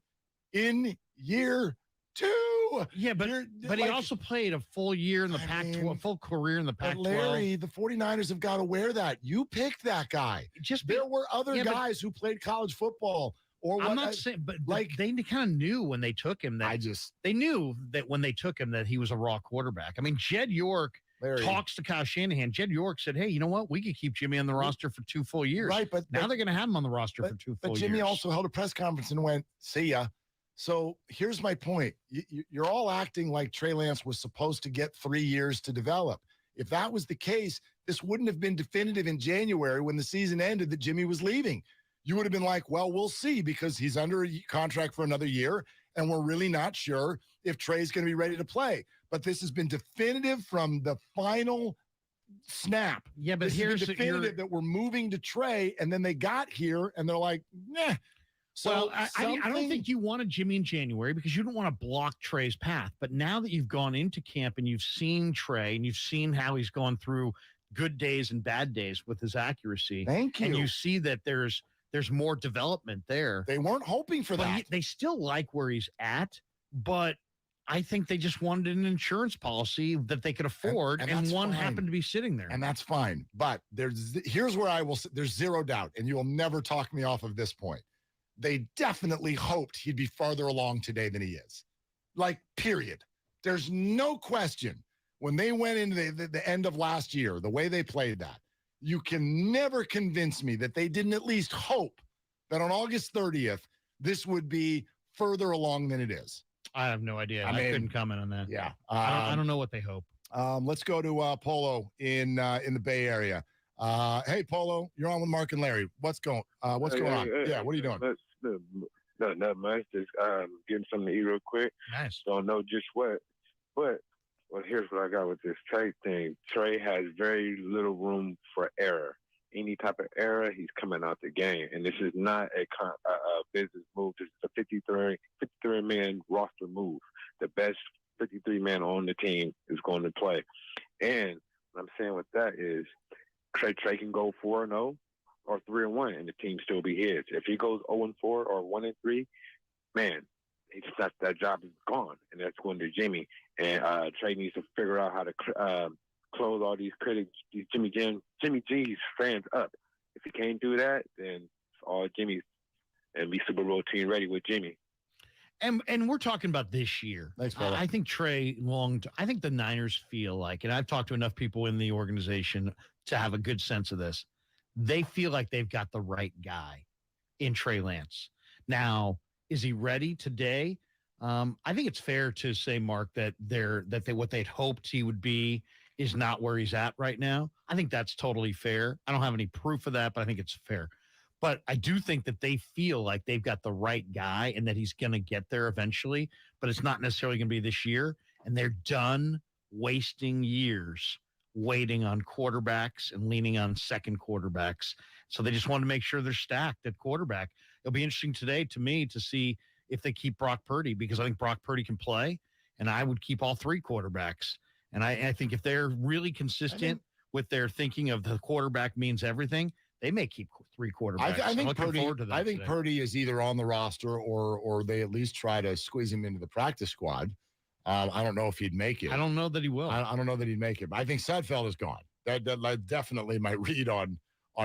Speaker 24: In year 2.
Speaker 6: Yeah, but he also played a full year in the Pac-12, full career in the Pac-12.
Speaker 24: Larry, the 49ers have got to wear that. You picked that guy. There were other guys who played college football.
Speaker 6: I'm not saying, but they kind of knew when they took him that they knew that when they took him that he was a raw quarterback. I mean, Jed York talks to Kyle Shanahan. Jed York said, "Hey, you know what? We could keep Jimmy on the roster for 2 full years."
Speaker 24: Right, but
Speaker 6: now they're going to have him on the roster for 2 full years.
Speaker 24: But Jimmy also held a press conference and went, "See ya." So here's my point. You're all acting like Trey Lance was supposed to get 3 years to develop. If that was the case, this wouldn't have been definitive in January when the season ended that Jimmy was leaving. You would have been like, well, we'll see, because he's under a contract for another year, and we're really not sure if Trey's going to be ready to play. But this has been definitive from the final snap.
Speaker 6: Yeah, but
Speaker 24: here's definitive that we're moving to Trey, and then they got here, and they're like, nah.
Speaker 6: So I don't think you wanted Jimmy in January because you don't want to block Trey's path. But now that you've gone into camp and you've seen Trey and you've seen how he's gone through good days and bad days with his accuracy.
Speaker 24: Thank you.
Speaker 6: And you see that there's more development there.
Speaker 24: They weren't hoping for that.
Speaker 6: They still like where he's at, but I think they just wanted an insurance policy that they could afford, and one happened to be sitting there.
Speaker 24: And that's fine. But here's where there's zero doubt, and you will never talk me off of this point. They definitely hoped he'd be farther along today than he is. Like, period. There's no question. When they went into the end of last year, the way they played that, you can never convince me that they didn't at least hope that on August 30th, this would be further along than it is.
Speaker 6: I have no idea. I couldn't comment on that.
Speaker 24: Yeah.
Speaker 6: I don't know what they hope.
Speaker 24: Let's go to Polo in the Bay Area. Hey, Polo, you're on with Mark and Larry. What's going on? Yeah, what are you doing?
Speaker 10: Not much. Just getting something to eat real quick.
Speaker 6: Nice.
Speaker 10: Don't know just what. But here's what I got with this Trey thing. Trey has very little room for error. Any type of error, he's coming out the game. And this is not a business move. This is a 53-man roster move. The best 53-man on the team is going to play. And what I'm saying with that is Trey can go 4-0 or 3-1, and the team still be his. If he goes 0-4 or 1-3, man, that job is gone, and that's going to Jimmy. And Trey needs to figure out how to close all these critics, these Jimmy G's fans up. If he can't do that, then it's all Jimmy's and be Super Bowl team ready with Jimmy.
Speaker 6: And we're talking about this year.
Speaker 24: Thanks, brother.
Speaker 6: I think I think the Niners feel like, and I've talked to enough people in the organization to have a good sense of this. They feel like they've got the right guy in Trey Lance. Now, is he ready today? I think it's fair to say, Mark, that what they'd hoped he would be is not where he's at right now. I think that's totally fair. I don't have any proof of that, but I think it's fair. But I do think that they feel like they've got the right guy and that he's going to get there eventually, but it's not necessarily going to be this year. And they're done wasting years waiting on quarterbacks and leaning on second quarterbacks. So they just want to make sure they're stacked at quarterback. It'll be interesting today to me to see if they keep Brock Purdy, because I think Brock Purdy can play, and I would keep all three quarterbacks. And I think if they're really consistent with their thinking of the quarterback means everything, they may keep three quarterbacks.
Speaker 24: I think Purdy is either on the roster or they at least try to squeeze him into the practice squad. I don't know if he'd make it.
Speaker 6: I don't know that he will.
Speaker 24: I don't know that he'd make it. But I think Sudfeld is gone. That definitely my read on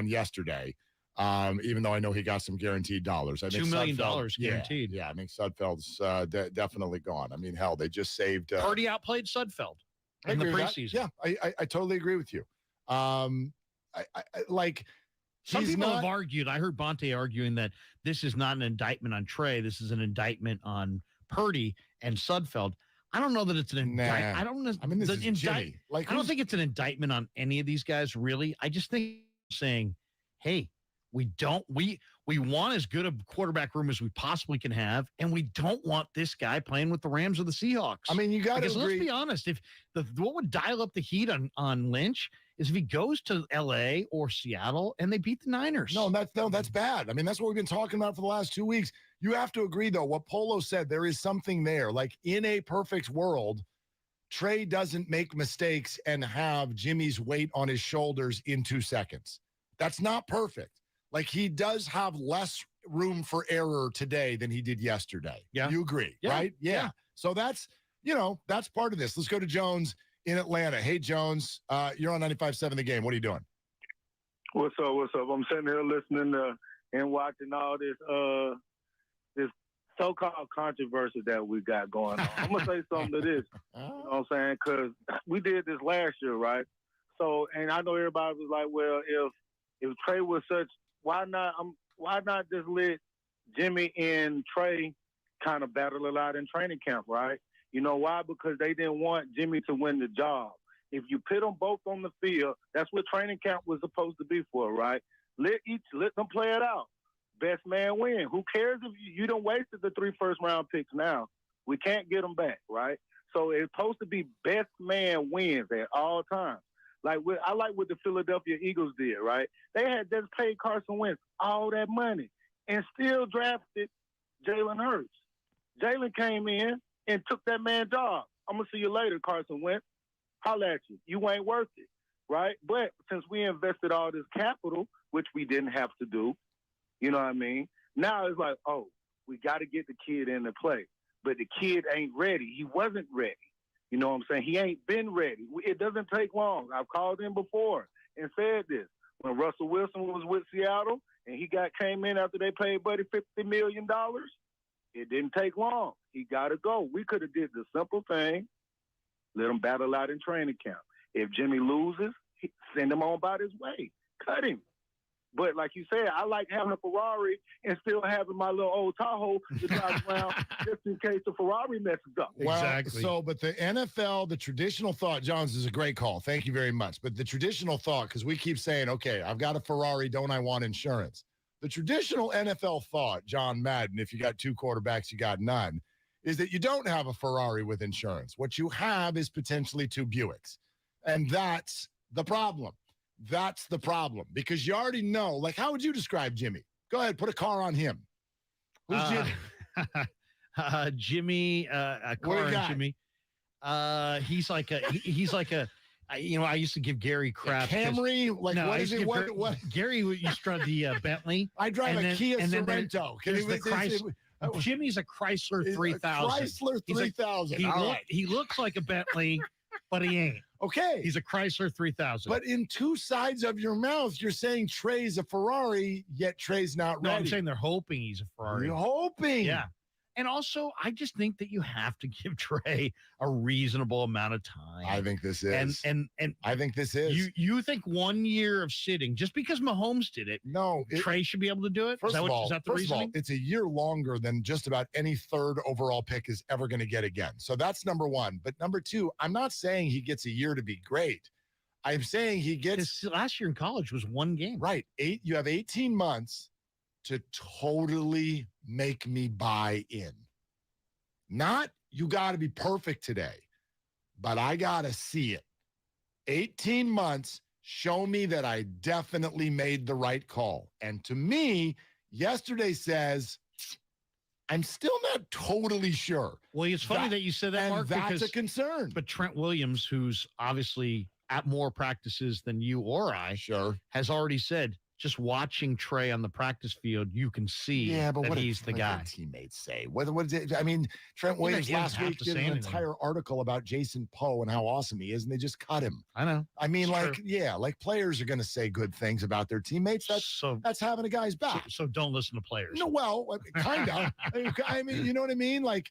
Speaker 24: yesterday. Even though I know he got some guaranteed dollars. I think
Speaker 6: $2 million guaranteed.
Speaker 24: Yeah, I think Sudfeld's definitely gone. I mean, hell, they just saved.
Speaker 6: Purdy outplayed Sudfeld in the preseason.
Speaker 24: Yeah, I totally agree with you.
Speaker 6: Some people have argued. I heard Bonte arguing that this is not an indictment on Trey. This is an indictment on Purdy and Sudfeld. I don't know that it's an indictment. I don't know.
Speaker 24: I mean, this is Jimmy.
Speaker 6: I don't think it's an indictment on any of these guys, really. I just think saying, hey, we want as good a quarterback room as we possibly can have, and we don't want this guy playing with the Rams or the Seahawks.
Speaker 24: I mean, you got to agree.
Speaker 6: Let's be honest. If what would dial up the heat on Lynch is if he goes to L.A. or Seattle and they beat the Niners.
Speaker 24: No, that's bad. I mean, that's what we've been talking about for the last 2 weeks. You have to agree, though, what Polo said, there is something there. Like, in a perfect world, Trey doesn't make mistakes and have Jimmy's weight on his shoulders in 2 seconds. That's not perfect. Like, he does have less room for error today than he did yesterday.
Speaker 6: Yeah.
Speaker 24: You agree, right? Yeah. So that's part of this. Let's go to Jones in Atlanta. Hey, Jones, you're on 95.7 The Game. What are you doing?
Speaker 12: What's up? I'm sitting here listening and watching all this this so-called controversy that we got going on. I'm going to say something to this, you know what I'm saying? Because we did this last year, right? So, and I know everybody was like, well, if Trey was such, why not just let Jimmy and Trey kind of battle it out in training camp, right? You know why? Because they didn't want Jimmy to win the job. If you put them both on the field, that's what training camp was supposed to be for, right? Let them play it out. Best man win. Who cares if you done wasted the 3 first-round picks now? We can't get them back, right? So it's supposed to be best man wins at all times. I like what the Philadelphia Eagles did, right? They had just paid Carson Wentz all that money and still drafted Jalen Hurts. Jalen came in and took that man's job. I'm going to see you later, Carson Wentz. Holla at you. You ain't worth it, right? But since we invested all this capital, which we didn't have to do, you know what I mean? Now it's like, oh, we got to get the kid into play. But the kid ain't ready. He wasn't ready. You know what I'm saying? He ain't been ready. It doesn't take long. I've called him before and said this. When Russell Wilson was with Seattle and he came in after they paid Buddy $50 million, it didn't take long. He got to go. We could have did the simple thing, let him battle out in training camp. If Jimmy loses, send him on about his way. Cut him. But like you said, I like having a Ferrari and still having my little old Tahoe to drive around just in case the Ferrari messes up.
Speaker 24: Exactly. Well, but the NFL, the traditional thought, Jones, is a great call. Thank you very much. But the traditional thought, because we keep saying, okay, I've got a Ferrari, don't I want insurance? The traditional NFL thought, John Madden, if you got 2 quarterbacks, you got none, is that you don't have a Ferrari with insurance. What you have is potentially 2 Buicks. And that's the problem. That's the problem, because you already know. Like, how would you describe Jimmy? Go ahead, put a car on him. Who's Jimmy?
Speaker 6: Jimmy, a car on Jimmy. He's like a. I used to give Gary crap.
Speaker 24: Camry? Like, no, what is it? What?
Speaker 6: Gary used to drive the Bentley.
Speaker 24: I drive a Kia Sorento.
Speaker 6: Jimmy's a Chrysler 3000.
Speaker 24: Chrysler 3000.
Speaker 6: He looks like a Bentley, but he ain't.
Speaker 24: Okay.
Speaker 6: He's a Chrysler 3000.
Speaker 24: But in two sides of your mouth, you're saying Trey's a Ferrari, yet Trey's not ready.
Speaker 6: No, I'm saying they're hoping he's a Ferrari.
Speaker 24: You're hoping.
Speaker 6: Yeah. And also, I just think that you have to give Trey a reasonable amount of time.
Speaker 24: I think this is.
Speaker 6: And
Speaker 24: I think this is.
Speaker 6: You think 1 year of sitting, just because Mahomes did it, Trey should be able to do it?
Speaker 24: First of all,
Speaker 6: is that the reasoning?
Speaker 24: it's a year longer than just about any third overall pick is ever going to get again. So that's number one. But number two, I'm not saying he gets a year to be great. I'm saying he gets.
Speaker 6: His last year in college was one game.
Speaker 24: Right. You have 18 months to totally make me buy in. Not you got to be perfect today, but I got to see it. 18 months, show me that I definitely made the right call. And to me, yesterday says, I'm still not totally sure.
Speaker 6: Well, it's funny that you said that, Mark.
Speaker 24: That's a concern.
Speaker 6: But Trent Williams, who's obviously at more practices than you or I, has already said, just watching Trey on the practice field, you can see that he's the guy.
Speaker 24: Teammates say. What is it? I mean, Trent Williams last week did an entire article about Jason Poe and how awesome he is, and they just cut him.
Speaker 6: I know.
Speaker 24: I mean, like players are going to say good things about their teammates. That's having a guy's back.
Speaker 6: So don't listen to players.
Speaker 24: No, well, kind of. I mean, you know what I mean? Like,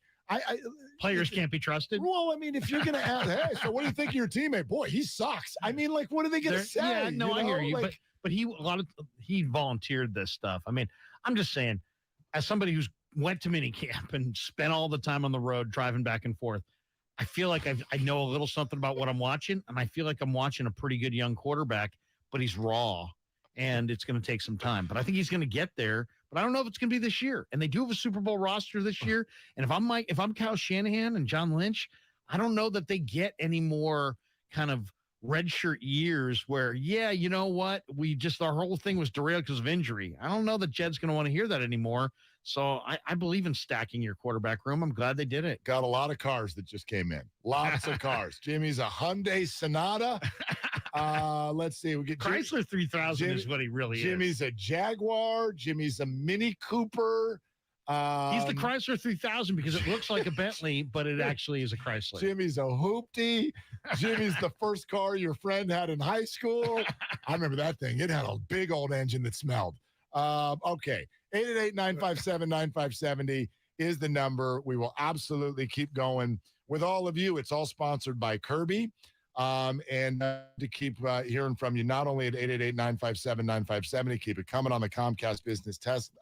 Speaker 6: players can't be trusted.
Speaker 24: Well, I mean, if you're going to ask, hey, so what do you think of your teammate? Boy, he sucks. I mean, like, what are they going to say?
Speaker 6: Yeah, no, I hear you, but he volunteered this stuff. I mean, I'm just saying, as somebody who's went to minicamp and spent all the time on the road driving back and forth, I feel like I know a little something about what I'm watching, and I feel like I'm watching a pretty good young quarterback, but he's raw, and it's going to take some time. But I think he's going to get there. But I don't know if it's going to be this year. And they do have a Super Bowl roster this year. And if I'm Kyle Shanahan and John Lynch, I don't know that they get any more kind of redshirt years where, you know what? Our whole thing was derailed because of injury. I don't know that Jed's going to want to hear that anymore. So I believe in stacking your quarterback room. I'm glad they did it.
Speaker 24: Got a lot of cars that just came in. Lots of cars. Jimmy's a Hyundai Sonata. Let's see. We get
Speaker 6: Chrysler 3000 is what he really
Speaker 24: Jimmy's a Jaguar. Jimmy's a Mini Cooper.
Speaker 6: He's the Chrysler 3000 because it looks like a Bentley, but it actually is a Chrysler.
Speaker 24: Jimmy's a Hoopty. Jimmy's the first car your friend had in high school. I remember that thing. It had a big old engine that smelled. Okay. 888-957-9570 is the number. We will absolutely keep going with all of you. It's all sponsored by Kirby. And to keep hearing from you, not only at 888-957-9570, keep it coming on the Comcast Business text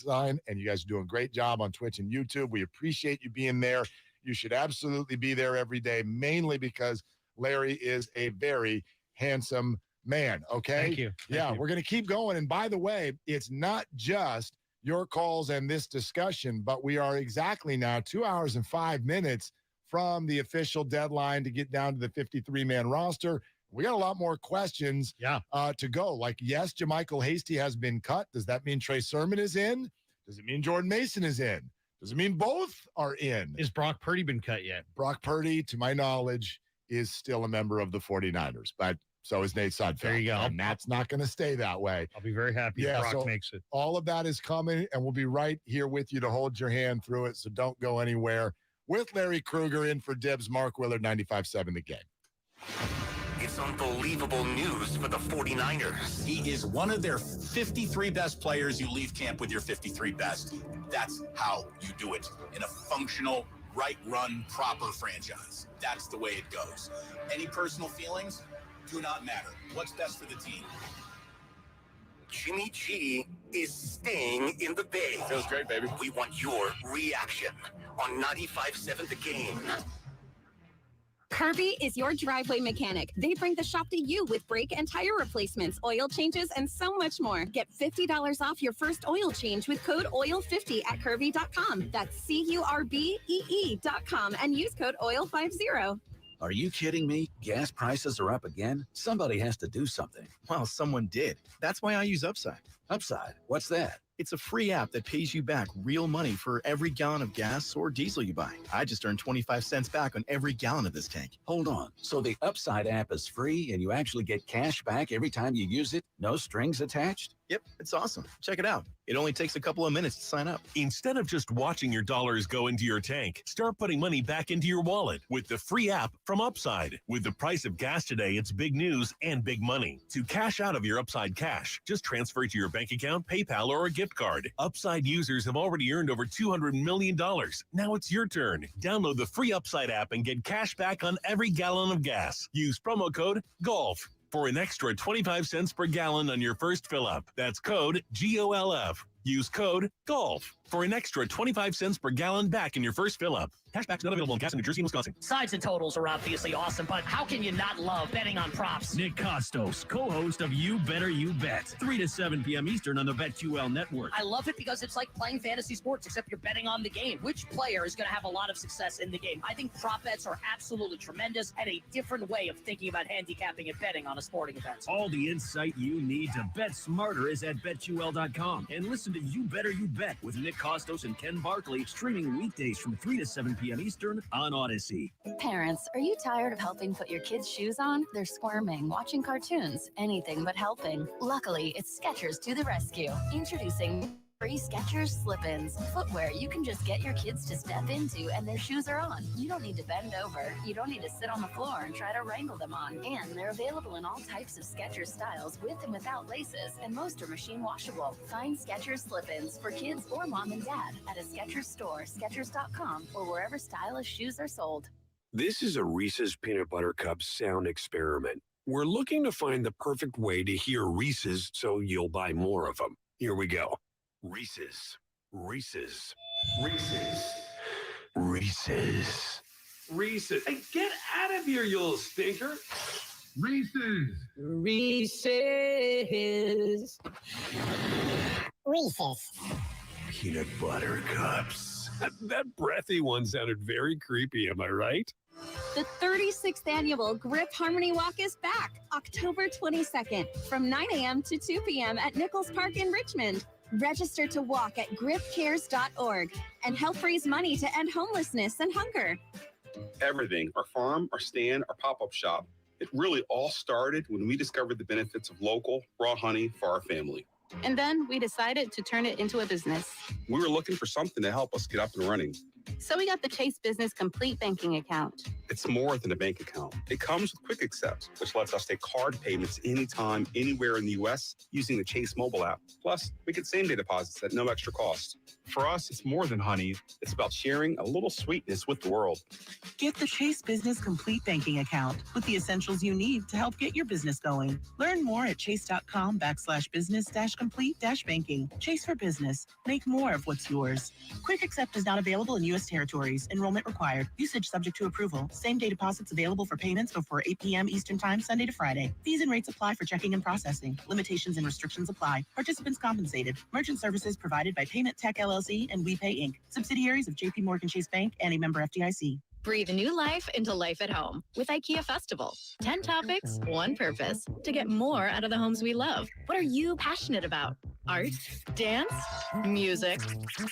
Speaker 24: line. And you guys are doing a great job on Twitch and YouTube. We appreciate you being there. You should absolutely be there every day, mainly because Larry is a very handsome man. Okay.
Speaker 6: Thank you.
Speaker 24: We're going to keep going. And by the way, it's not just your calls and this discussion, but we are exactly now 2 hours and 5 minutes from the official deadline to get down to the 53-man roster. We got a lot more questions to go. Like, yes, JaMychal Hasty has been cut. Does that mean Trey Sermon is in? Does it mean Jordan Mason is in? Does it mean both are in?
Speaker 6: Is Brock Purdy been cut yet?
Speaker 24: Brock Purdy, to my knowledge, is still a member of the 49ers, but so is Nate Sudfeld.
Speaker 6: There you go.
Speaker 24: And that's not going to stay that way.
Speaker 6: I'll be very happy if Brock makes it.
Speaker 24: All of that is coming, and we'll be right here with you to hold your hand through it, so don't go anywhere. With Larry Krueger in for Dibs, Mark Willard, 95.7 The Game.
Speaker 3: It's unbelievable news for the 49ers.
Speaker 7: He is one of their 53 best players. You leave camp with your 53 best. That's how you do it in a functional, right-run, proper franchise. That's the way it goes. Any personal feelings do not matter. What's best for the team?
Speaker 3: Jimmy G is staying in the Bay.
Speaker 7: Feels great, baby.
Speaker 3: We want your reaction on 95.7 The Game.
Speaker 13: Kirby is your driveway mechanic. They bring the shop to you with brake and tire replacements, oil changes, and so much more. Get $50 off your first oil change with code OIL50 at Kirby.com. That's CURBEE.com and use code OIL50.
Speaker 14: Are you kidding me? Gas prices are up again? Somebody has to do something.
Speaker 15: Well, someone did. That's why I use Upside.
Speaker 14: Upside, what's that?
Speaker 5: It's a free app that pays you back real money for every gallon of gas or diesel you buy. I just earned 25 cents back on every gallon of this tank.
Speaker 14: Hold on. So the Upside app is free and you actually get cash back every time you use it? No strings attached?
Speaker 5: Yep, it's awesome. Check it out. It only takes a couple of minutes to sign up.
Speaker 9: Instead of just watching your dollars go into your tank, start putting money back into your wallet with the free app from Upside. With the price of gas today, it's big news and big money. To cash out of your Upside cash, just transfer it to your bank account, PayPal, or a gift card. Upside users have already earned over $200 million. Now it's your turn. Download the free Upside app and get cash back on every gallon of gas. Use promo code GOLF for an extra 25 cents per gallon on your first fill-up. That's code GOLF. Use code GOLF for an extra 25 cents per gallon back in your first fill-up. Cashback's not available in gas in New Jersey and Wisconsin.
Speaker 15: Sides and totals are obviously awesome, but how can you not love betting on props?
Speaker 17: Nick Costos, co-host of You Better You Bet, 3 to 7 p.m. Eastern on the BetQL network.
Speaker 15: I love it because it's like playing fantasy sports, except you're betting on the game. Which player is going to have a lot of success in the game? I think prop bets are absolutely tremendous and a different way of thinking about handicapping and betting on a sporting event.
Speaker 17: All the insight you need to bet smarter is at BetQL.com. And listen to You Better You Bet with Nick Costos and Ken Barkley, streaming weekdays from 3 to 7 p.m. Eastern on Odyssey.
Speaker 20: Parents, are you tired of helping put your kids' shoes on? They're squirming, watching cartoons, anything but helping. Luckily, it's Skechers to the rescue. Introducing free Skechers slip-ins. Footwear you can just get your kids to step into and their shoes are on. You don't need to bend over. You don't need to sit on the floor and try to wrangle them on. And they're available in all types of Skechers styles with and without laces, and most are machine washable. Find Skechers slip-ins for kids or mom and dad at a Skechers store, Skechers.com, or wherever stylish shoes are sold.
Speaker 21: This is a Reese's Peanut Butter Cup sound experiment. We're looking to find the perfect way to hear Reese's so you'll buy more of them. Here we go. Reese's, Reese's, Reese's, Reese's, Reese's. Hey, get out of here, you little stinker. Reese's.
Speaker 15: Reese's.
Speaker 21: Reese's. Peanut Butter Cups. That breathy one sounded very creepy, am I right?
Speaker 13: The 36th annual Grip Harmony Walk is back October 22nd from 9 a.m. to 2 p.m. at Nichols Park in Richmond. Register to walk at gripcares.org and help raise money to end homelessness and hunger.
Speaker 25: Everything, our farm, our stand, our pop-up shop, it really all started when we discovered the benefits of local raw honey for our family.
Speaker 26: And then we decided to turn it into a business.
Speaker 25: We were looking for something to help us get up and running.
Speaker 26: So we got the Chase Business Complete Banking Account.
Speaker 25: It's more than a bank account. It comes with Quick Accept, which lets us take card payments anytime, anywhere in the U.S. using the Chase mobile app. Plus, we get same-day deposits at no extra cost. For us, it's more than honey. It's about sharing a little sweetness with the world.
Speaker 27: Get the Chase Business Complete Banking Account with the essentials you need to help get your business going. Learn more at chase.com/business-complete-banking. Chase for business. Make more of what's yours. Quick Accept is not available in U.S. territories. Enrollment required. Usage subject to approval. Same-day deposits available for payments before 8 p.m. Eastern Time, Sunday to Friday. Fees and rates apply for checking and processing. Limitations and restrictions apply. Participants compensated. Merchant services provided by Payment Tech LLC and WePay Inc. Subsidiaries of J.P. Morgan Chase Bank and a member FDIC.
Speaker 28: Breathe new life into life at home with IKEA Festival. 10 topics, one purpose, to get more out of the homes we love. What are you passionate about? Art, dance, music,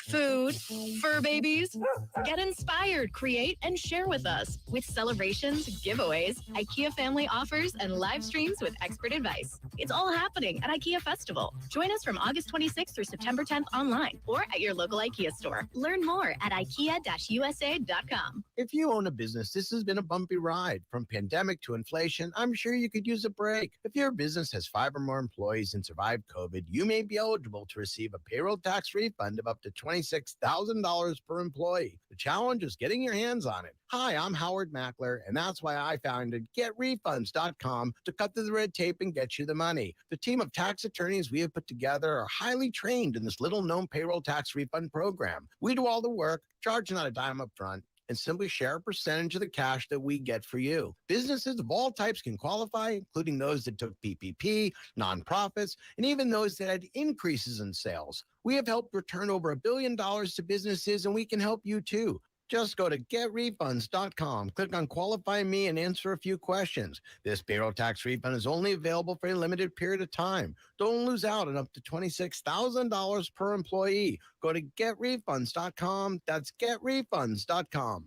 Speaker 28: food, fur babies? Get inspired, create, and share with us. With celebrations, giveaways, IKEA family offers, and live streams with expert advice. It's all happening at IKEA Festival. Join us from August 26th through September 10th online or at your local IKEA store. Learn more at IKEA-USA.com.
Speaker 29: If you own a business, this has been a bumpy ride. From pandemic to inflation, I'm sure you could use a break. If your business has 5 or more employees and survived COVID, you may be eligible to receive a payroll tax refund of up to $26,000 per employee. The challenge is getting your hands on it. Hi, I'm Howard Mackler, and that's why I founded GetRefunds.com to cut through the red tape and get you the money. The team of tax attorneys we have put together are highly trained in this little-known payroll tax refund program. We do all the work, charge not a dime up front, and simply share a percentage of the cash that we get for you. Businesses of all types can qualify, including those that took PPP, nonprofits, and even those that had increases in sales. We have helped return over $1 billion to businesses, and we can help you too. Just go to getrefunds.com, click on Qualify Me, and answer a few questions. This payroll tax refund is only available for a limited period of time. Don't lose out on up to $26,000 per employee. Go to getrefunds.com. That's getrefunds.com.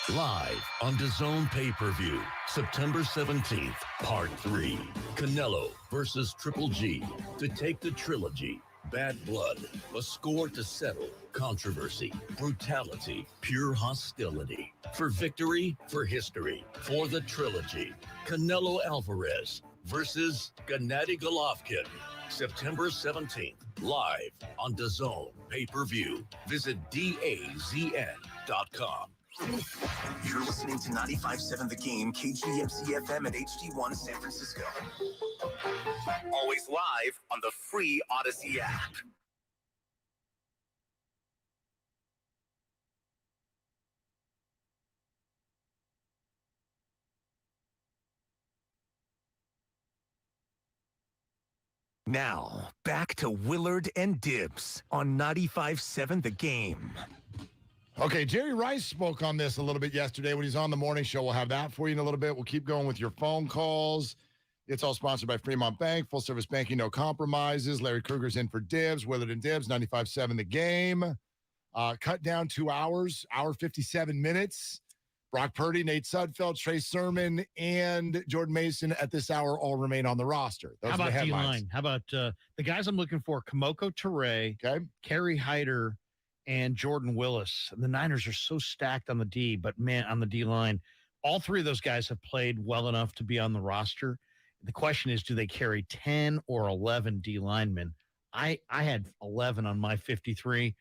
Speaker 17: Live on DAZN pay-per-view, September 17th, Part 3. Canelo versus Triple G to take the trilogy. Bad blood, a score to settle, controversy, brutality, pure hostility. For victory, for history, for the trilogy. Canelo Alvarez versus Gennady Golovkin. September 17th, live on DAZN pay-per-view. Visit DAZN.com.
Speaker 3: You're listening to 95.7 The Game, KGMC FM at HD1 San Francisco. Always live on the free Odyssey app. Now, back to Willard and Dibbs on 95.7 The Game.
Speaker 24: Okay, Jerry Rice spoke on this a little bit yesterday when he's on the morning show. We'll have that for you in a little bit. We'll keep going with your phone calls. It's all sponsored by Fremont Bank, full service banking, no compromises. Larry Krueger's in for Dibbs, Willard and Dibbs, 95.7 The Game. Cut down 2 hours, hour 57 minutes. Brock Purdy, Nate Sudfeld, Trey Sermon, and Jordan Mason at this hour all remain on the roster. Those
Speaker 6: How
Speaker 24: are the
Speaker 6: about
Speaker 24: headlines.
Speaker 6: D-line? How about the guys I'm looking for? Kamoko Ture, Kerry Hyder, and Jordan Willis. The Niners are so stacked on the D, but man, on the D-line, all three of those guys have played well enough to be on the roster. The question is, do they carry 10 or 11 D linemen? I had 11 on my 53.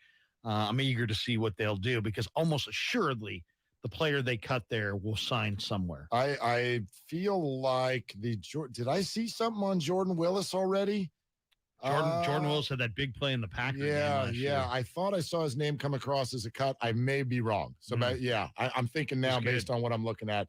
Speaker 6: I'm eager to see what they'll do because almost assuredly the player they cut there will sign somewhere.
Speaker 24: I feel like did I see something on Jordan Willis already?
Speaker 6: Jordan Willis had that big play in the Packers game last year.
Speaker 24: I thought I saw his name come across as a cut. I may be wrong. So, but I'm thinking now based on what I'm looking at,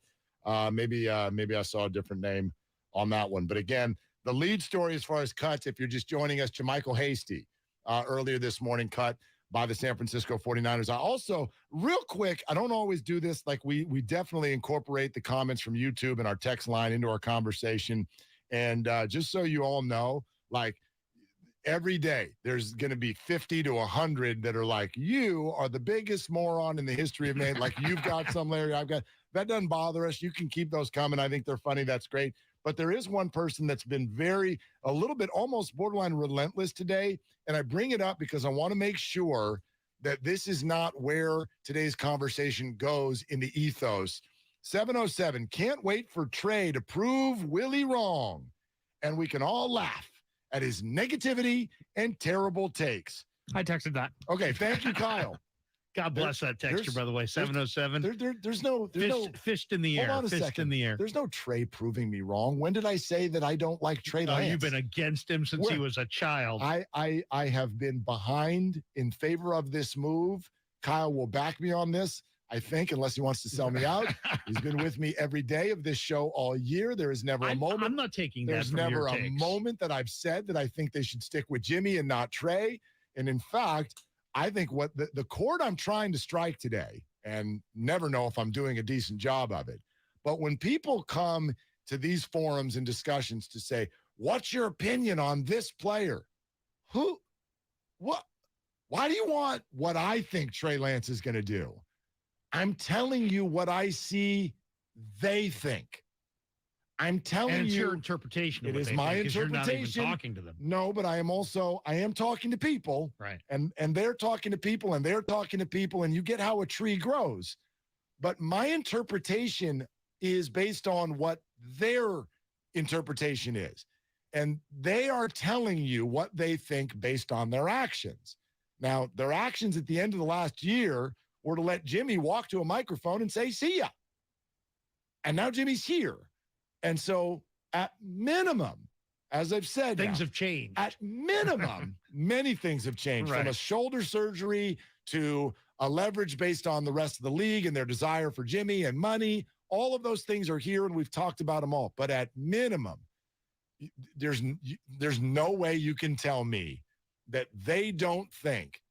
Speaker 24: maybe I saw a different name on that one. But again, the lead story as far as cuts, if you're just joining us, JaMychal Hasty, earlier this morning, cut by the San Francisco 49ers. I also, real quick, I don't always do this. Like we definitely incorporate the comments from YouTube and our text line into our conversation. And just so you all know, like, every day, there's going to be 50 to 100 that are like, you are the biggest moron in the history of man. Like, you've got some, Larry, I've got. That doesn't bother us. You can keep those coming. I think they're funny. That's great. But there is one person that's been a little bit almost borderline relentless today. And I bring it up because I want to make sure that this is not where today's conversation goes in the ethos. 707, can't wait for Trey to prove Willie wrong. And we can all laugh at his negativity and terrible takes.
Speaker 6: I texted that.
Speaker 24: Okay, thank you, Kyle.
Speaker 6: God bless that texture, by the way. 707.
Speaker 24: There's no
Speaker 6: fist in the air.
Speaker 24: Hold on a
Speaker 6: fist
Speaker 24: second.
Speaker 6: in the air.
Speaker 24: There's no Trey proving me wrong. When did I say that I don't like Trey Lance?
Speaker 6: You've been against him since he was a child.
Speaker 24: I have been behind in favor of this move. Kyle will back me on this, I think, unless he wants to sell me out. He's been with me every day of this show all year. There is never a moment.
Speaker 6: I'm not taking that.
Speaker 24: There's never a moment that I've said that I think they should stick with Jimmy and not Trey. And in fact, I think what the chord I'm trying to strike today, and never know if I'm doing a decent job of it, but when people come to these forums and discussions to say, what's your opinion on this player? What? Why do you want what I think Trey Lance is going to do? I'm telling you what I see they think. I'm telling
Speaker 6: and it's
Speaker 24: you.
Speaker 6: your interpretation of
Speaker 24: it
Speaker 6: what
Speaker 24: is
Speaker 6: they
Speaker 24: my
Speaker 6: think, 'cause
Speaker 24: interpretation.
Speaker 6: You're not even talking to them.
Speaker 24: No, but I am talking to people.
Speaker 6: Right.
Speaker 24: And they're talking to people and they're talking to people, and you get how a tree grows. But my interpretation is based on what their interpretation is. And they are telling you what they think based on their actions. Now, their actions at the end of the last year were to let Jimmy walk to a microphone and say, see ya. And now Jimmy's here. And so at minimum, as I've said,
Speaker 6: things have changed.
Speaker 24: At minimum, many things have changed,
Speaker 6: Right.
Speaker 24: from a shoulder surgery to a leverage based on the rest of the league and their desire for Jimmy and money. All of those things are here, and we've talked about them all. But at minimum, there's no way you can tell me that they don't think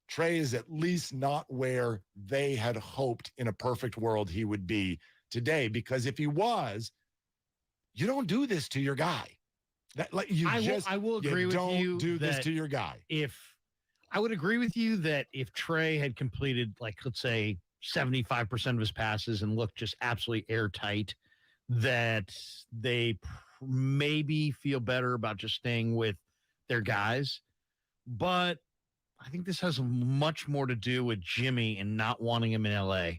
Speaker 24: Trey is at least not where they had hoped in a perfect world he would be today. Because if he was, you don't do this to your guy.
Speaker 6: I will agree with you.
Speaker 24: Don't do this to your guy.
Speaker 6: I would agree with you that if Trey had completed, like, let's say 75% of his passes and looked just absolutely airtight, that they maybe feel better about just staying with their guys. But I think this has much more to do with Jimmy and not wanting him in LA,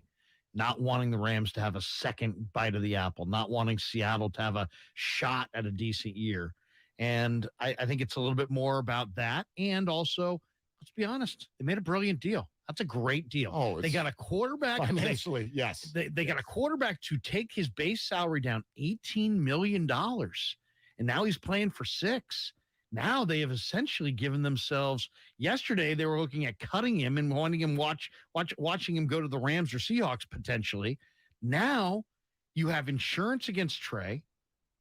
Speaker 6: not wanting the Rams to have a second bite of the apple, not wanting Seattle to have a shot at a decent year. And I think it's a little bit more about that. And also, let's be honest, they made a brilliant deal. That's a great deal.
Speaker 24: Oh,
Speaker 6: they got a quarterback.
Speaker 24: Financially, yes.
Speaker 6: They got a quarterback to take his base salary down $18 million. And now he's playing for $6 million. Now they have essentially given themselves. Yesterday they were looking at cutting him and wanting him watching him go to the Rams or Seahawks potentially. Now you have insurance against Trey,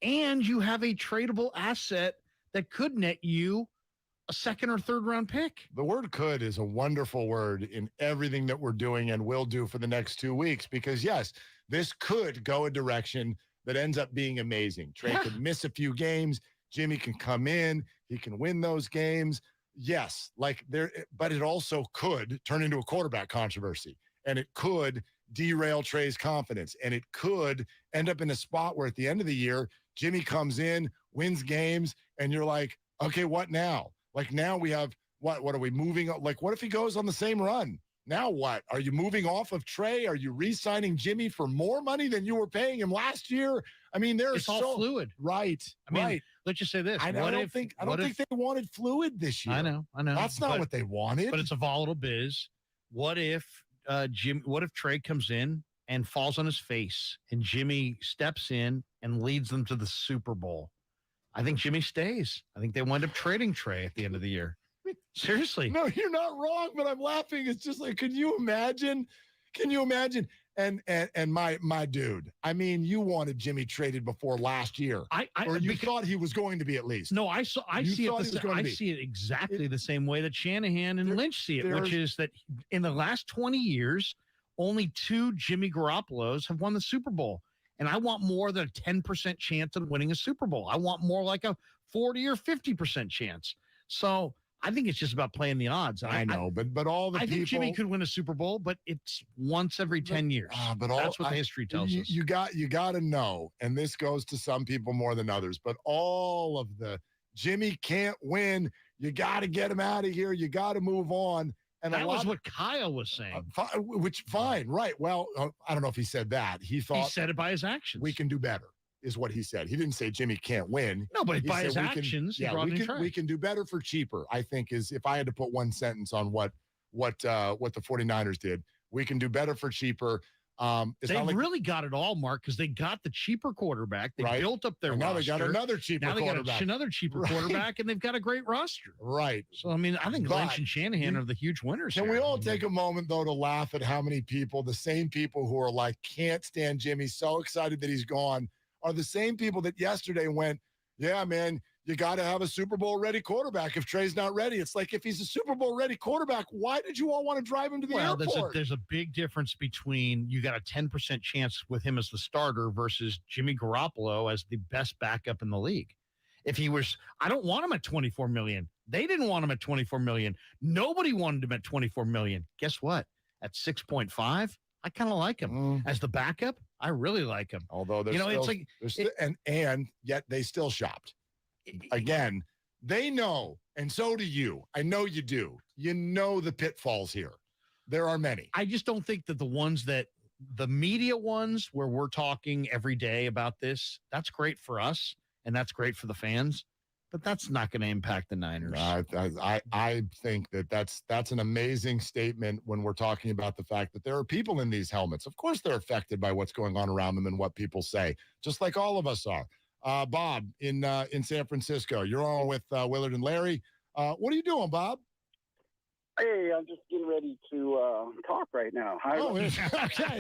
Speaker 6: and you have a tradable asset that could net you a second or third round pick.
Speaker 24: The word could is a wonderful word in everything that we're doing and will do for the next 2 weeks, because yes, this could go a direction that ends up being amazing. Trey could miss a few games. Jimmy can come in. He can win those games. Yes, but it also could turn into a quarterback controversy, and it could derail Trey's confidence, and it could end up in a spot where at the end of the year, Jimmy comes in, wins games, and you're like, okay, what now? Like, now we have what are we moving? Like, what if he goes on the same run? Now what? Are you moving off of Trey? Are you re-signing Jimmy for more money than you were paying him last year? I mean,
Speaker 6: it's all fluid.
Speaker 24: Right.
Speaker 6: I mean, let's just say this.
Speaker 24: I don't think they wanted fluid this year.
Speaker 6: I know.
Speaker 24: That's not what they wanted.
Speaker 6: But it's a volatile biz. What if Trey comes in and falls on his face and Jimmy steps in and leads them to the Super Bowl? I think Jimmy stays. I think they wind up trading Trey at the end of the year. Seriously.
Speaker 24: No, you're not wrong, but I'm laughing. It's just like, can you imagine? And my dude, I mean, you wanted Jimmy traded before last year, or you thought he was going to be at least.
Speaker 6: No, I see it exactly the same way that Shanahan and Lynch see it, which is that in the last 20 years, only 2 Jimmy Garoppolos have won the Super Bowl. And I want more than a 10% chance of winning a Super Bowl. I want more like a 40 or 50% chance. So I think it's just about playing the odds.
Speaker 24: I know, but all the people.
Speaker 6: I think Jimmy could win a Super Bowl, but it's once every 10 years. That's what the history tells us.
Speaker 24: You got to know, and this goes to some people more than others, but all of the Jimmy can't win. You got to get him out of here. You got to move on. And
Speaker 6: that was what Kyle was saying.
Speaker 24: Fine, right. Well, I don't know if he said that. He
Speaker 6: said it by his actions.
Speaker 24: We can do better, is what he said. He didn't say Jimmy can't win.
Speaker 6: No, but by his actions,
Speaker 24: we can do better for cheaper, I think, is if I had to put one sentence on what the 49ers did. We can do better for cheaper.
Speaker 6: They really got it all, Mark, because they got the cheaper quarterback. They built up their roster.
Speaker 24: Now they got another cheaper quarterback.
Speaker 6: Got another cheaper quarterback, and they've got a great roster.
Speaker 24: Right.
Speaker 6: So, I mean, I think Lynch and Shanahan are the huge winners.
Speaker 24: Can we all take a moment, though, to laugh at how many people, the same people who are like, can't stand Jimmy, so excited that he's gone, are the same people that yesterday went, yeah, man, you got to have a Super Bowl ready quarterback if Trey's not ready. It's like, if he's a Super Bowl ready quarterback, why did you all want to drive him to the airport?
Speaker 6: There's a big difference between you got a 10% chance with him as the starter versus Jimmy Garoppolo as the best backup in the league. If he was, I don't want him at $24 million. They didn't want him at $24 million. Nobody wanted him at $24 million. Guess what? At 6.5, I kind of like him. As the backup, I really like him.
Speaker 24: Although and yet they still shopped. Again, they know, and so do you. I know you do. You know the pitfalls here. There are many.
Speaker 6: I just don't think that the media ones where we're talking every day about this, that's great for us, and that's great for the fans, but that's not going to impact the Niners.
Speaker 24: I think that's an amazing statement when we're talking about the fact that there are people in these helmets. Of course, they're affected by what's going on around them and what people say, just like all of us are. Bob in San Francisco, you're on with Willard and Larry. What are you doing, Bob?
Speaker 2: Hey, I'm just getting ready to talk right now.
Speaker 24: Okay.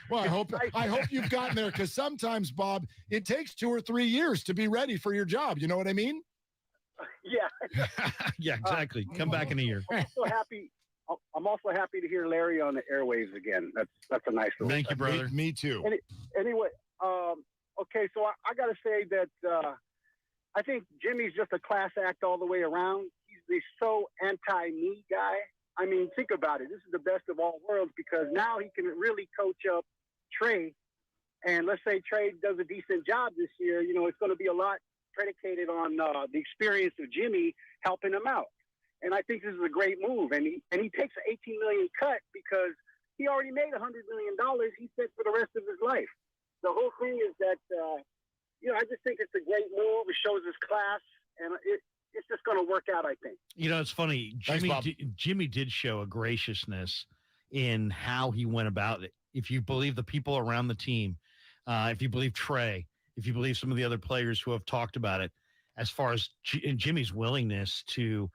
Speaker 24: Well, I hope you've gotten there, because sometimes, Bob, it takes 2 or 3 years to be ready for your job. You know what I mean?
Speaker 2: Yeah.
Speaker 6: Yeah, exactly. Come back in a year.
Speaker 2: I'm also happy to hear Larry on the airwaves again. That's a nice little
Speaker 6: Thank you, brother.
Speaker 24: Me too.
Speaker 2: Anyway, okay, so I got to say that I think Jimmy's just a class act all the way around. He's so anti-me guy. I mean, think about it. This is the best of all worlds because now he can really coach up Trey. And let's say Trey does a decent job this year. You know, it's going to be a lot predicated on the experience of Jimmy helping him out. And I think this is a great move. And he takes an $18 million cut because he already made $100 million. He said for the rest of his life. The whole thing is that, I just think it's a great move. It shows his class, and it's just going to work out, I think.
Speaker 6: You know, it's funny. Jimmy did show a graciousness in how he went about it. If you believe the people around the team, if you believe Trey, if you believe some of the other players who have talked about it, as far as Jimmy's willingness to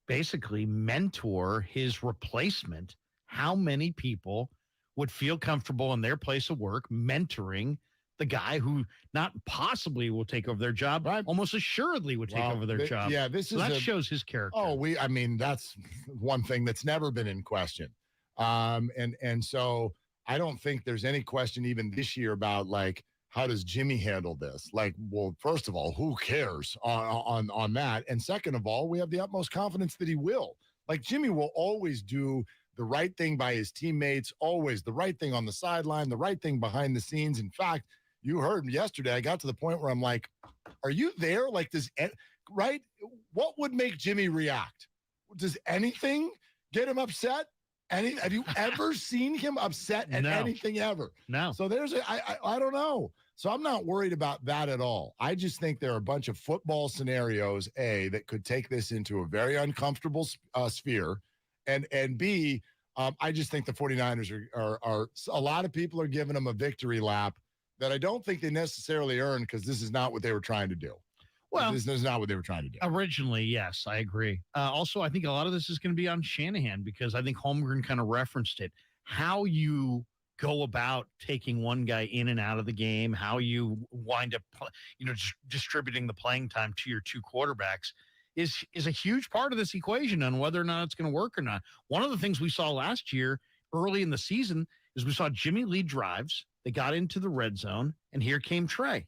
Speaker 6: basically mentor his replacement, how many people would feel comfortable in their place of work mentoring the guy who not possibly will take over their job, almost assuredly would take over their job.
Speaker 24: Yeah, that
Speaker 6: shows his character.
Speaker 24: I mean, that's one thing that's never been in question. And so I don't think there's any question even this year about like, how does Jimmy handle this? Like, well, first of all, who cares on that? And second of all, we have the utmost confidence that he will. Like, Jimmy will always do the right thing by his teammates, always the right thing on the sideline, the right thing behind the scenes. In fact, you heard me yesterday, I got to the point where I'm like, are you there? Like, right? What would make Jimmy react? Does anything get him upset? Have you ever seen him upset at anything ever?
Speaker 6: No.
Speaker 24: So I don't know. So I'm not worried about that at all. I just think there are a bunch of football scenarios, A, that could take this into a very uncomfortable sphere. And B, I just think the 49ers are a lot of people are giving them a victory lap that I don't think they necessarily earned because this is not what they were trying to do.
Speaker 6: Well,
Speaker 24: this is not what they were trying to do.
Speaker 6: Originally, yes, I agree. Also, I think a lot of this is going to be on Shanahan because I think Holmgren kind of referenced it. How you go about taking one guy in and out of the game, how you wind up, distributing the playing time to your two quarterbacks is a huge part of this equation on whether or not it's going to work or not. One of the things we saw last year early in the season is we saw Jimmy lead drives. They got into the red zone, and here came Trey.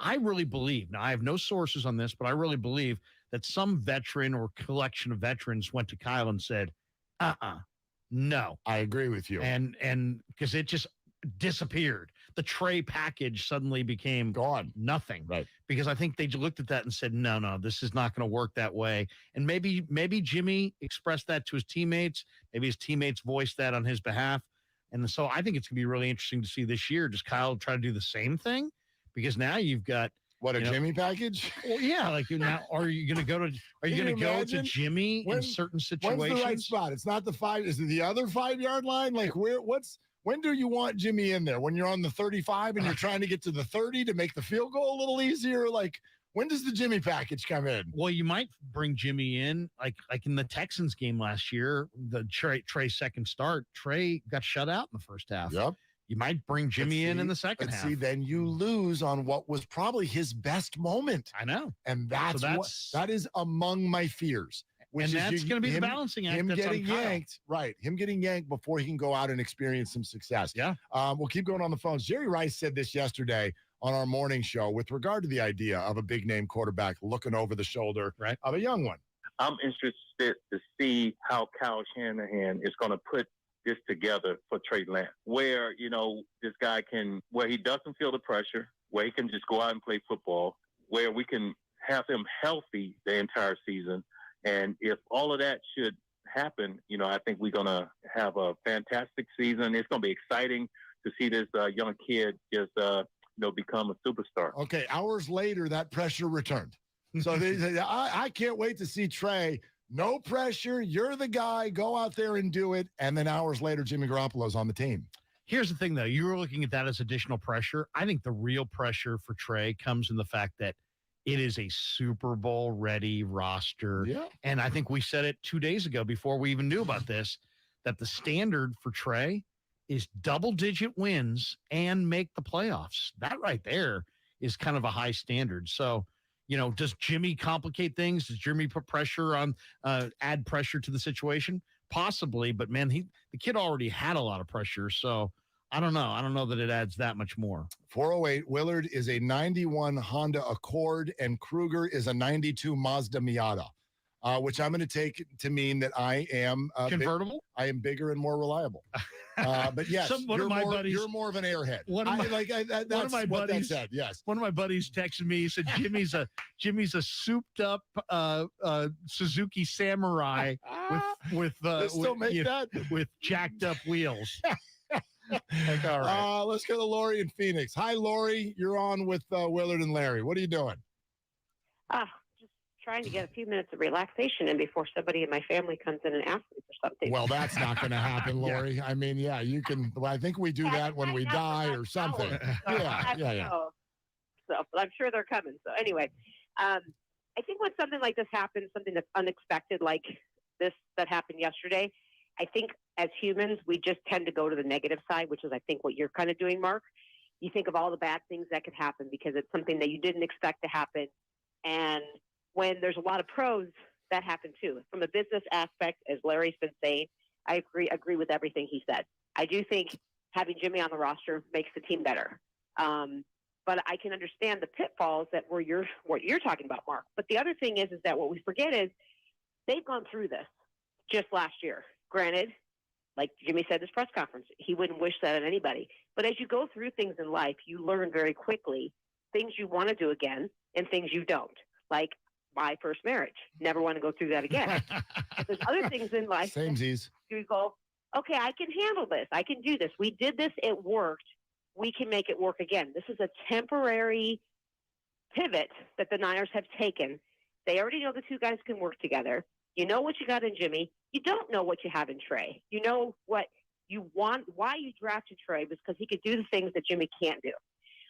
Speaker 6: I really believe, now I have no sources on this, but I really believe that some veteran or collection of veterans went to Kyle and said, no.
Speaker 24: I agree with you.
Speaker 6: And because it just disappeared. The Trey package suddenly became
Speaker 24: gone.
Speaker 6: Nothing.
Speaker 24: Right.
Speaker 6: Because I think they looked at that and said, no, this is not going to work that way. And maybe Jimmy expressed that to his teammates. Maybe his teammates voiced that on his behalf. And so I think it's going to be really interesting to see this year. Does Kyle try to do the same thing? Because now you've got
Speaker 24: Jimmy package?
Speaker 6: Well, yeah, like now, are you going to go to Jimmy in certain situations?
Speaker 24: When's the right spot? It's not the 5. Is it the other 5-yard line? Like when do you want Jimmy in there? When you're on the 35 and you're trying to get to the 30 to make the field goal a little easier? Like, when does the Jimmy package come in?
Speaker 6: Well, you might bring Jimmy in like in the Texans game last year, the Trey second start. Trey got shut out in the first half.
Speaker 24: Yep.
Speaker 6: You might bring Jimmy in the second half.
Speaker 24: See, then you lose on what was probably his best moment.
Speaker 6: I know.
Speaker 24: And that is among my fears.
Speaker 6: And that's going to be the balancing act.
Speaker 24: Him getting yanked, right. Him getting yanked before he can go out and experience some success.
Speaker 6: Yeah.
Speaker 24: We'll keep going on the phones. Jerry Rice said this yesterday on our morning show with regard to the idea of a big name quarterback looking over the shoulder of a young one.
Speaker 1: I'm interested to see how Kyle Shanahan is going to put this together for Trey Lance, where, this guy where he doesn't feel the pressure, where he can just go out and play football, where we can have him healthy the entire season. And if all of that should happen, I think we're going to have a fantastic season. It's going to be exciting to see this young kid just, become a superstar.
Speaker 24: Okay. Hours later, that pressure returned. So I can't wait to see Trey. No pressure. You're the guy. Go out there and do it. And then hours later, Jimmy Garoppolo's on the team.
Speaker 6: Here's the thing, though. You were looking at that as additional pressure. I think the real pressure for Trey comes in the fact that it is a Super Bowl ready roster.
Speaker 24: Yeah.
Speaker 6: And I think we said it 2 days ago before we even knew about this, that the standard for Trey is double-digit wins and make the playoffs. That right there is kind of a high standard. So, Does Jimmy complicate things? Does Jimmy put pressure on, add pressure to the situation? Possibly, but man, the kid already had a lot of pressure. So I don't know. I don't know that it adds that much more.
Speaker 24: 408, Willard is a 91 Honda Accord and Krueger is a 92 Mazda Miata, which I'm going to take to mean that I am
Speaker 6: convertible.
Speaker 24: I am bigger and more reliable. But yes, you're more of an airhead.
Speaker 6: One of my buddies
Speaker 24: said. Yes,
Speaker 6: one of my buddies texted me. He said Jimmy's a souped up Suzuki Samurai with jacked up wheels. Like, all right.
Speaker 24: Let's go to Lori in Phoenix. Hi, Lori. You're on with Willard and Larry. What are you doing?
Speaker 4: Just trying to get a few minutes of relaxation in before somebody in my family comes in and asks me for something.
Speaker 24: Well, that's not going to happen, Lori. Yeah. I mean, yeah, you can. Well, I think we do that when we die or something. Yeah.
Speaker 4: So, but I'm sure they're coming. So anyway, I think when something like this happens, something that's unexpected like this that happened yesterday, I think as humans, we just tend to go to the negative side, which is, I think, what you're kind of doing, Mark. You think of all the bad things that could happen because it's something that you didn't expect to happen. And when there's a lot of pros, that happen too. From a business aspect, as Larry's been saying, I agree with everything he said. I do think having Jimmy on the roster makes the team better. But I can understand the pitfalls that what you're talking about, Mark. But the other thing is that what we forget is they've gone through this just last year. Granted, like Jimmy said this press conference, he wouldn't wish that on anybody. But as you go through things in life, you learn very quickly things you want to do again and things you don't. Like my first marriage. Never want to go through that again. There's other things in life.
Speaker 24: Samesies.
Speaker 4: You go, okay, I can handle this. I can do this. We did this. It worked. We can make it work again. This is a temporary pivot that the Niners have taken. They already know the two guys can work together. You know what you got in Jimmy. You don't know what you have in Trey. You know what you want, why you drafted Trey was because he could do the things that Jimmy can't do.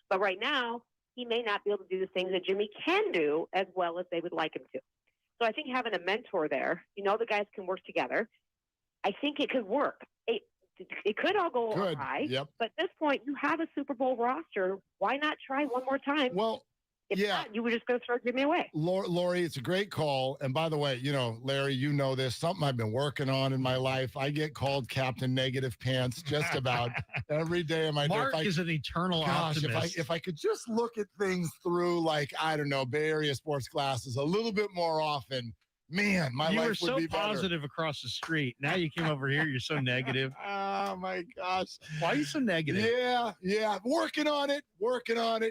Speaker 4: But right now, he may not be able to do the things that Jimmy can do as well as they would like him to. So I think having a mentor there, the guys can work together. I think it could work. It could all go awry.
Speaker 24: Yep.
Speaker 4: But at this point, you have a Super Bowl roster. Why not try one more time?
Speaker 24: Well,
Speaker 4: if not, you were just going to throw Jimmy away.
Speaker 24: Lori, it's a great call. And by the way, Larry, you know this, something I've been working on in my life. I get called Captain Negative Pants just about every day of my day.
Speaker 6: Mark is an eternal optimist.
Speaker 24: If I could just look at things through, like, I don't know, Bay Area sports glasses a little bit more often, man, my life would be better.
Speaker 6: You were so positive across the street. Now you came over here, you're so negative.
Speaker 24: Oh, my gosh.
Speaker 6: Why are you so negative?
Speaker 24: Yeah. Working on it.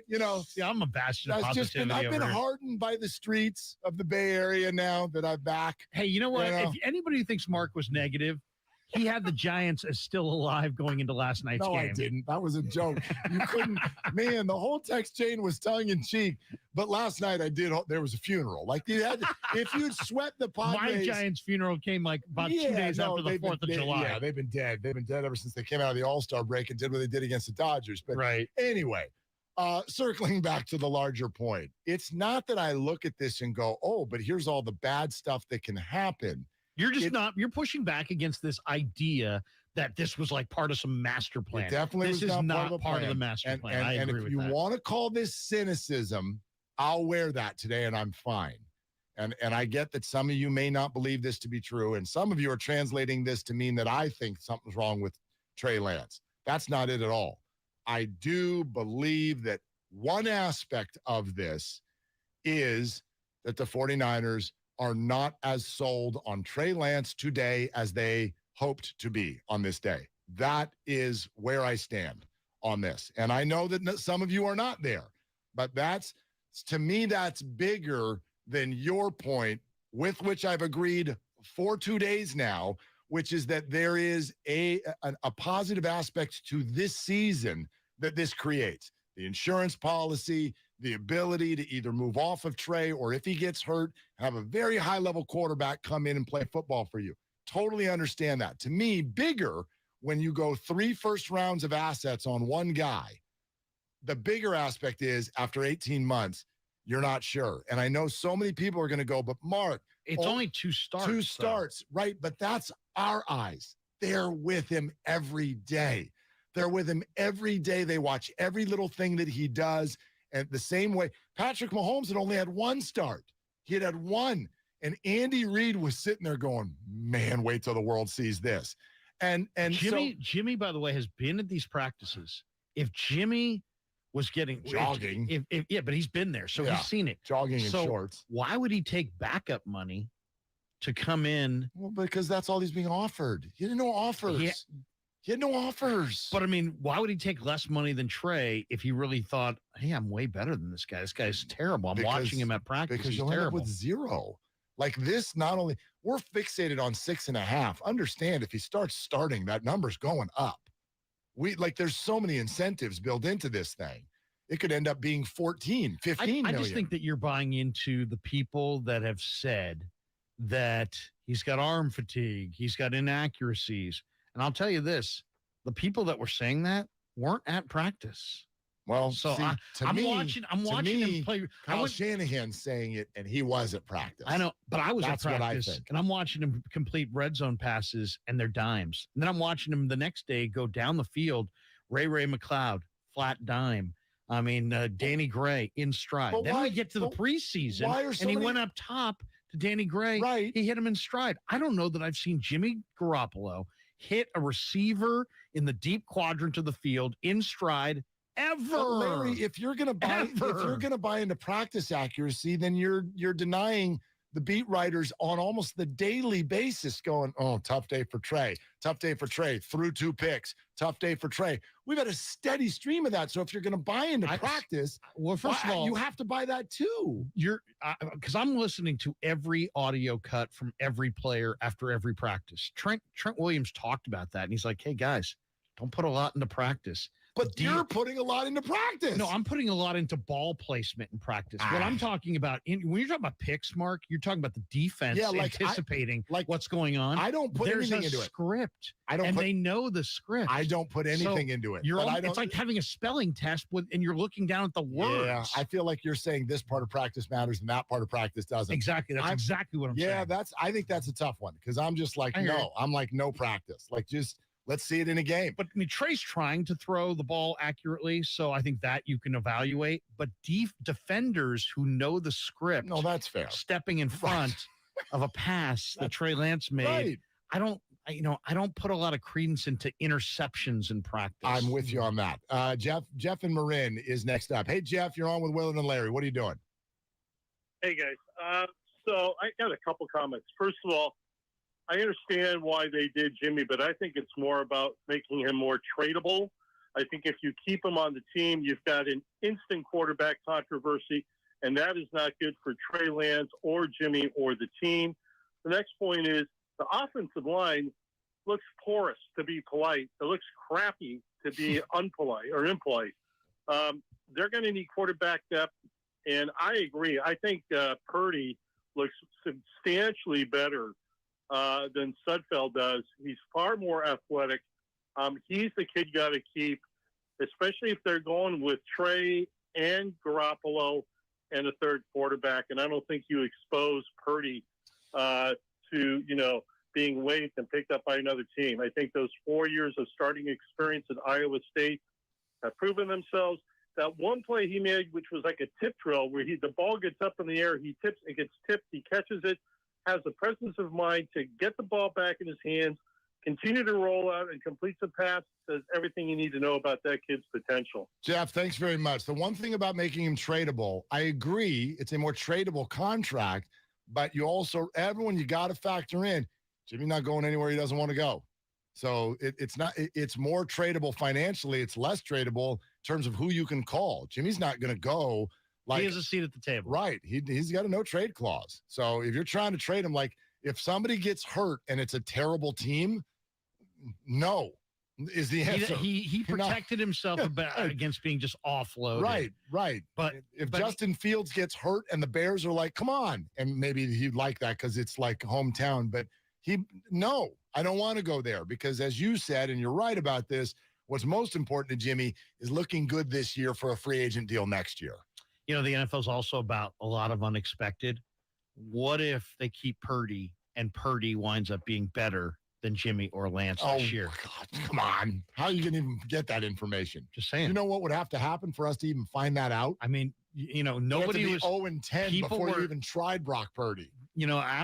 Speaker 6: Yeah, I'm a bastion of positivity.
Speaker 24: I've been hardened by the streets of the Bay Area now that I'm back.
Speaker 6: Hey, you know what? If anybody who thinks Mark was negative, he had the Giants as still alive going into last night's game.
Speaker 24: No, I didn't. That was a joke. You couldn't. Man, the whole text chain was tongue in cheek. But last night there was a funeral. Like if you'd swept the Padres.
Speaker 6: My Giants funeral came like about 2 days after the 4th of July.
Speaker 24: Yeah, they've been dead. They've been dead ever since they came out of the All-Star break and did what they did against the Dodgers. But anyway, circling back to the larger point, it's not that I look at this and go, oh, but here's all the bad stuff that can happen.
Speaker 6: You're pushing back against this idea that this was like part of some master plan.
Speaker 24: It definitely
Speaker 6: this
Speaker 24: was
Speaker 6: is not
Speaker 24: part
Speaker 6: of the master plan. I agree with that.
Speaker 24: And if you want to call this cynicism, I'll wear that today and I'm fine. And I get that some of you may not believe this to be true. And some of you are translating this to mean that I think something's wrong with Trey Lance. That's not it at all. I do believe that one aspect of this is that the 49ers are not as sold on Trey Lance today as they hoped to be on this day. That is where I stand on this. And I know that some of you are not there, but to me, that's bigger than your point, with which I've agreed for 2 days now, which is that there is a positive aspect to this season that this creates. The insurance policy, the ability to either move off of Trey or if he gets hurt, have a very high-level quarterback come in and play football for you. Totally understand that. To me, bigger when you go 3 first rounds of assets on one guy, the bigger aspect is after 18 months, you're not sure. And I know so many people are going to go, but Mark.
Speaker 6: It's only 2 starts.
Speaker 24: 2 starts, right? But that's our eyes. They're with him every day. They're with him every day. They watch every little thing that he does. And the same way, Patrick Mahomes had only had one start. He had one. And Andy Reid was sitting there going, man, wait till the world sees this. And
Speaker 6: Jimmy, by the way, has been at these practices. If Jimmy was getting
Speaker 24: jogging,
Speaker 6: but he's been there, so he's seen it.
Speaker 24: Jogging in shorts.
Speaker 6: Why would he take backup money to come in?
Speaker 24: Well, because that's all he's being offered. He had no offers. He had no offers.
Speaker 6: But I mean, why would he take less money than Trey if he really thought, hey, I'm way better than this guy? This guy's terrible. I'm watching him at practice.
Speaker 24: Because
Speaker 6: he's
Speaker 24: you'll end up
Speaker 6: terrible.
Speaker 24: with zero. Like this, not only we're fixated on 6.5. Understand if he starts starting, that number's going up. There's so many incentives built into this thing. It could end up being 14, 15
Speaker 6: I
Speaker 24: million.
Speaker 6: just think that you're buying into the people that have said that he's got arm fatigue, he's got inaccuracies. And I'll tell you this, the people that were saying that weren't at practice.
Speaker 24: Well,
Speaker 6: so
Speaker 24: see,
Speaker 6: I'm watching him play.
Speaker 24: Kyle Shanahan saying it, and he was at practice.
Speaker 6: I know, but I was
Speaker 24: That's
Speaker 6: at
Speaker 24: what I
Speaker 6: practice,
Speaker 24: think.
Speaker 6: and I'm watching him complete red zone passes, and they're dimes. And then I'm watching him the next day go down the field, Ray McLeod, flat dime. I mean, Danny Gray in stride.
Speaker 24: But
Speaker 6: Then we get to the preseason, and he went up top to Danny Gray.
Speaker 24: Right.
Speaker 6: He hit him in stride. I don't know that I've seen Jimmy Garoppolo hit a receiver in the deep quadrant of the field in stride ever.
Speaker 24: But Larry, if you're gonna buy into practice accuracy, then you're denying the beat writers on almost the daily basis going, oh, tough day for Trey. Tough day for Trey. Threw 2 picks. Tough day for Trey. We've had a steady stream of that. So if you're going to buy into practice,
Speaker 6: well, first of all,
Speaker 24: you have to buy that too.
Speaker 6: Because I'm listening to every audio cut from every player after every practice. Trent Williams talked about that, and he's like, hey, guys, don't put a lot into practice.
Speaker 24: But you're putting a lot into practice.
Speaker 6: No, I'm putting a lot into ball placement in practice. What I'm talking about, when you're talking about picks, Mark, you're talking about the defense anticipating what's going on.
Speaker 24: I don't put anything into it.
Speaker 6: Script.
Speaker 24: They
Speaker 6: know the script.
Speaker 24: I don't put anything into it.
Speaker 6: It's like having a spelling test and you're looking down at the words.
Speaker 24: Yeah, I feel like you're saying this part of practice matters and that part of practice doesn't.
Speaker 6: Exactly. That's exactly what I'm saying.
Speaker 24: Yeah, I think that's a tough one because I'm just like, no. I'm like, no practice. Like, just let's see it in a game.
Speaker 6: But I mean, Trey's trying to throw the ball accurately, so I think that you can evaluate. But defenders who know the script,
Speaker 24: no, that's fair.
Speaker 6: Stepping in front of a pass that Trey Lance made, I don't put a lot of credence into interceptions in practice.
Speaker 24: I'm with you on that. Jeff in Marin is next up. Hey, Jeff, you're on with Willard and Larry. What are you doing?
Speaker 8: Hey, guys. So I got a couple comments. First of all, I understand why they did Jimmy, but I think it's more about making him more tradable. I think if you keep him on the team, you've got an instant quarterback controversy, and that is not good for Trey Lance or Jimmy or the team. The next point is the offensive line looks porous, to be polite. It looks crappy to be unpolite or impolite. They're going to need quarterback depth, and I agree. I think Purdy looks substantially better than Sudfeld does. He's far more athletic. He's the kid you got to keep, especially if they're going with Trey and Garoppolo and a third quarterback. And I don't think you expose Purdy to, being waived and picked up by another team. I think those 4 years of starting experience at Iowa State have proven themselves. That one play he made, which was like a tip drill, where the ball gets up in the air, he tips, it gets tipped, he catches it, has the presence of mind to get the ball back in his hands, continue to roll out and complete the pass, says everything you need to know about that kid's potential.
Speaker 24: Jeff, thanks very much. The one thing about making him tradable, I agree, it's a more tradable contract, but you got to factor in, Jimmy's not going anywhere he doesn't want to go. So it's more tradable financially. It's less tradable in terms of who you can call. Jimmy's not going to go.
Speaker 6: He has a seat at the table.
Speaker 24: Right. He's got a no trade clause. So if you're trying to trade him, like if somebody gets hurt and it's a terrible team, no is the answer.
Speaker 6: He protected himself against being just offloaded.
Speaker 24: Right. But if Justin Fields gets hurt and the Bears are like, come on, and maybe he'd like that because it's like hometown, but I don't want to go there because as you said, and you're right about this, what's most important to Jimmy is looking good this year for a free agent deal next year.
Speaker 6: The NFL is also about a lot of unexpected. What if they keep Purdy and Purdy winds up being better than Jimmy or Lance
Speaker 24: Oh,
Speaker 6: this year.
Speaker 24: God, come on. How are you going to even get that information?
Speaker 6: Just saying.
Speaker 24: You know what would have to happen for us to even find that out?
Speaker 6: I mean, nobody was
Speaker 24: 0-10 before you even tried Brock Purdy.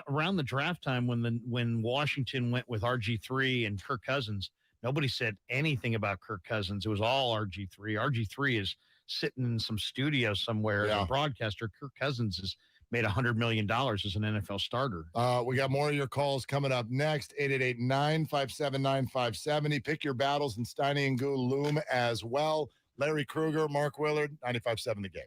Speaker 6: Around the draft time when Washington went with RG3 and Kirk Cousins, nobody said anything about Kirk Cousins. It was all RG3. RG3 is sitting in some studio somewhere as a broadcaster. Kirk Cousins has made $100 million as an NFL starter.
Speaker 24: We got more of your calls coming up next. 888-957-9570. Pick your battles, and Steiny and Goo loom as well. Larry Krueger, Mark Willard, 95.7 The Game.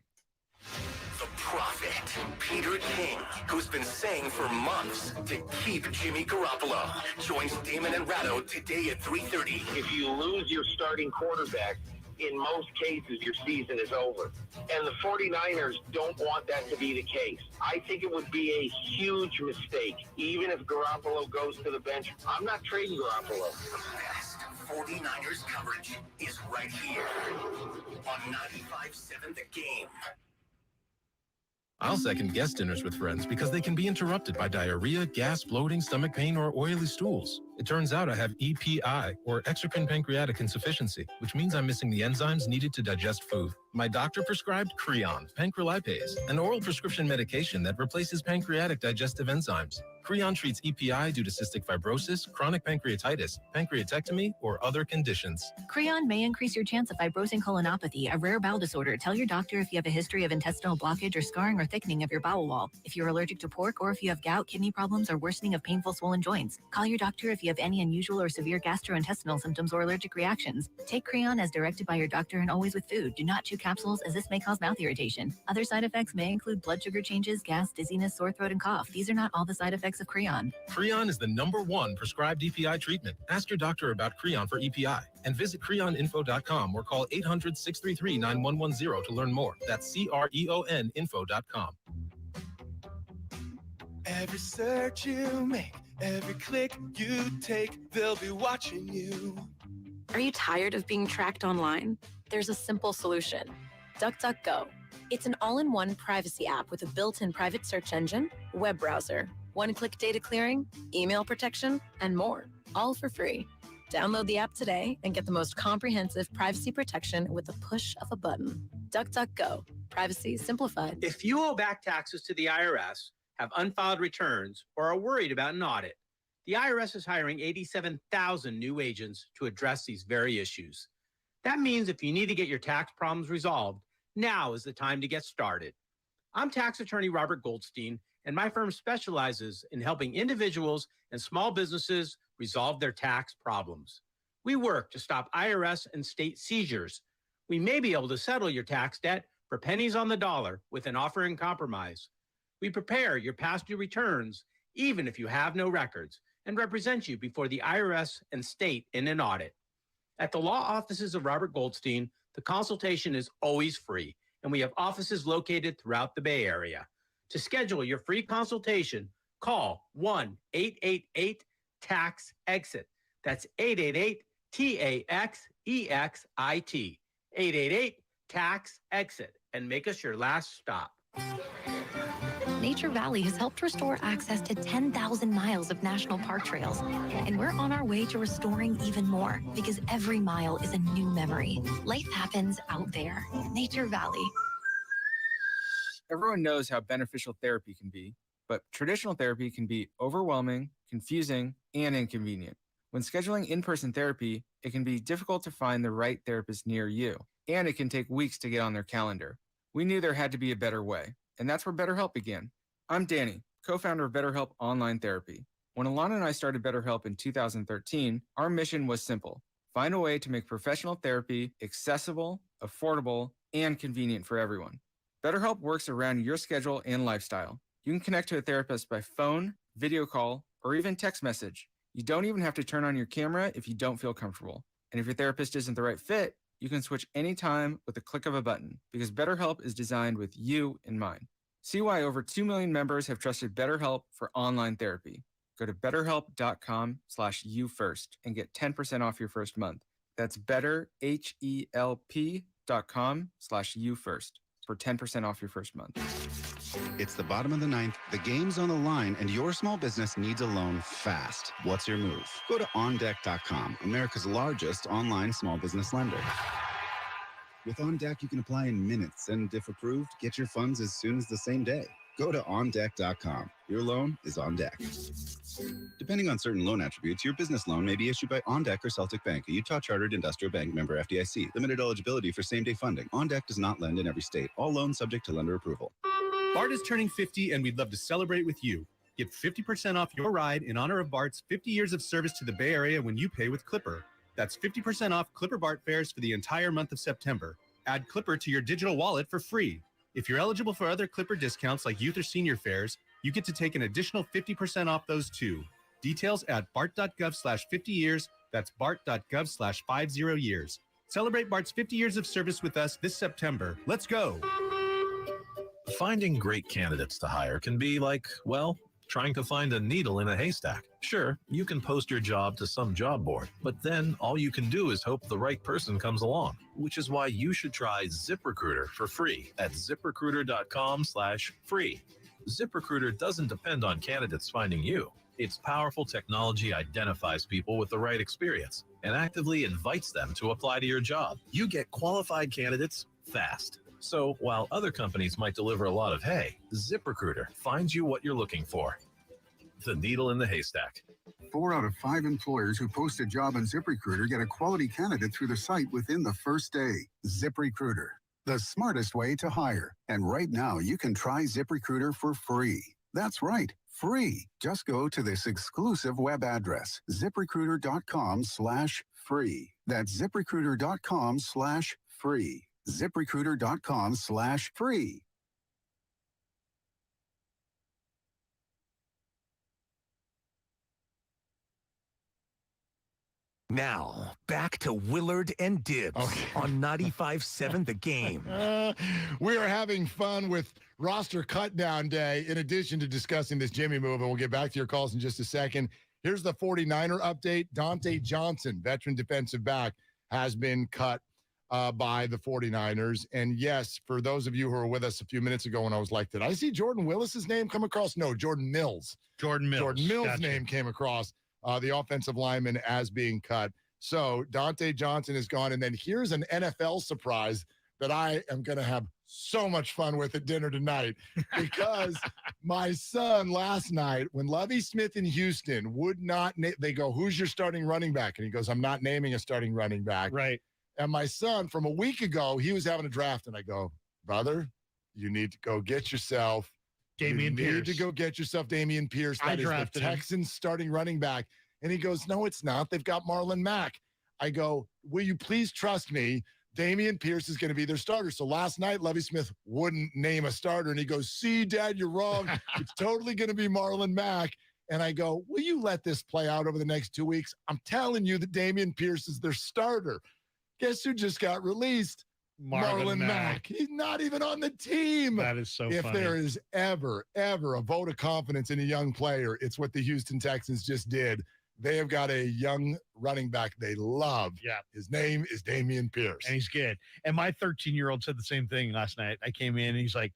Speaker 3: The prophet, Peter King, who's been saying for months to keep Jimmy Garoppolo, joins Damon and Ratto today at 3:30.
Speaker 7: If you lose your starting quarterback, in most cases, your season is over. And the 49ers don't want that to be the case. I think it would be a huge mistake, even if Garoppolo goes to the bench. I'm not trading Garoppolo.
Speaker 3: The best 49ers coverage is right here on 95.7 The Game.
Speaker 10: I'll second guest dinners with friends because they can be interrupted by diarrhea, gas, bloating, stomach pain, or oily stools. It turns out I have EPI, or exocrine pancreatic insufficiency, which means I'm missing the enzymes needed to digest food. My doctor prescribed Creon, pancrelipase, an oral prescription medication that replaces pancreatic digestive enzymes. Creon treats EPI due to cystic fibrosis, chronic pancreatitis, pancreatectomy, or other conditions.
Speaker 11: Creon may increase your chance of fibrosing colonopathy, a rare bowel disorder. Tell your doctor if you have a history of intestinal blockage or scarring or thickening of your bowel wall. If you're allergic to pork, or if you have gout, kidney problems, or worsening of painful swollen joints. Call your doctor if you have any unusual or severe gastrointestinal symptoms or allergic reactions. Take Creon as directed by your doctor and always with food. Do not chew capsules, as this may cause mouth irritation. Other side effects may include blood sugar changes, gas, dizziness, sore throat, and cough. These are not all the side effects of Creon.
Speaker 10: Creon is the #1 prescribed EPI treatment. Ask your doctor about Creon for EPI and visit creoninfo.com or call 800-633-9110 to learn more. That's CREONinfo.com.
Speaker 12: Every search you make, every click you take, they'll be watching you.
Speaker 26: Are you tired of being tracked online? There's a simple solution. DuckDuckGo. It's an all-in-one privacy app with a built-in private search engine, web browser, one-click data clearing, email protection, and more, all for free. Download the app today and get the most comprehensive privacy protection with the push of a button. DuckDuckGo. Privacy simplified.
Speaker 16: If you owe back taxes to the IRS, have unfiled returns, or are worried about an audit, the IRS is hiring 87,000 new agents to address these very issues. That means if you need to get your tax problems resolved, now is the time to get started. I'm tax attorney Robert Goldstein, and my firm specializes in helping individuals and small businesses resolve their tax problems. We work to stop IRS and state seizures. We may be able to settle your tax debt for pennies on the dollar with an offer in compromise. We prepare your past due returns, even if you have no records, and represent you before the IRS and state in an audit. At the law offices of Robert Goldstein, the consultation is always free, and we have offices located throughout the Bay Area. To schedule your free consultation, call 1-888-TAX-EXIT. That's 888-TAXEXIT. 888-TAX-EXIT, and make us your last stop.
Speaker 11: Nature Valley has helped restore access to 10,000 miles of national park trails. And we're on our way to restoring even more, because every mile is a new memory. Life happens out there. Nature Valley.
Speaker 18: Everyone knows how beneficial therapy can be, but traditional therapy can be overwhelming, confusing, and inconvenient. When scheduling in-person therapy, it can be difficult to find the right therapist near you, and it can take weeks to get on their calendar. We knew there had to be a better way, and that's where BetterHelp began. I'm Danny, co-founder of BetterHelp Online Therapy. When Alana and I started BetterHelp in 2013, our mission was simple: find a way to make professional therapy accessible, affordable, and convenient for everyone. BetterHelp works around your schedule and lifestyle. You can connect to a therapist by phone, video call, or even text message. You don't even have to turn on your camera if you don't feel comfortable. And if your therapist isn't the right fit, you can switch anytime with the click of a button, because BetterHelp is designed with you in mind. See why over 2 million members have trusted BetterHelp for online therapy. Go to betterhelp.com/youfirst and get 10% off your first month. That's betterhelp.com/youfirst for 10% off your first month.
Speaker 5: It's the bottom of the ninth, the game's on the line, and your small business needs a loan fast. What's your move? Go to OnDeck.com, America's largest online small business lender. With OnDeck, you can apply in minutes, and if approved, get your funds as soon as the same day. Go to OnDeck.com. Your loan is on deck. Depending on certain loan attributes, your business loan may be issued by OnDeck or Celtic Bank, a Utah Chartered Industrial Bank member FDIC. Limited eligibility for same-day funding. OnDeck does not lend in every state. All loans subject to lender approval.
Speaker 9: Bart is turning 50, and we'd love to celebrate with you. Get 50% off your ride in honor of Bart's 50 years of service to the Bay Area when you pay with Clipper. That's 50% off Clipper Bart fares for the entire month of September. Add Clipper to your digital wallet for free. If you're eligible for other Clipper discounts like youth or senior fares, you get to take an additional 50% off those too. Details at bart.gov/50 years. That's bart.gov/50 years. Celebrate Bart's 50 years of service with us this September. Let's go.
Speaker 14: Finding great candidates to hire can be like, well, trying to find a needle in a haystack. Sure, you can post your job to some job board, but then all you can do is hope the right person comes along, which is why you should try ZipRecruiter for free at ZipRecruiter.com/free. ZipRecruiter doesn't depend on candidates finding you. Its powerful technology identifies people with the right experience and actively invites them to apply to your job. You get qualified candidates fast. So while other companies might deliver a lot of hay, ZipRecruiter finds you what you're looking for. The needle in the haystack.
Speaker 15: 4 out of 5 employers who post a job on ZipRecruiter get a quality candidate through the site within the first day. ZipRecruiter, the smartest way to hire. And right now, you can try ZipRecruiter for free. That's right, free. Just go to this exclusive web address, ZipRecruiter.com/free. That's ZipRecruiter.com/free. ZipRecruiter.com/free.
Speaker 3: Now, back to Willard and Dibbs on 95.7 The Game.
Speaker 24: We are having fun with roster cutdown day in addition to discussing this Jimmy move, and we'll get back to your calls in just a second. Here's the 49er update. Dante Johnson, veteran defensive back, has been cut by the 49ers. And yes, for those of you who were with us a few minutes ago when I was like, did I see Jordan Willis's name come across? No, Jordan Mills.
Speaker 6: Jordan Mills'
Speaker 24: gotcha. Name came across. The offensive lineman as being cut. So Dante Johnson is gone. And then here's an NFL surprise that I am going to have so much fun with at dinner tonight because my son last night, when Lovie Smith in Houston would not, they go, who's your starting running back? And he goes, I'm not naming a starting running back.
Speaker 6: Right.
Speaker 24: And my son from a week ago, he was having a draft. And I go, brother, you need to go get yourself
Speaker 6: Dameon Pierce.
Speaker 24: You need to go get yourself Dameon Pierce. That is the Texans starting running back. And he goes, no, it's not. They've got Marlon Mack. I go, will you please trust me? Dameon Pierce is going to be their starter. So last night, Lovie Smith wouldn't name a starter. And he goes, see, Dad, you're wrong. It's totally going to be Marlon Mack. And I go, will you let this play out over the next 2 weeks? I'm telling you that Dameon Pierce is their starter. Guess who just got released? Marlon Mack. He's not even on the team.
Speaker 6: That is so
Speaker 24: If
Speaker 6: funny.
Speaker 24: there is ever a vote of confidence in a young player, it's what the Houston Texans just did. They have got a young running back they love.
Speaker 6: Yeah.
Speaker 24: His name is Dameon Pierce.
Speaker 6: And he's good. And my 13-year-old said the same thing last night. I came in and he's like,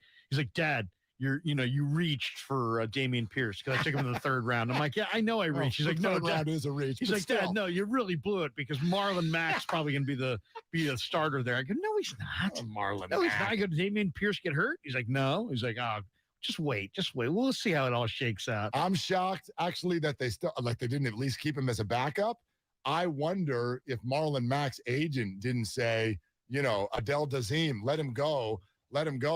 Speaker 6: Dad, you reached for Dameon Pierce because I took him in the 3rd round. I'm like, yeah, I know I reached. He's like, no,
Speaker 24: third round
Speaker 6: Dad
Speaker 24: is a reach.
Speaker 6: He's
Speaker 24: but
Speaker 6: like,
Speaker 24: still.
Speaker 6: Dad, no, you really blew it because Marlon Mack's probably going to be the starter there. I go, no, he's not.
Speaker 24: Marlon
Speaker 6: No, he's
Speaker 24: Mack.
Speaker 6: not. I go, did Dameon Pierce get hurt? He's like, no. He's like, oh, just wait. We'll see how it all shakes out.
Speaker 24: I'm shocked, actually, that they didn't at least keep him as a backup. I wonder if Marlon Mack's agent didn't say, Adele Dazeem, let him go,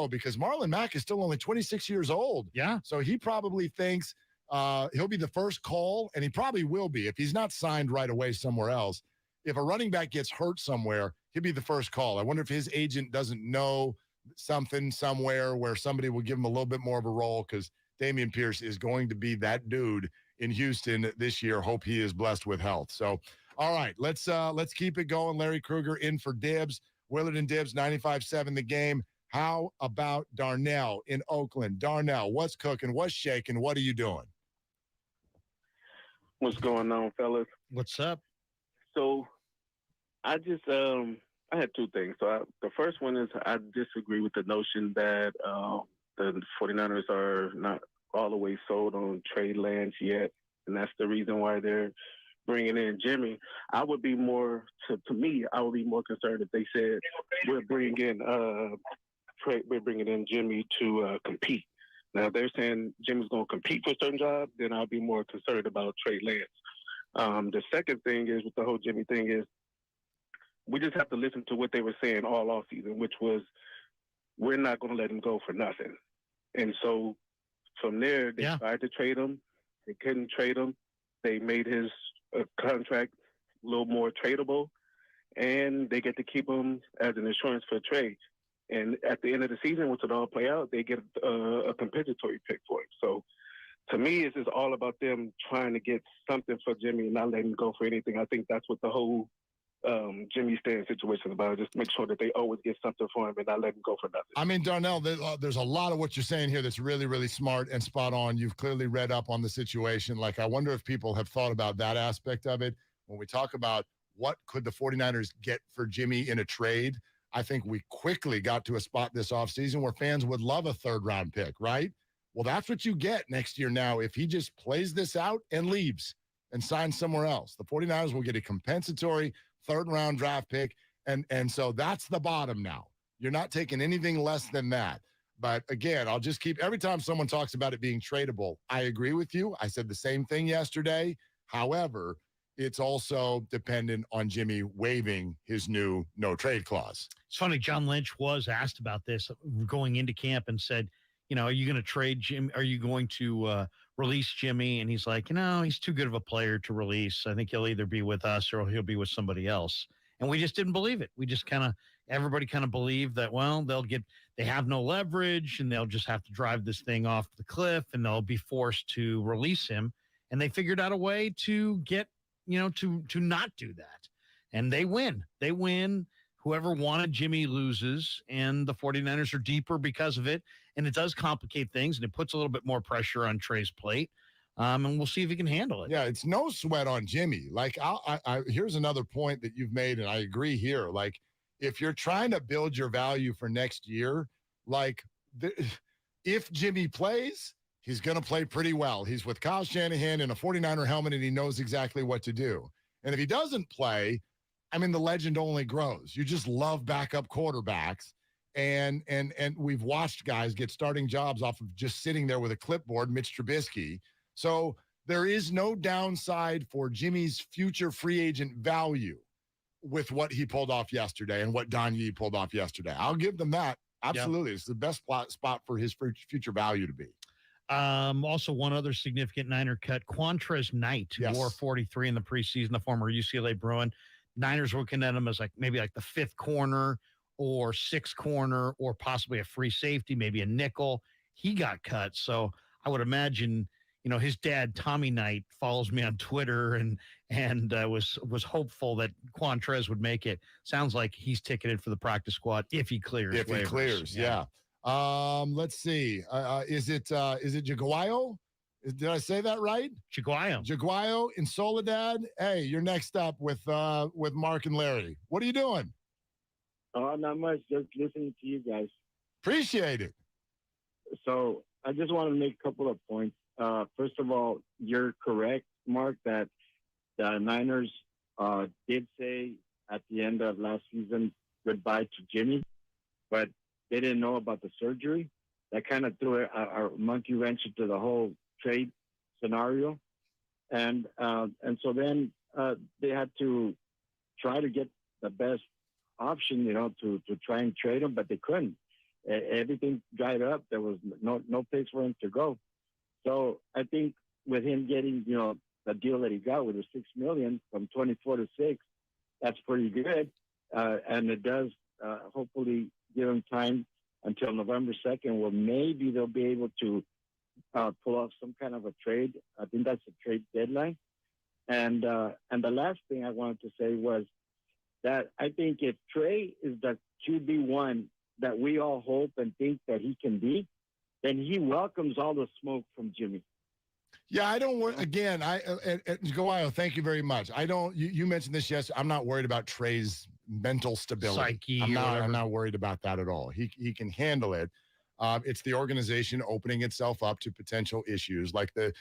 Speaker 24: because Marlon Mack is still only 26 years old.
Speaker 6: Yeah.
Speaker 24: So he probably thinks he'll be the first call, and he probably will be if he's not signed right away somewhere else. If a running back gets hurt somewhere, he'll be the first call. I wonder if his agent doesn't know something somewhere where somebody will give him a little bit more of a role, because Dameon Pierce is going to be that dude in Houston this year. Hope he is blessed with health. So, all right, let's keep it going. Larry Krueger in for Dibbs. Willard and Dibbs, 95.7 The Game. How about Darnell in Oakland? Darnell, what's cooking? What's shaking? What are you doing?
Speaker 19: What's going on, fellas?
Speaker 6: What's up?
Speaker 19: So, I just I had 2 things. So the first one is I disagree with the notion that the 49ers are not all the way sold on Trey Lance yet, and that's the reason why they're bringing in Jimmy. I would be more, to me, I would be more concerned if they said we're bringing in Jimmy to compete. Now, if they're saying Jimmy's going to compete for a certain job, then I'll be more concerned about Trey Lance. The second thing is with the whole Jimmy thing is we just have to listen to what they were saying all offseason, which was we're not going to let him go for nothing. And so from there, they tried to trade him. They couldn't trade him. They made his contract a little more tradable, and they get to keep him as an insurance for trade. And at the end of the season, once it all play out, they get a compensatory pick for him. So to me, it's just all about them trying to get something for Jimmy and not letting him go for anything. I think that's what the whole Jimmy Stan situation about. Just make sure that they always get something for him and not let him go for nothing.
Speaker 24: I mean, Darnell, there's a lot of what you're saying here that's really, really smart and spot on. You've clearly read up on the situation. Like, I wonder if people have thought about that aspect of it. When we talk about what could the 49ers get for Jimmy in a trade, I think we quickly got to a spot this offseason where fans would love a third-round pick, right? Well, that's what you get next year now if he just plays this out and leaves and signs somewhere else. The 49ers will get a compensatory third-round draft pick, and so that's the bottom now. You're not taking anything less than that. But, again, I'll just keep – every time someone talks about it being tradable, I agree with you. I said the same thing yesterday. However, it's also dependent on Jimmy waiving his new no-trade clause.
Speaker 6: It's funny, John Lynch was asked about this going into camp and said, are you going to trade Jim? Are you going to release Jimmy? And he's like, he's too good of a player to release. I think he'll either be with us or he'll be with somebody else. And we just didn't believe it. We just everybody believed that, well, they have no leverage and they'll just have to drive this thing off the cliff and they'll be forced to release him. And they figured out a way to get, to not do that. And they win. Whoever wanted Jimmy loses, and the 49ers are deeper because of it. And it does complicate things, and it puts a little bit more pressure on Trey's plate. And we'll see if he can handle it.
Speaker 24: Yeah, it's no sweat on Jimmy. Like, here's another point that you've made, and I agree here. Like, if you're trying to build your value for next year, if Jimmy plays, he's going to play pretty well. He's with Kyle Shanahan in a 49er helmet, and he knows exactly what to do. And if he doesn't play, the legend only grows. You just love backup quarterbacks. And we've watched guys get starting jobs off of just sitting there with a clipboard, Mitch Trubisky. So there is no downside for Jimmy's future free agent value with what he pulled off yesterday and what Don Yee pulled off yesterday. I'll give them that. Absolutely. It's the best spot for his future value to be.
Speaker 6: Also, one other significant Niner cut, Quantrez Knight, who wore 43 in the preseason, the former UCLA Bruin. Niners looking at him as maybe the fifth corner or sixth corner or possibly a free safety, maybe a nickel. He got cut. So I would imagine, his dad, Tommy Knight, follows me on Twitter and was hopeful that Quantrez would make it. Sounds like he's ticketed for the practice squad if he clears.
Speaker 24: If he clears, yeah. Let's see. Is it Jaguayo? Did I say that right? Jaguayo in Soledad. Hey, you're next up with Mark and Larry. What are you doing?
Speaker 13: Oh, not much. Just listening to you guys.
Speaker 24: Appreciate it.
Speaker 13: So I just want to make a couple of points. First of all, you're correct, Mark, that the Niners did say at the end of last season goodbye to Jimmy, but they didn't know about the surgery. That kind of threw a monkey wrench into the whole trade scenario. And so then they had to try to get the best option, to try and trade him, but they couldn't. Everything dried up. There was no place for him to go. So I think with him getting, the deal that he got with the $6 million from 24 to 6, that's pretty good. And it does hopefully give him time until November 2nd, where maybe they'll be able to pull off some kind of a trade. I think that's a trade deadline. And the last thing I wanted to say was that I think if Trey is the QB1 that we all hope and think that he can be, then he welcomes all the smoke from Jimmy.
Speaker 24: Yeah, I don't worry. Again, Garoppolo, thank you very much. You mentioned this yesterday. I'm not worried about Trey's mental stability.
Speaker 6: Psyche.
Speaker 24: I'm not worried about that at all. He can handle it. It's the organization opening itself up to potential issues. Like the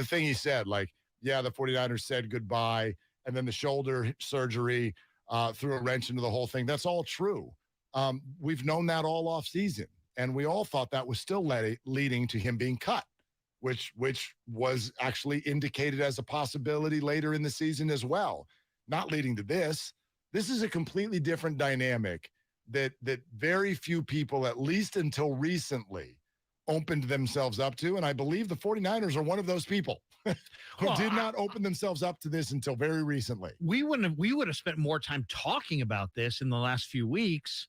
Speaker 24: thing he said, like, yeah, the 49ers said goodbye, and then the shoulder surgery threw a wrench into the whole thing. That's all true. We've known that all off season, and we all thought that was still leading to him being cut, which was actually indicated as a possibility later in the season as well, not leading to this. This is a completely different dynamic that very few people, at least until recently, opened themselves up to. And I believe the 49ers are one of those people who did not open themselves up to this until very recently.
Speaker 6: We would have spent more time talking about this in the last few weeks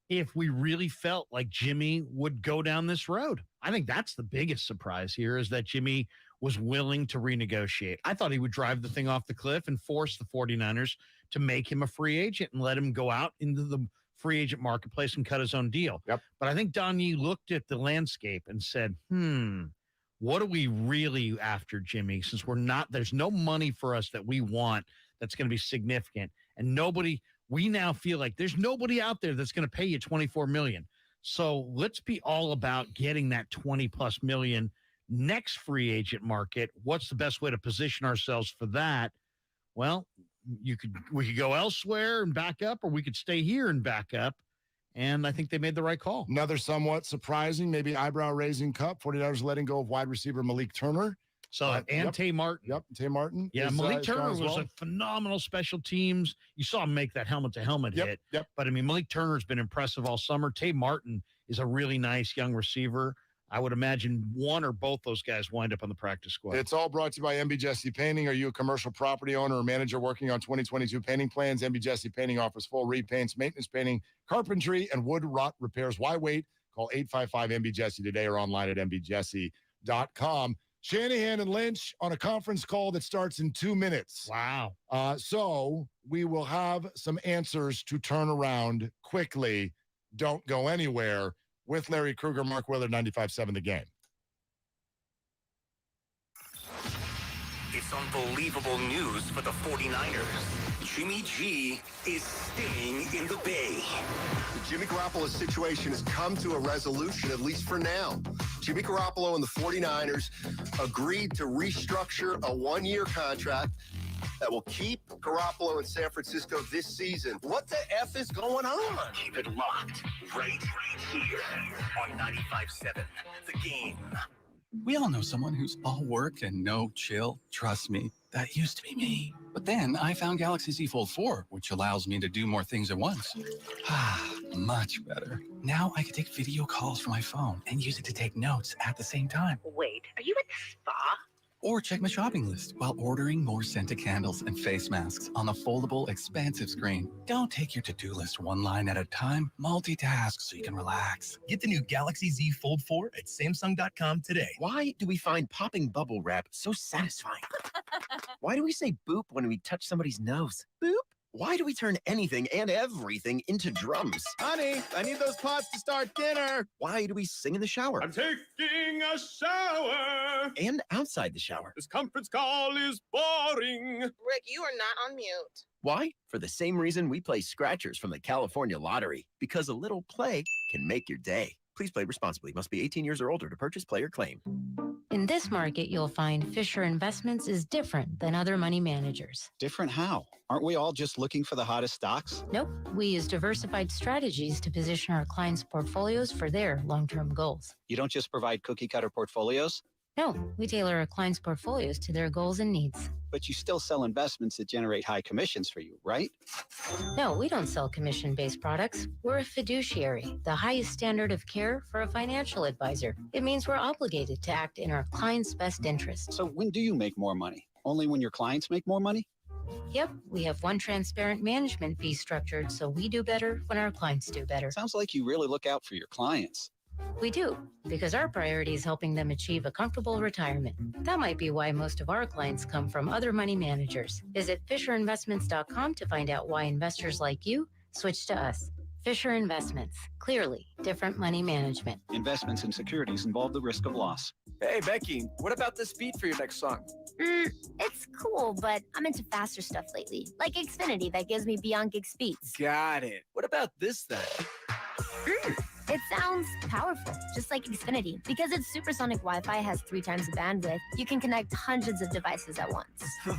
Speaker 6: if we really felt like Jimmy would go down this road. I think that's the biggest surprise here, is that Jimmy was willing to renegotiate. I thought he would drive the thing off the cliff and force the 49ers to make him a free agent and let him go out into the free agent marketplace and cut his own deal.
Speaker 24: Yep.
Speaker 6: But I think Don Yee looked at the landscape and said, what are we really after, Jimmy? Since there's no money for us that we want that's going to be significant. And we now feel like there's nobody out there that's going to pay you $24 million. So let's be all about getting that $20+ million next free agent market. What's the best way to position ourselves for that? Well, we could go elsewhere and back up, or we could stay here and back up. And I think they made the right call.
Speaker 24: Another somewhat surprising, maybe eyebrow-raising cut, 49ers letting go of wide receiver Malik Turner.
Speaker 6: Tay Martin.
Speaker 24: Yep, Tay Martin.
Speaker 6: Yeah, Malik Turner was a phenomenal special teams. You saw him make that helmet-to-helmet hit.
Speaker 24: Yep.
Speaker 6: But, I mean, Malik Turner's been impressive all summer. Tay Martin is a really nice young receiver. I would imagine one or both those guys wind up on the practice squad.
Speaker 24: It's all brought to you by MB Jesse Painting. Are you a commercial property owner or manager working on 2022 painting plans? MB Jesse Painting offers full repaints, maintenance painting, carpentry, and wood rot repairs. Why wait? Call 855-MB-JESSE today or online at mbjesse.com. Shanahan and Lynch on a conference call that starts in 2 minutes.
Speaker 6: Wow.
Speaker 24: So we will have some answers to turn around quickly. Don't go anywhere. With Larry Krueger, Mark Willard, 95.7 The Game.
Speaker 3: It's unbelievable news for the 49ers. Jimmy G is staying in the Bay.
Speaker 17: The Jimmy Garoppolo situation has come to a resolution, at least for now. Jimmy Garoppolo and the 49ers agreed to restructure a one-year contract that will keep Garoppolo in San Francisco this season. What the F is going on?
Speaker 3: Keep it locked right here on 95.7 The Game.
Speaker 20: We all know someone who's all work and no chill. Trust me, that used to be me. But then I found Galaxy Z Fold 4, which allows me to do more things at once. Much better. Now I can take video calls from my phone and use it to take notes at the same time.
Speaker 4: Wait, are you at the spa?
Speaker 20: Or check my shopping list while ordering more scented candles and face masks on the foldable, expansive screen. Don't take your to-do list one line at a time. Multitask so you can relax.
Speaker 21: Get the new Galaxy Z Fold 4 at Samsung.com today.
Speaker 22: Why do we find popping bubble wrap so satisfying? Why do we say boop when we touch somebody's nose? Boop? Why do we turn anything and everything into drums?
Speaker 17: Honey, I need those pots to start dinner.
Speaker 22: Why do we sing in the shower?
Speaker 17: I'm taking a shower.
Speaker 22: And outside the shower.
Speaker 17: This conference call is boring.
Speaker 23: Rick, you are not on mute.
Speaker 22: Why? For the same reason we play scratchers from the California Lottery. Because a little play can make your day. Please play responsibly. Must be 18 years or older to purchase, play, or claim.
Speaker 25: In this market, you'll find Fisher Investments is different than other money managers.
Speaker 27: Different how? Aren't we all just looking for the hottest stocks?
Speaker 25: Nope. We use diversified strategies to position our clients' portfolios for their long-term goals.
Speaker 27: You don't just provide cookie-cutter portfolios?
Speaker 25: No, we tailor our clients' portfolios to their goals and needs.
Speaker 27: But you still sell investments that generate high commissions for you, right?
Speaker 25: No, we don't sell commission-based products. We're a fiduciary, the highest standard of care for a financial advisor. It means we're obligated to act in our clients' best interest.
Speaker 27: So when do you make more money? Only when your clients make more money?
Speaker 25: Yep, we have one transparent management fee structured, so we do better when our clients do better.
Speaker 27: Sounds like you really look out for your clients.
Speaker 25: We do, because our priority is helping them achieve a comfortable retirement. That might be why most of our clients come from other money managers. Visit FisherInvestments.com to find out why investors like you switch to us. Fisher Investments. Clearly, different money management.
Speaker 27: Investments in securities involve the risk of loss.
Speaker 28: Hey, Becky, what about this beat for your next song?
Speaker 29: It's cool, but I'm into faster stuff lately, like Xfinity that gives me beyond gig speeds.
Speaker 28: Got it. What about this then?
Speaker 29: It sounds powerful, just like Xfinity. Because its supersonic Wi-Fi has 3 times the bandwidth, you can connect hundreds of devices at once.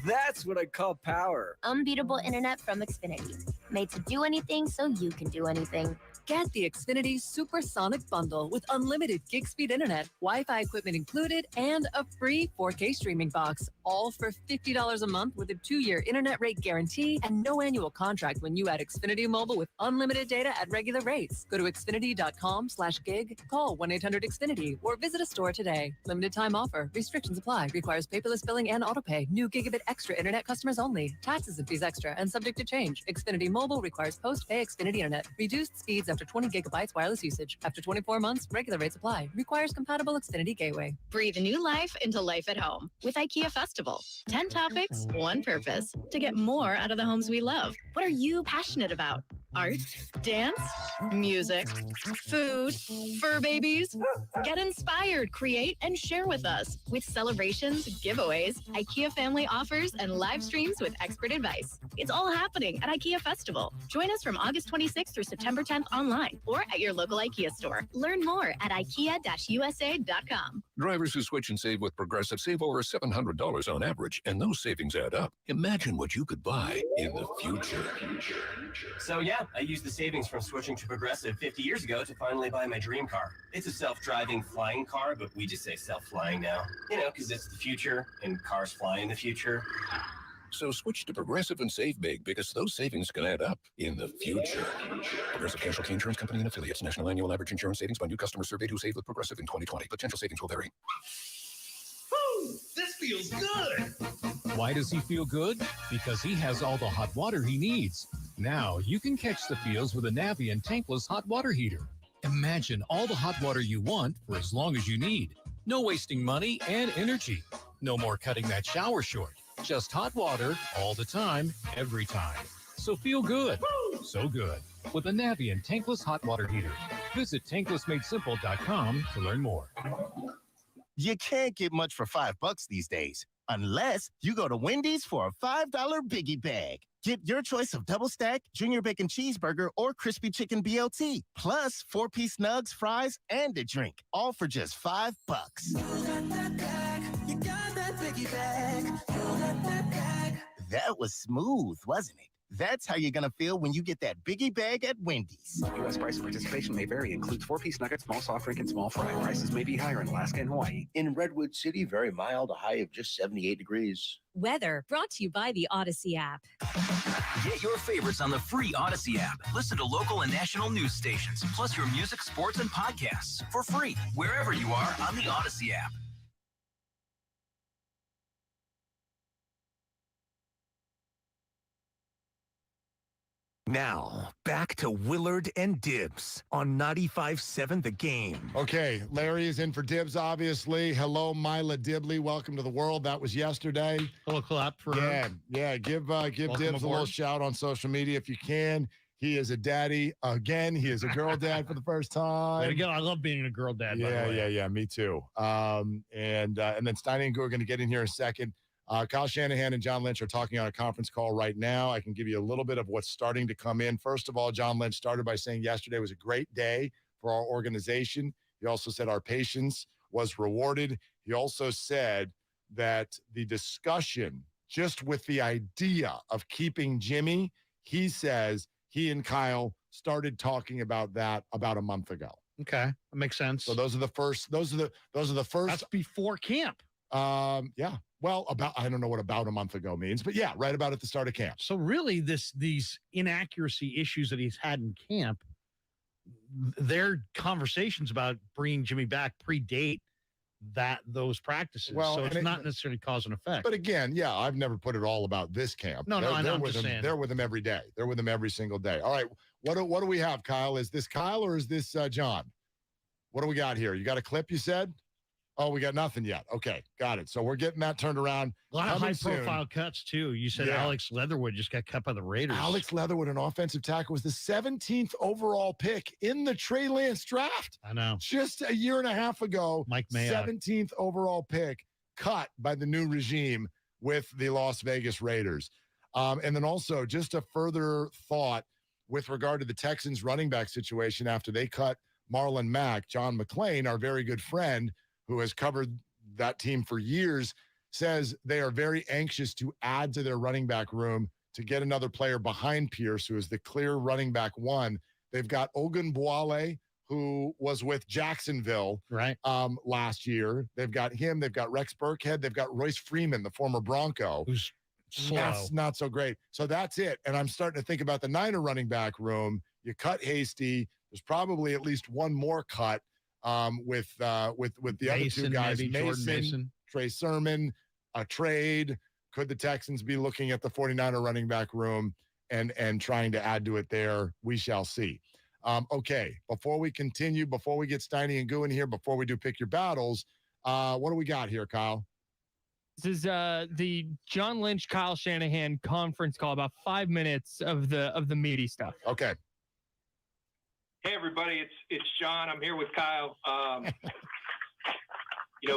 Speaker 28: That's what I call power.
Speaker 29: Unbeatable internet from Xfinity. Made to do anything so you can do anything.
Speaker 1: Get the Xfinity Supersonic Bundle with unlimited gig speed internet, Wi-Fi equipment included, and a free 4K streaming box. All for $50 a month with a 2-year internet rate guarantee and no annual contract when you add Xfinity Mobile with unlimited data at regular rates. Go to Xfinity.com/gig, call 1-800-XFINITY, or visit a store today. Limited time offer. Restrictions apply. Requires paperless billing and autopay. New Gigabit Extra internet customers only. Taxes and fees extra and subject to change. Xfinity Mobile requires post-pay Xfinity internet. Reduced speeds after 20 gigabytes wireless usage. After 24 months, regular rates apply. Requires compatible Xfinity gateway.
Speaker 2: Breathe new life into life at home with IKEA Festival. 10 topics, 1 purpose. To get more out of the homes we love. What are you passionate about? Art, dance, music, food, fur babies. Get inspired, create, and share with us. With celebrations, giveaways, IKEA family offers, and live streams with expert advice. It's all happening at IKEA Festival. Join us from August 26th through September 10th online or at your local IKEA store. Learn more at IKEA-USA.com.
Speaker 7: Drivers who switch and save with Progressive save over $700 on average, and those savings add up. Imagine what you could buy in the future.
Speaker 8: So yeah, I used the savings from switching to Progressive 50 years ago to finally buy my dream car. It's a self-driving flying car, but we just say self-flying now. You know, because it's the future and cars fly in the future.
Speaker 7: So switch to Progressive and save big, because those savings can add up in the future. Progressive Casualty Insurance Company and Affiliates. National annual average insurance savings by new customers surveyed who saved with Progressive in 2020. Potential savings will vary.
Speaker 21: Woo! This feels good.
Speaker 10: Why does he feel good? Because he has all the hot water he needs. Now you can catch the feels with a Navien tankless hot water heater. Imagine all the hot water you want for as long as you need. No wasting money and energy. No more cutting that shower short. Just hot water all the time, every time. So feel good. Woo! So good. With a Navien tankless hot water heater. Visit tanklessmadesimple.com to learn more.
Speaker 22: You can't get much for $5 these days, unless you go to Wendy's for a $5 biggie bag. Get your choice of double stack, junior bacon cheeseburger, or crispy chicken BLT, plus 4-piece nugs, fries, and a drink, all for just $5. That was smooth, wasn't it? That's how you're going to feel when you get that biggie bag at Wendy's.
Speaker 11: U.S. price and participation may vary. Includes 4-piece nuggets, small soft drink, and small fry. Prices may be higher in Alaska and Hawaii.
Speaker 12: In Redwood City, very mild, a high of just 78 degrees.
Speaker 16: Weather brought to you by the Odyssey app.
Speaker 3: Get your favorites on the free Odyssey app. Listen to local and national news stations, plus your music, sports, and podcasts for free wherever you are on the Odyssey app. Now, back to Willard and Dibbs on 95.7 The Game.
Speaker 24: Okay, Larry is in for Dibbs, obviously. Hello, Mila Dibley. Welcome to the world. That was yesterday.
Speaker 6: A little clap for her.
Speaker 24: Yeah. Give Dibbs a little shout on social media if you can. He is a daddy again. He is a girl dad for the first time.
Speaker 6: There you go. I love being a girl dad.
Speaker 24: Yeah. Me too. And then Stein and Gu are going to get in here in a second. Kyle Shanahan and John Lynch are talking on a conference call right now. I can give you a little bit of what's starting to come in. First of all, John Lynch started by saying yesterday was a great day for our organization. He also said our patience was rewarded. He also said that the discussion just with the idea of keeping Jimmy, he says he and Kyle started talking about that about a month ago.
Speaker 6: Okay, that makes sense.
Speaker 24: So those are the first. That's
Speaker 6: before camp.
Speaker 24: Yeah. Well, I don't know what about a month ago means, but yeah, right about at the start of camp.
Speaker 6: So really these inaccuracy issues that he's had in camp, their conversations about bringing Jimmy back predate those practices.
Speaker 24: Well,
Speaker 6: so it's not necessarily cause and effect.
Speaker 24: But again, yeah, I've never put it all about this camp.
Speaker 6: No, I know. I'm just saying.
Speaker 24: They're with him every day. They're with him every single day. All right. What do we have, Kyle? Is this Kyle or is this John? What do we got here? You got a clip, you said? Oh, we got nothing yet. Okay, got it. So we're getting that turned around.
Speaker 6: A lot of high-profile cuts, too. You said Alex Leatherwood just got cut by the Raiders.
Speaker 24: Alex Leatherwood, an offensive tackle, was the 17th overall pick in the Trey Lance draft.
Speaker 6: I know.
Speaker 24: Just a year and a half ago,
Speaker 6: Mike Mayock.
Speaker 24: 17th overall pick, cut by the new regime with the Las Vegas Raiders. And then also, just a further thought with regard to the Texans running back situation after they cut Marlon Mack, John McClain, our very good friend who has covered that team for years, says they are very anxious to add to their running back room to get another player behind Pierce, who is the clear running back one. They've got Ogunbowale, who was with Jacksonville last year. They've got him. They've got Rex Burkhead. They've got Royce Freeman, the former Bronco.
Speaker 6: Who's slow.
Speaker 24: Not so great. So that's it. And I'm starting to think about the Niner running back room. You cut Hasty. There's probably at least one more cut with the other two guys, Mason, Trey Sermon, a trade. Could the Texans be looking at the 49er running back room and trying to add to it there? We shall see. Okay, before we continue, before we get Steiny and Goo in here, before we do pick your battles, what do we got here, Kyle?
Speaker 4: This is the John Lynch, Kyle Shanahan conference call, about 5 minutes of the meaty stuff.
Speaker 24: Okay.
Speaker 5: Hey everybody, it's John. I'm here with Kyle.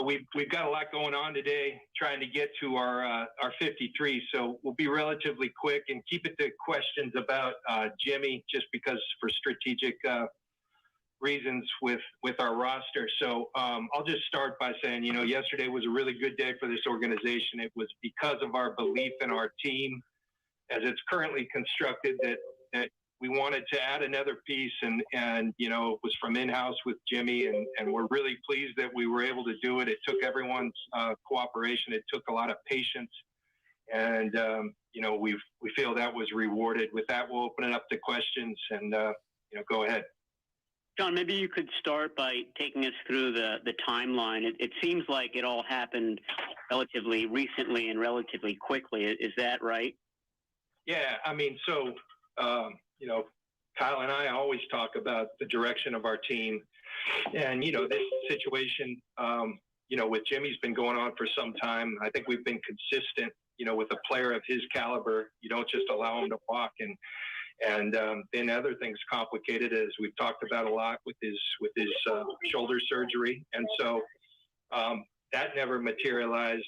Speaker 5: We've got a lot going on today, trying to get to our 53. So we'll be relatively quick and keep it to questions about Jimmy, just because for strategic reasons with our roster. So I'll just start by saying, yesterday was a really good day for this organization. It was because of our belief in our team as it's currently constructed that we wanted to add another piece, and it was from in-house with Jimmy, and we're really pleased that we were able to do it. It took everyone's cooperation. It took a lot of patience, and we feel that was rewarded. With that, we'll open it up to questions, and go ahead.
Speaker 9: John, maybe you could start by taking us through the timeline. It seems like it all happened relatively recently and relatively quickly. Is that right?
Speaker 5: Yeah, Kyle and I always talk about the direction of our team, and this situation, with Jimmy's been going on for some time. I think we've been consistent, with a player of his caliber. You don't just allow him to walk, and then other things complicated, as we've talked about a lot with his shoulder surgery, and so that never materialized.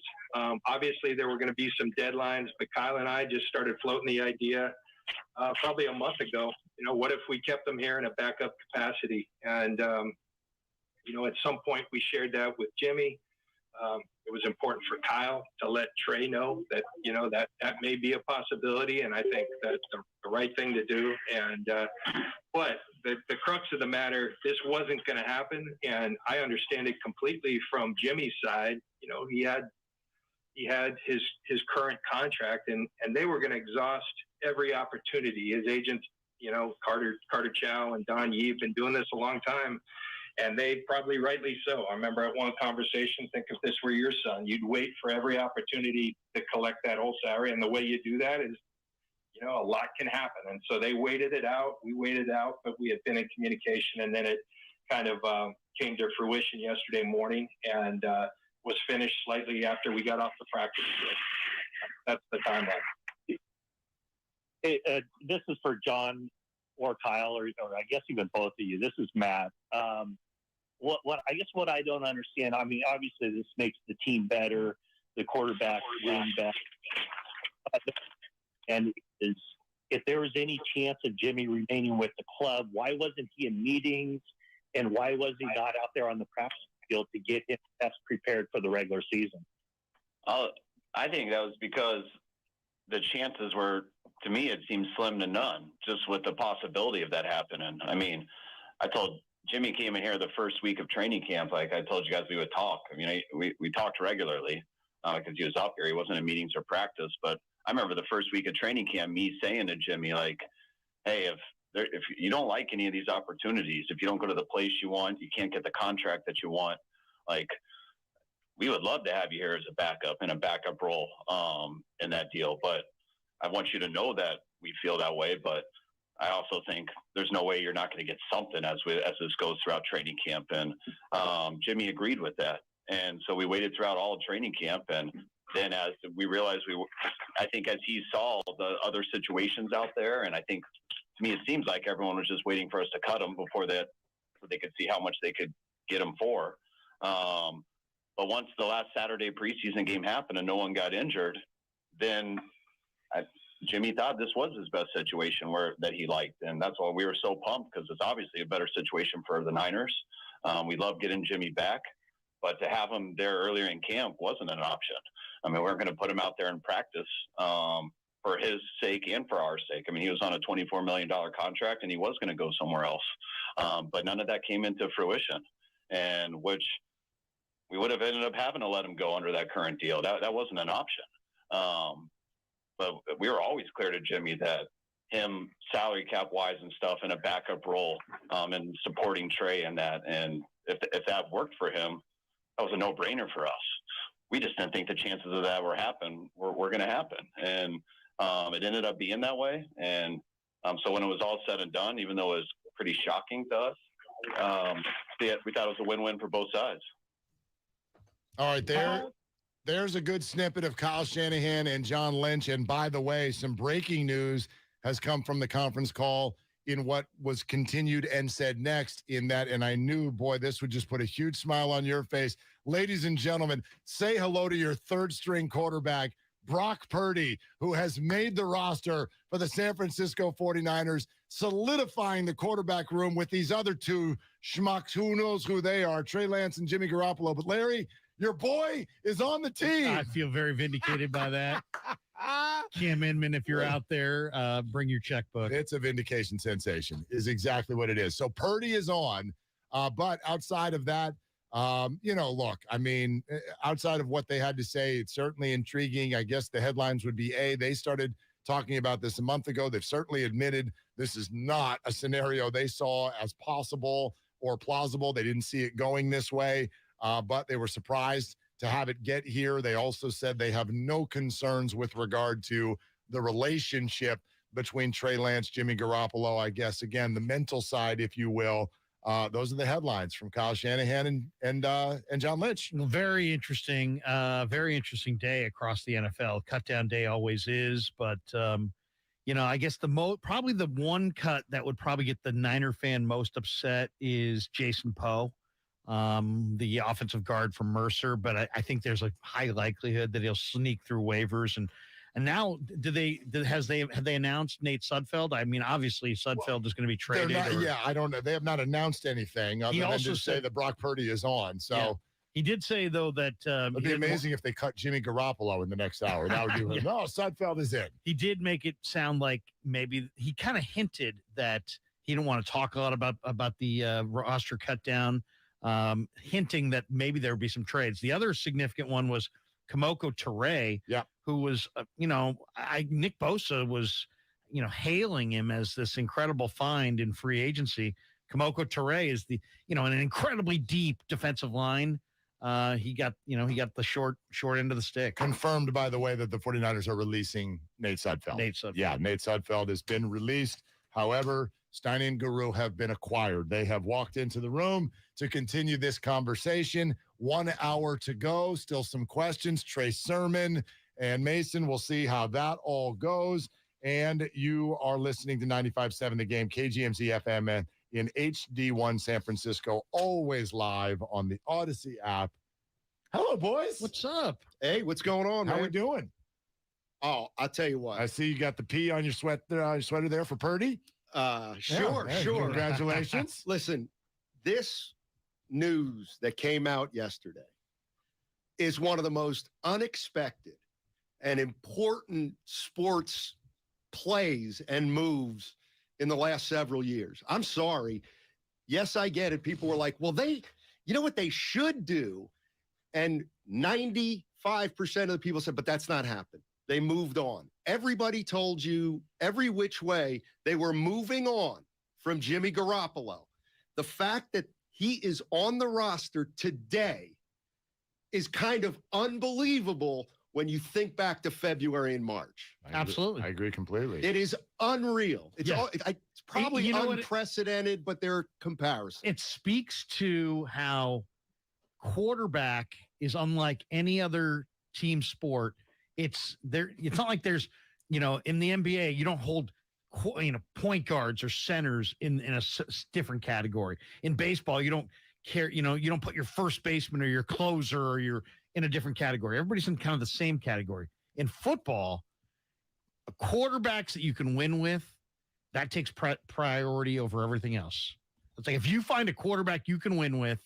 Speaker 5: Obviously, there were going to be some deadlines, but Kyle and I just started floating the idea probably a month ago. What if we kept them here in a backup capacity? And at some point we shared that with Jimmy. It was important for Kyle to let Trey know that that may be a possibility, and I think that's the right thing to do. And but the crux of the matter, this wasn't going to happen, and I understand it completely from Jimmy's side. He had his current contract, and they were going to exhaust every opportunity. His agents, Carter Chow and Don Yee have been doing this a long time, and they probably rightly so. I remember at one conversation, think if this were your son, you'd wait for every opportunity to collect that whole salary, and the way you do that is, a lot can happen. And so they waited it out. We waited out, but we had been in communication, and then it kind of came to fruition yesterday morning, and was finished slightly after we got off the practice field. That's the timeline.
Speaker 13: Hey, this is for John or Kyle, or I guess even both of you. This is Matt. What I don't understand, obviously this makes the team better, the quarterback room better. And if there was any chance of Jimmy remaining with the club, why wasn't he in meetings, and why was he not out there on the practice field to get him best prepared for the regular season?
Speaker 14: I think that was because the chances were, to me, it seemed slim to none, just with the possibility of that happening. I told Jimmy came in here the first week of training camp. Like I told you guys, we would talk. We talked regularly because he was up here. He wasn't in meetings or practice. But I remember the first week of training camp, me saying to Jimmy, like, hey, if you don't like any of these opportunities, if you don't go to the place you want, you can't get the contract that you want, like, we would love to have you here as a backup in a backup role in that deal. But I want you to know that we feel that way. But I also think there's no way you're not going to get something as this goes throughout training camp. And Jimmy agreed with that. And so we waited throughout all of training camp. And then as we realized I think as he saw the other situations out there, and I think to me, it seems like everyone was just waiting for us to cut him before that, so they could see how much they could get him for. But once the last Saturday preseason game happened and no one got injured, then Jimmy thought this was his best situation that he liked. And that's why we were so pumped, because it's obviously a better situation for the Niners. We love getting Jimmy back, but to have him there earlier in camp wasn't an option. I mean, we weren't going to put him out there in practice for his sake and for our sake. I mean, he was on a $24 million contract, and he was going to go somewhere else. But none of that came into fruition, and which we would have ended up having to let him go under that current deal. That wasn't an option. But we were always clear to Jimmy that him salary cap wise and stuff in a backup role and supporting Trey in that. And if that worked for him, that was a no brainer for us. We just didn't think the chances of that were going to happen. And it ended up being that way. And so when it was all said and done, even though it was pretty shocking to us, we thought it was a win-win for both sides.
Speaker 24: All right, there's a good snippet of Kyle Shanahan and John Lynch. And by the way, some breaking news has come from the conference call in what was continued and said next in that. And I knew, boy, this would just put a huge smile on your face. Ladies and gentlemen, say hello to your third string quarterback, Brock Purdy, who has made the roster for the San Francisco 49ers, solidifying the quarterback room with these other two schmucks. Who knows who they are, Trey Lance and Jimmy Garoppolo. But Larry, your boy is on the team.
Speaker 6: I feel very vindicated by that. Cam Inman, if you're out there, bring your checkbook.
Speaker 24: It's a vindication sensation is exactly what it is. So Purdy is on, but outside of that, look, I mean, outside of what they had to say, it's certainly intriguing. I guess the headlines would be, they started talking about this a month ago. They've certainly admitted this is not a scenario they saw as possible or plausible. They didn't see it going this way, but they were surprised to have it get here. They also said they have no concerns with regard to the relationship between Trey Lance, Jimmy Garoppolo. I guess, again, the mental side, if you will. Those are the headlines from Kyle Shanahan and John Lynch.
Speaker 6: Well, very interesting day across the NFL. Cut down day always is, but I guess probably the one cut that would probably get the Niner fan most upset is Jason Poe, the offensive guard from Mercer. But I think there's a high likelihood that he'll sneak through waivers. And now, have they announced Nate Sudfeld? I mean, obviously Sudfeld is going to be traded.
Speaker 24: I don't know. They have not announced anything other than to say that Brock Purdy is on. So
Speaker 6: yeah. He did say though that
Speaker 24: it'd be amazing if they cut Jimmy Garoppolo in the next hour. That would be yeah. No, Sudfeld is in.
Speaker 6: He did make it sound like maybe he kind of hinted that he didn't want to talk a lot about the roster cut down, hinting that maybe there would be some trades. The other significant one was Kamoko Toure, who was, Nick Bosa was, hailing him as this incredible find in free agency. Kamoko Toure is an incredibly deep defensive line. He got the short end of the stick.
Speaker 24: Confirmed, by the way, that the 49ers are releasing Nate Sudfeld. Yeah, Nate Sudfeld has been released. However, Stein and Guru have been acquired. They have walked into the room to continue this conversation. 1 hour to go. Still some questions. Trey Sermon and Mason. We'll see how that all goes. And you are listening to 95.7 The Game, KGMZ FM in HD1 San Francisco, always live on the Odyssey app. Hello, boys.
Speaker 6: What's up?
Speaker 24: Hey, what's going on, man? How we doing?
Speaker 15: Oh, I'll tell you what.
Speaker 24: I see you got the P on your sweater there for Purdy.
Speaker 15: Sure.
Speaker 24: Congratulations.
Speaker 15: Listen, this news that came out yesterday is one of the most unexpected and important sports plays and moves in the last several years. I'm sorry. Yes, I get it. People were like, well, you know what they should do? And 95% of the people said, but that's not happened. They moved on. Everybody told you every which way they were moving on from Jimmy Garoppolo. The fact that he is on the roster today is kind of unbelievable when you think back to February and March.
Speaker 6: Absolutely.
Speaker 24: I agree completely.
Speaker 15: It is unreal. It's probably unprecedented, but there are comparisons.
Speaker 6: It speaks to how quarterback is unlike any other team sport. It's not like there's, in the NBA, you don't hold, point guards or centers in a different category. In baseball, you don't care, you don't put your first baseman or your closer or you're in a different category. Everybody's in kind of the same category. In football, quarterbacks that you can win with, that takes priority over everything else. It's like if you find a quarterback you can win with,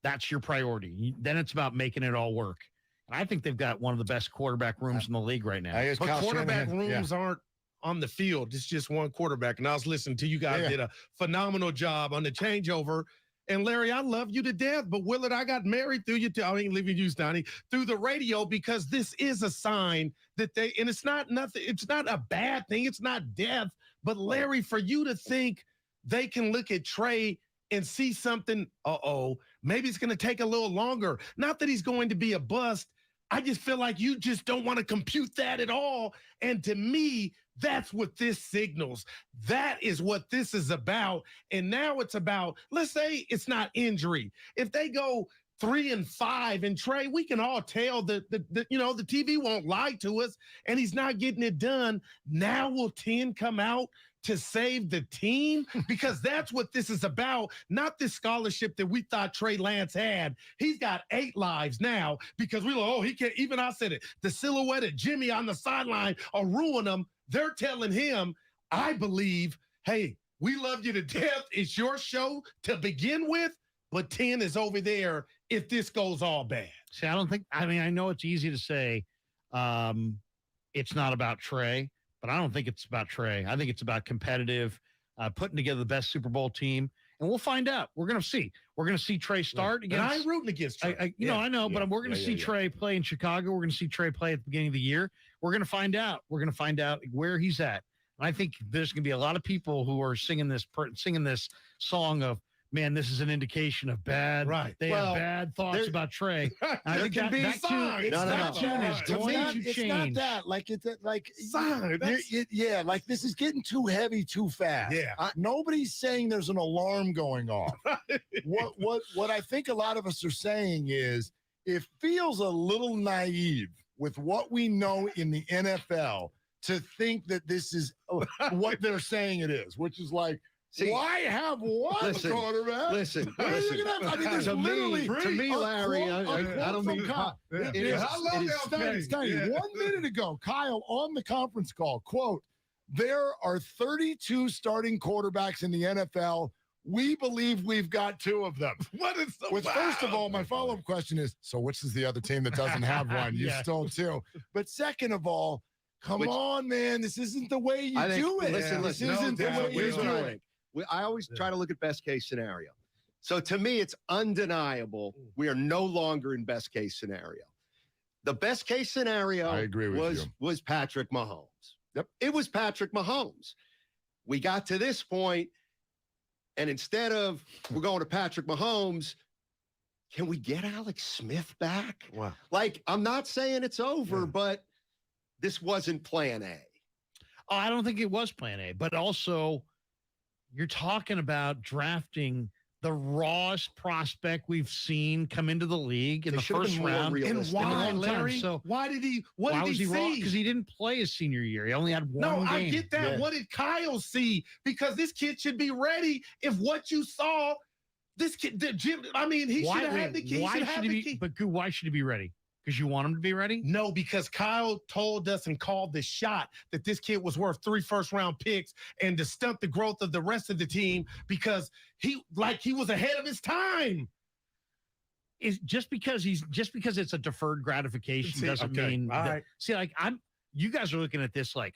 Speaker 6: that's your priority. Then it's about making it all work. And I think they've got one of the best quarterback rooms in the league right now.
Speaker 17: But quarterback rooms aren't on the field. It's just one quarterback. And I was listening to you guys did a phenomenal job on the changeover. And Larry, I love you to death. But Willard, I got married through you. I ain't leaving you, Donnie, through the radio because this is a sign that and it's not nothing. It's not a bad thing. It's not death. But Larry, for you to think they can look at Trey and see something, maybe it's going to take a little longer. Not that he's going to be a bust. I just feel like you just don't want to compute that at all. And to me, that's what this signals. That is what this is about. And now it's about, let's say it's not injury. If they go 3-5 and Trey, we can all tell that the TV won't lie to us and he's not getting it done. Now will 10 come out to save the team? Because that's what this is about, not this scholarship that we thought Trey Lance had. He's got 8 lives now because we were, he can't, even I said it, the silhouette of Jimmy on the sideline will ruin him. They're telling him, I believe, hey, we love you to death. It's your show to begin with, but 10 is over there if this goes all bad.
Speaker 6: See, I know it's easy to say it's not about Trey, but I don't think it's about Trey. I think it's about competitive, putting together the best Super Bowl team, and we'll find out. We're going to see. We're going to see Trey start against.
Speaker 17: And I ain't rooting against Trey.
Speaker 6: I know, but we're going to see Trey play in Chicago. We're going to see Trey play at the beginning of the year. We're going to find out. We're going to find out where he's at. And I think there's going to be a lot of people who are singing this song of, man, this is an indication of bad.
Speaker 17: Right.
Speaker 6: They have bad thoughts about Trey. I think that tune is going to change.
Speaker 24: It's not that. Like it's like
Speaker 17: sign.
Speaker 24: Like this is getting too heavy too fast.
Speaker 17: Yeah.
Speaker 24: Nobody's saying there's an alarm going off. What I think a lot of us are saying is it feels a little naive with what we know in the NFL to think that this is what they're saying it is, which is like, why have one quarterback?
Speaker 15: Listen.
Speaker 24: There's
Speaker 15: to me, Larry, I don't mean.
Speaker 24: Steiny, 1 minute ago, Kyle on the conference call, quote, there are 32 starting quarterbacks in the NFL. We believe we've got 2 of them.
Speaker 17: What is the
Speaker 24: First of all, my follow-up question is, so which is the other team that doesn't have one? You stole 2. But second of all, come on, man. This isn't the way you do it.
Speaker 15: Listen.
Speaker 24: This isn't the way you do it.
Speaker 15: I always try to look at best case scenario. So to me, it's undeniable we are no longer in best case scenario. The best case scenario
Speaker 24: I agree with
Speaker 15: was Patrick Mahomes.
Speaker 24: Yep.
Speaker 15: It was Patrick Mahomes. We got to this point, and instead of we're going to Patrick Mahomes, can we get Alex Smith back?
Speaker 24: Wow.
Speaker 15: Like, I'm not saying it's over, but this wasn't plan A.
Speaker 6: Oh, I don't think it was plan A, but also you're talking about drafting the rawest prospect we've seen come into the league in the first round.
Speaker 17: And why, Larry?
Speaker 6: So
Speaker 17: why did he?
Speaker 6: What did he see? Because he didn't play his senior year. He only had one game.
Speaker 17: No, I get that. Yeah. What did Kyle see? Because this kid should be ready. If what you saw, this kid, Jim. I mean, he should have had the key.
Speaker 6: Why should he be? But why should he be ready? Because you want him to be ready?
Speaker 17: No, because Kyle told us and called the shot that this kid was worth 3 first-round picks and to stunt the growth of the rest of the team because he was ahead of his time.
Speaker 6: Is just because it's a deferred gratification doesn't mean that, you guys are looking at this like,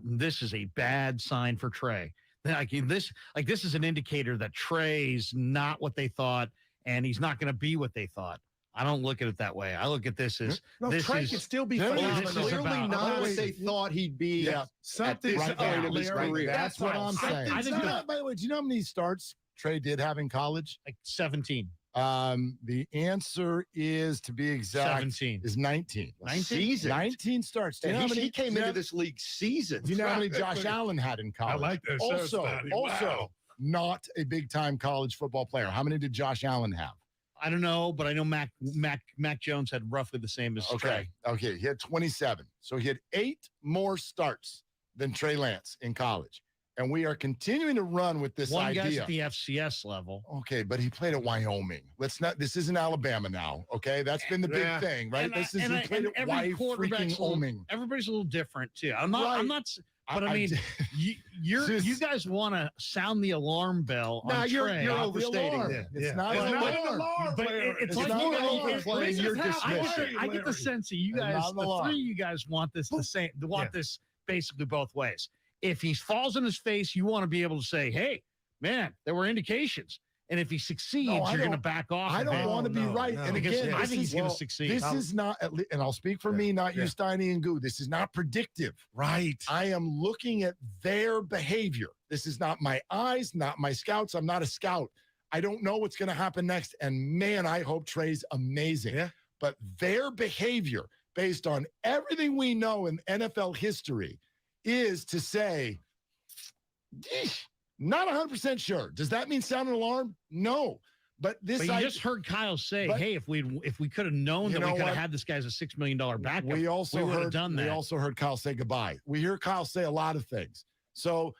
Speaker 6: this is a bad sign for Trey. This is an indicator that Trey's not what they thought and he's not going to be what they thought. I don't look at it that way. I look at this as
Speaker 17: Trey can still be
Speaker 15: clearly not what they thought he'd be.
Speaker 24: Yeah,
Speaker 17: something
Speaker 24: right
Speaker 17: point of his career.
Speaker 24: That's what I'm saying. By the way, do you know how many starts Trey did have in college?
Speaker 6: Like 17.
Speaker 24: The answer is, to be exact,
Speaker 6: 17.
Speaker 24: Is 19. 19 starts.
Speaker 15: He came into this league seasoned.
Speaker 24: Do you know how many Josh Allen had in college?
Speaker 17: I like that.
Speaker 24: Also, not a big-time college football player. How many did Josh Allen have?
Speaker 6: I don't know, but I know Mac Jones had roughly the same as Trey.
Speaker 24: Okay, he had 27. So he had 8 more starts than Trey Lance in college. and we are continuing to run with this
Speaker 6: One
Speaker 24: idea.
Speaker 6: guy's at the FCS level.
Speaker 24: Okay, but he played at Wyoming. This isn't Alabama now. Okay, that's been the big thing, right? He played at Wyoming.
Speaker 6: Everybody's a little different too. I'm not. But I mean, you guys want to sound the alarm bell on Trey.
Speaker 24: You're overstating it. It's not an alarm.
Speaker 6: But it's like you guys. You're dismissing. I get the sense that you guys, the three of you guys, want this the same. Want this basically both ways. If he falls on his face, you want to be able to say, "Hey, man, there were indications." And if he succeeds, you're going to back off.
Speaker 24: I don't want to be right. And again,
Speaker 6: I think he's going to succeed.
Speaker 24: This is not, and I'll speak for me, not you, Steiny and Goo. This is not predictive.
Speaker 17: Right.
Speaker 24: I am looking at their behavior. This is not my eyes, not my scouts. I'm not a scout. I don't know what's going to happen next. And man, I hope Trey's amazing.
Speaker 17: Yeah.
Speaker 24: But their behavior, based on everything we know in NFL history, is to say, not 100% sure. Does that mean sound an alarm? No. But you
Speaker 6: just heard Kyle say, "Hey, if we could have known that we could have had this guy as a $6 million backup, we would have done that."
Speaker 24: We also heard Kyle say goodbye. We hear Kyle say a lot of things. So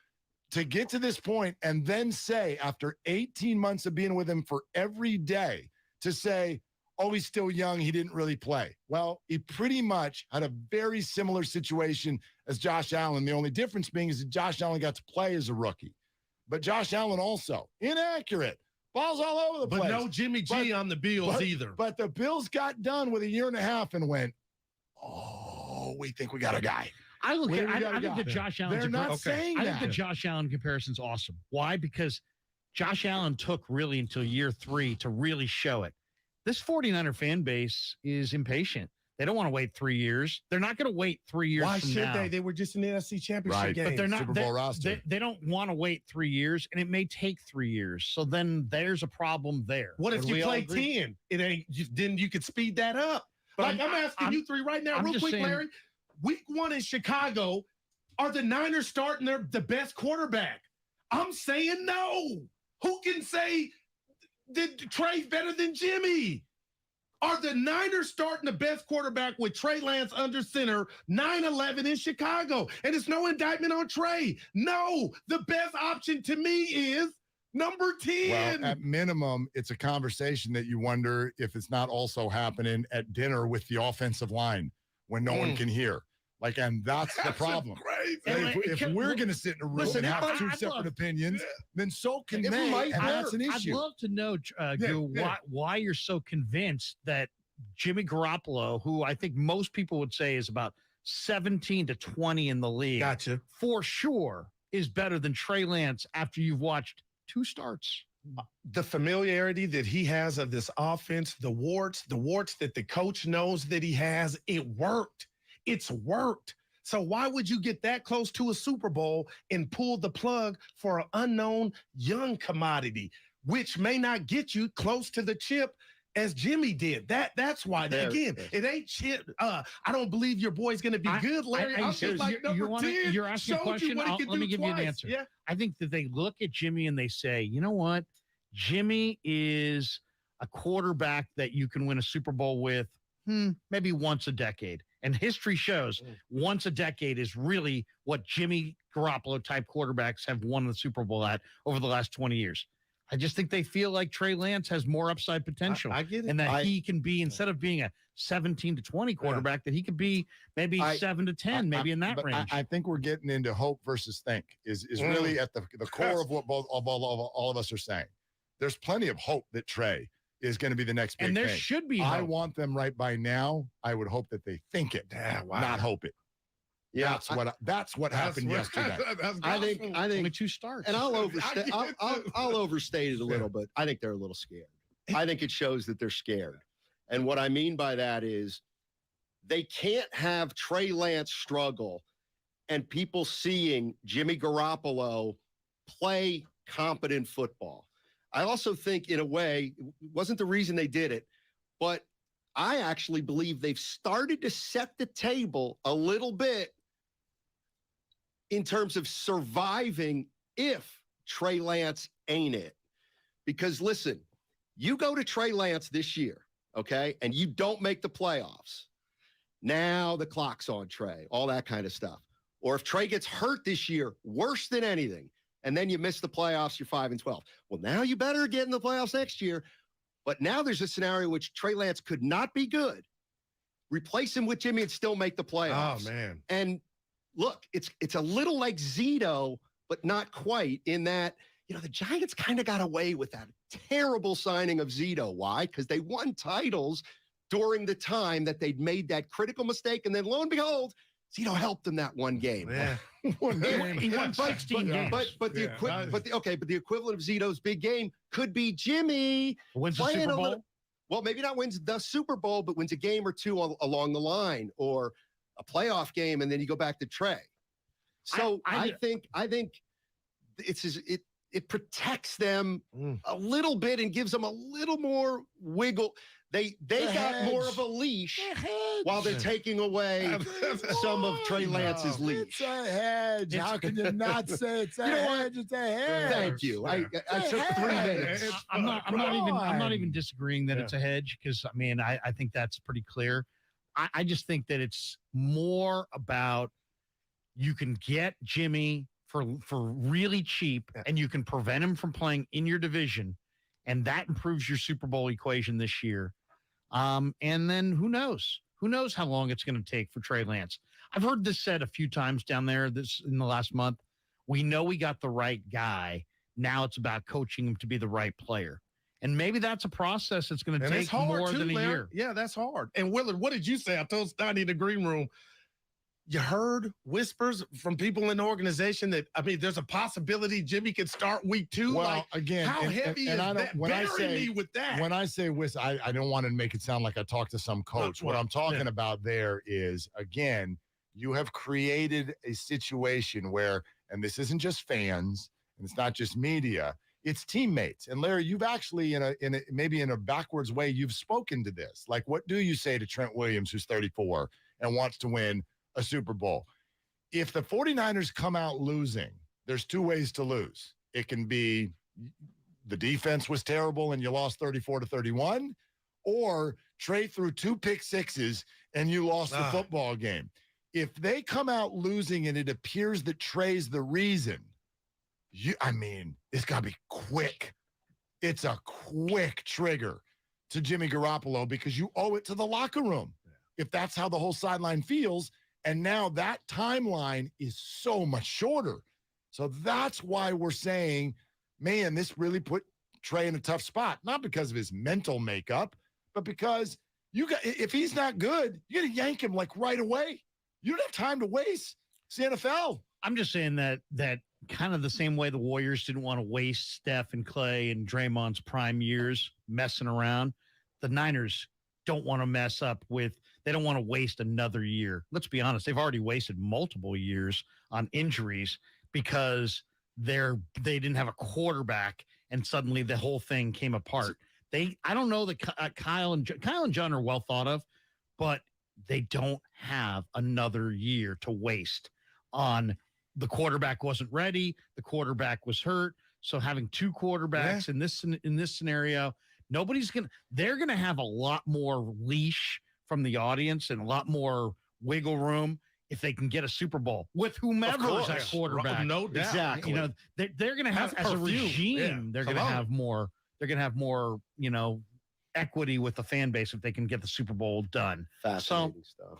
Speaker 24: to get to this point and then say, after 18 months of being with him for every day, to say, "Oh, he's still young. He didn't really play." Well, he pretty much had a very similar situation as Josh Allen. The only difference being is that Josh Allen got to play as a rookie. But Josh Allen also inaccurate. Balls all over the place.
Speaker 17: But no Jimmy G on the Bills either.
Speaker 24: But the Bills got done with a year and a half and went, "Oh, we think we got a guy."
Speaker 6: I think the Josh Allen.
Speaker 24: They're not saying that.
Speaker 6: I think the Josh Allen comparison's awesome. Why? Because Josh Allen took really until year 3 to really show it. This 49er fan base is impatient. They don't want to wait 3 years. They're not going to wait 3 years.
Speaker 17: Why
Speaker 6: from
Speaker 17: should
Speaker 6: now.
Speaker 17: they? They were just in the NFC Championship game.
Speaker 6: But they're not
Speaker 24: Super Bowl roster.
Speaker 6: They don't want to wait 3 years, and it may take 3 years. So then there's a problem there.
Speaker 17: What if you play 10? It ain't. Then you could speed that up. But I'm asking you three right now, real quick, Larry. Week 1 in Chicago, are the Niners starting the best quarterback? I'm saying no. Who can say that Trey's better than Jimmy? Are the Niners starting the best quarterback with Trey Lance under center 9-11 in Chicago? And it's no indictment on Trey. No, the best option to me is number 10.
Speaker 24: Well, at minimum, it's a conversation that you wonder if it's not also happening at dinner with the offensive line when no one can hear. And that's the problem. If we're going to sit in a room and have two separate opinions, then so can they, and that's an issue.
Speaker 6: I'd love to know, why you're so convinced that Jimmy Garoppolo, who I think most people would say is about 17 to 20 in the league, for sure is better than Trey Lance after you've watched 2 starts.
Speaker 17: The familiarity that he has of this offense, the warts that the coach knows that he has, it worked. It's worked. So why would you get that close to a Super Bowl and pull the plug for an unknown young commodity, which may not get you close to the chip as Jimmy did? That's why. Again, it ain't chip. I don't believe your boy's going to be good, Larry. I'm just like number 10.
Speaker 6: You're asking a question. Let me give you an answer.
Speaker 17: Yeah.
Speaker 6: I think that they look at Jimmy and they say, you know what? Jimmy is a quarterback that you can win a Super Bowl with maybe once a decade. And history shows once a decade is really what Jimmy Garoppolo type quarterbacks have won the Super Bowl at over the last 20 years. I just think they feel like Trey Lance has more upside potential.
Speaker 17: I get it.
Speaker 6: And that he can be, instead of being a 17 to 20 quarterback, that he could be maybe 7 to 10, maybe in that range.
Speaker 24: I think we're getting into hope versus think is really at the core of what all of us are saying. There's plenty of hope that Trey is going to be the next big
Speaker 6: thing. And there
Speaker 24: thing.
Speaker 6: should be
Speaker 24: I
Speaker 6: hope.
Speaker 24: want them right by now. I would hope that they think it, not hope it.
Speaker 12: Yeah,
Speaker 24: that's what happened yesterday.
Speaker 12: I think
Speaker 6: only 2 starts.
Speaker 12: And I'll overstate it a little, but I think they're a little scared. I think it shows that they're scared. And what I mean by that is they can't have Trey Lance struggle and people seeing Jimmy Garoppolo play competent football. I also think, in a way, it wasn't the reason they did it, but I actually believe they've started to set the table a little bit in terms of surviving if Trey Lance ain't it. Because, listen, you go to Trey Lance this year, okay, and you don't make the playoffs. Now the clock's on Trey, all that kind of stuff. Or if Trey gets hurt this year, worse than anything, and then you miss the playoffs, you're 5-12. Well, now you better get in the playoffs next year. But now there's a scenario in which Trey Lance could not be good. Replace him with Jimmy and still make the playoffs.
Speaker 17: Oh, man.
Speaker 12: And look, it's a little like Zito, but not quite in that, the Giants kind of got away with that terrible signing of Zito. Why? Because they won titles during the time that they'd made that critical mistake. And then lo and behold, Zito helped them that one game.
Speaker 17: Yeah.
Speaker 6: He won 16 games.
Speaker 12: But the equivalent of Zito's big game could be Jimmy
Speaker 6: wins the Super Bowl.
Speaker 12: Well, maybe not wins the Super Bowl, but wins a game or two along the line, or a playoff game, and then you go back to Trey. So I think it protects them a little bit and gives them a little more wiggle. They got more of a leash while they're taking away some of Trey Lance's leash.
Speaker 24: It's a hedge. How can you not say it's a hedge? It's a hedge.
Speaker 12: Thank you. I took 3 minutes.
Speaker 6: I'm not even disagreeing that it's a hedge, because I think that's pretty clear. I just think that it's more about, you can get Jimmy for really cheap, and you can prevent him from playing in your division, and that improves your Super Bowl equation this year. And then who knows? Who knows how long it's going to take for Trey Lance? I've heard this said a few times down there in the last month. We know we got the right guy. Now it's about coaching him to be the right player. And maybe that's a process that's going to take more than a year.
Speaker 17: Yeah, that's hard. And Willard, what did you say? I told Stoney in the green room, you heard whispers from people in the organization that, there's a possibility Jimmy could start week 2.
Speaker 24: Well, again,
Speaker 17: how heavy is that? Bury me with that.
Speaker 24: When I say whisper, I don't want to make it sound like I talked to some coach. What I'm talking about there is, again, you have created a situation where, and this isn't just fans, and it's not just media, it's teammates. And Larry, you've actually, maybe in a backwards way, you've spoken to this. Like, what do you say to Trent Williams, who's 34 and wants to win a Super Bowl? If the 49ers come out losing, there's 2 ways to lose. It can be the defense was terrible and you lost 34-31, or Trey threw 2 pick sixes and you lost the football game. If they come out losing and it appears that Trey's the reason, it's got to be quick. It's a quick trigger to Jimmy Garoppolo, because you owe it to the locker room. If that's how the whole sideline feels. And now that timeline is so much shorter. So that's why we're saying, man, this really put Trey in a tough spot. Not because of his mental makeup, but because if he's not good, you got to yank him like right away. You don't have time to waste. It's the NFL.
Speaker 6: I'm just saying that kind of the same way the Warriors didn't want to waste Steph and Clay and Draymond's prime years messing around. The Niners don't want to mess up they don't want to waste another year. Let's be honest. They've already wasted multiple years on injuries because they didn't have a quarterback, and suddenly the whole thing came apart. I don't know that Kyle and John are well thought of, but they don't have another year to waste on. The quarterback wasn't ready. The quarterback was hurt. So having 2 quarterbacks in this scenario, they're going to have a lot more leash from the audience and a lot more wiggle room if they can get a Super Bowl with whomever is at quarterback.
Speaker 17: No doubt.
Speaker 6: Exactly. They're going to have, as a regime, they're going to have more, equity with the fan base if they can get the Super Bowl done.
Speaker 12: Fascinating stuff.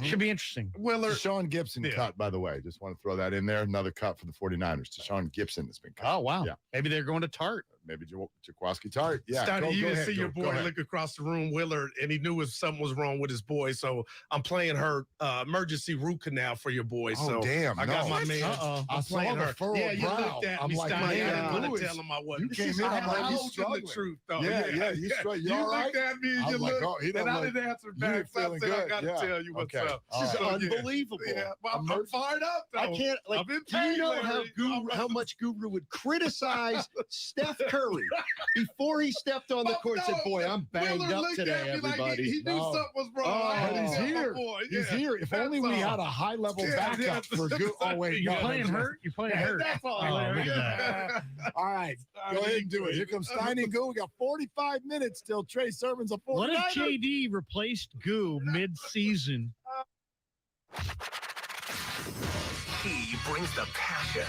Speaker 6: Should be interesting.
Speaker 24: Willard. Deshaun Gibson cut, by the way. Just want to throw that in there. Another cut for the 49ers. Deshaun Gibson has been cut.
Speaker 6: Oh, wow.
Speaker 24: Yeah.
Speaker 6: Maybe they're going to Tart.
Speaker 24: Maybe Jaquaski Tart. Yeah.
Speaker 17: Stoney, you didn't
Speaker 24: ahead,
Speaker 17: see your boy look across the room, Willard, and he knew something was wrong with his boy. So I'm playing her emergency root canal for your boy.
Speaker 24: Oh,
Speaker 17: so
Speaker 24: damn.
Speaker 17: I got my man.
Speaker 24: I saw the furrowed
Speaker 17: you
Speaker 24: brow.
Speaker 17: looked at
Speaker 24: I'm
Speaker 17: me,
Speaker 24: like,
Speaker 17: Stoney. I didn't want
Speaker 24: Lewis,
Speaker 17: to tell him I wasn't.
Speaker 24: You came in, I'm like,
Speaker 17: he's struggling. The truth, though.
Speaker 24: Yeah, he's struggling.
Speaker 17: You looked at me and you looked, and I didn't answer back. So I said, I got to tell you what's up.
Speaker 12: This is unbelievable.
Speaker 17: Yeah, well, I'm fired up, though.
Speaker 12: I can't, like, do you know how much Guru would criticize Steph Curry before he stepped on the court and said, boy, I'm banged up today, everybody.
Speaker 17: Like he knew something was wrong.
Speaker 24: But he's here. He's here. If only we had a high-level backup for Guru. Oh, wait.
Speaker 6: You're playing hurt? You're playing hurt.
Speaker 17: That's all.
Speaker 24: Look at that. All right. Go ahead and do it. Here comes Steiny and Goo. We got 45 minutes till Trey Sermon's a 49er.
Speaker 6: What if JD replaced Goo mid-season?
Speaker 3: He brings the passion